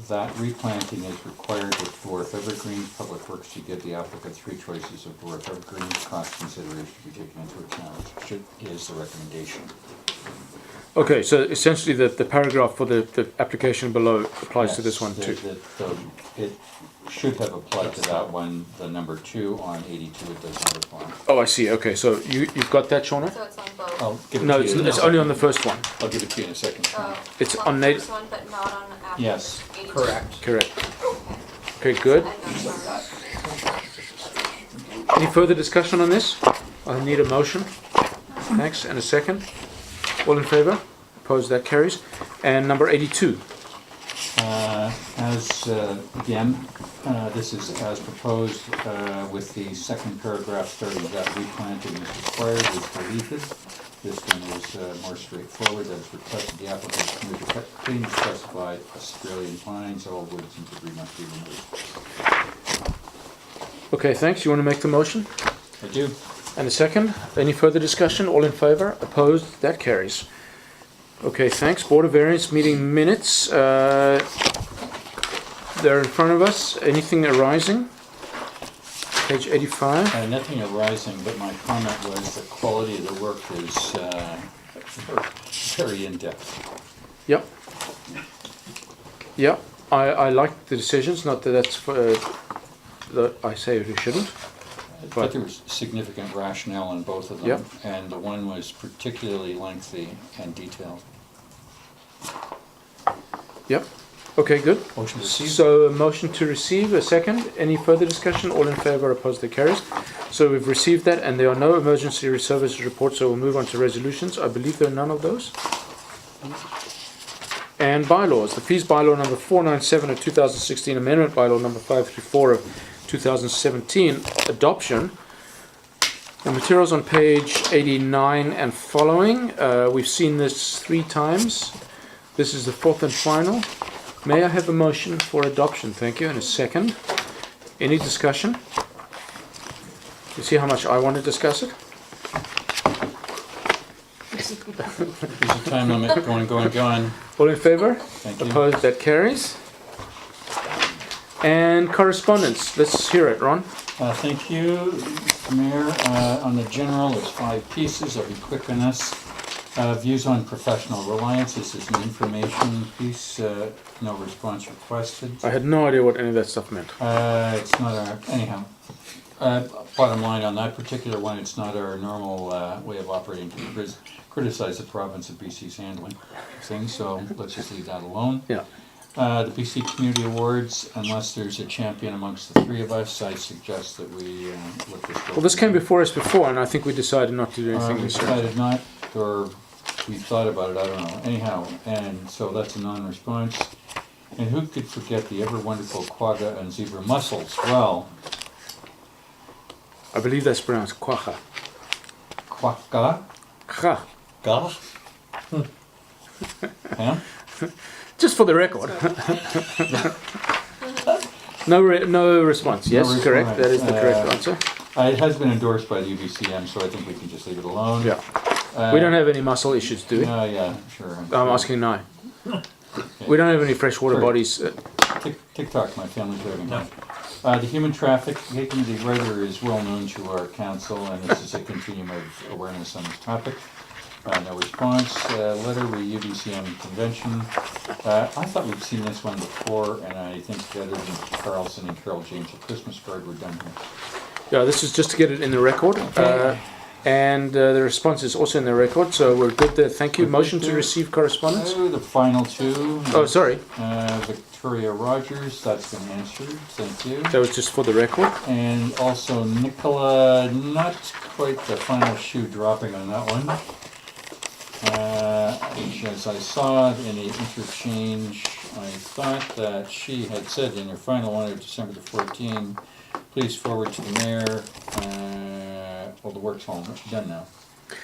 That replanting is required with dwarf evergreens. Public Works to give the applicant 3 choices of dwarf evergreens. Cost consideration to be taken into account. Is the recommendation. Okay, so essentially the paragraph for the application below applies to this one too. It should have applied to that one. The number 2 on 82, it does not apply. Oh, I see. Okay, so you've got that, Shauna? So it's on both. I'll give it No, to you. it's only on the first one. I'll give it to you in a second. It's on on the native. first one, but not on after Yes. 82. Correct. Correct. Okay. Okay, good. I'm not sure. Any further discussion on this? I need a motion. Thanks, and a second. All in favour? Opposed? That carries. And number 82. This is as proposed with the second paragraph starting that replanting is required is deleted. This one is more straightforward. As requested, the applicant is permitted to cut clean the specified Australian pines. All woods and debris must be removed. Okay, thanks. You want to make the motion? I do. And a second. Any further discussion? All in favour? Opposed? That carries. Okay, thanks. Board of Variance meeting minutes. They're in front of us. Anything arising? Page 85. Nothing arising, but my comment was the quality of the work is very in-depth. Yep. Yep. I like the decisions. Not that that's that I say we shouldn't. But there was significant rationale in both of them. Yep. And the one was particularly lengthy and detailed. Yep. Okay, good. Motion to receive. So a motion to receive, a second. Any further discussion? All in favour, opposed, that carries. So we've received that, and there are no emergency services reports, so we'll move on to resolutions. I believe there are none of those. And bylaws. The fees bylaw number 497 of 2016, amendment bylaw number 534 of 2017, adoption. The materials on page 89 and following. We've seen this 3 times. This is the 4th and final. May I have a motion for adoption? Thank you. And a second. Any discussion? You see how much I want to discuss it? There's a time limit going. All in favour? Thank you. Opposed? That carries. And correspondence. Let's hear it, Ron. Thank you, Mr. Mayor. On the general, it's 5 pieces. I'll be quick on this. Views on professional reliance. This is an information piece. No response requested. I had no idea what any of that stuff meant. It's not our, anyhow. Bottom line on that particular one, it's not our normal way of operating to criticize the province of BC's handling things, so let's just leave that alone. Yeah. The BC Community Awards, unless there's a champion amongst the 3 of us, I suggest that we look this over. Well, this came before us before, and I think we decided not to do anything We this year. decided not, or we thought about it, I don't know. Anyhow, and so that's a non-response. And who could forget the ever wonderful quagga and zebra mussels? Well, I believe that's pronounced quagga. quagga? Ga. Ga? Yeah? Just for the record. No response. Yes, response. correct. That is the correct answer. It has been endorsed by the UBCM, so I think we can just leave it alone. Yeah. We don't have any muscle issues, do we? Yeah, sure. I'm asking now. We don't have any freshwater Sorry. bodies. TikTok, my family's driving home. The human trafficking committee writer is well known to our council, and this is a continuum of awareness on this topic. No response. Letter with UBCM convention. I thought we'd seen this one before, and I think other than Carlson and Carol James, a Christmas card, we're done here. Yeah, this is just to get it in the record. And the response is also in the record, so we're good there. Thank you. Motion to receive correspondence? The final 2. Oh, sorry. Victoria Rogers, that's been answered. Thank you. That was just for the record. And also Nicola, not quite the final shoe dropping on that one. As I saw in the interchange, I thought that she had said in her final one of December the 14th, please forward to the mayor well, the work's all done now.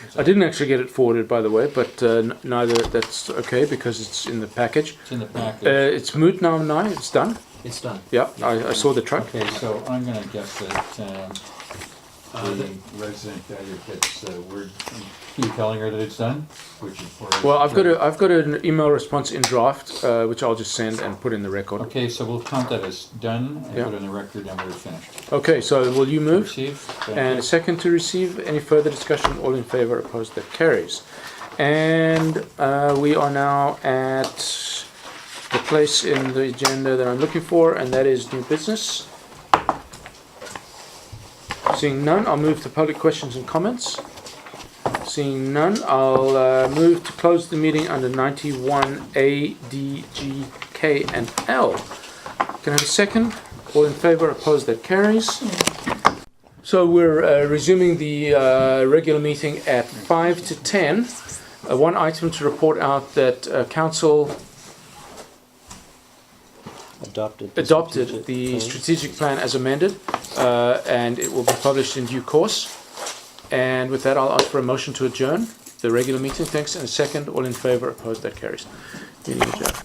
Is I that- didn't actually get it forwarded, by the way, but neither that's okay because it's in the package. It's in the package. It's moot now, it's done. It's done. Yeah, I saw the truck. Okay, so I'm gonna guess that, the resident either gets, word, you telling her that it's done, which is for. Well, I've got an email response in draft, which I'll just send and put in the record. Okay, so we'll count that as done, and Yeah. put it in the record, and we're finished. Okay, so will you move? Receive? Thank And you. a second to receive. Any further discussion? All in favour, opposed, that carries. And we are now at the place in the agenda that I'm looking for, and that is new business. Seeing none, I'll move to public questions and comments. Seeing none, I'll move to close the meeting under 91A, D, G, K, and L. Can I have a second? All in favour, opposed, that carries. So we're resuming the regular meeting at 5 to 10. One item to report out that Council adopted the strategic plan as amended, and it will be published in due course. And with that, I'll ask for a motion to adjourn the regular meeting. Thanks. And a second. All in favour, opposed, that carries. Meeting adjourned.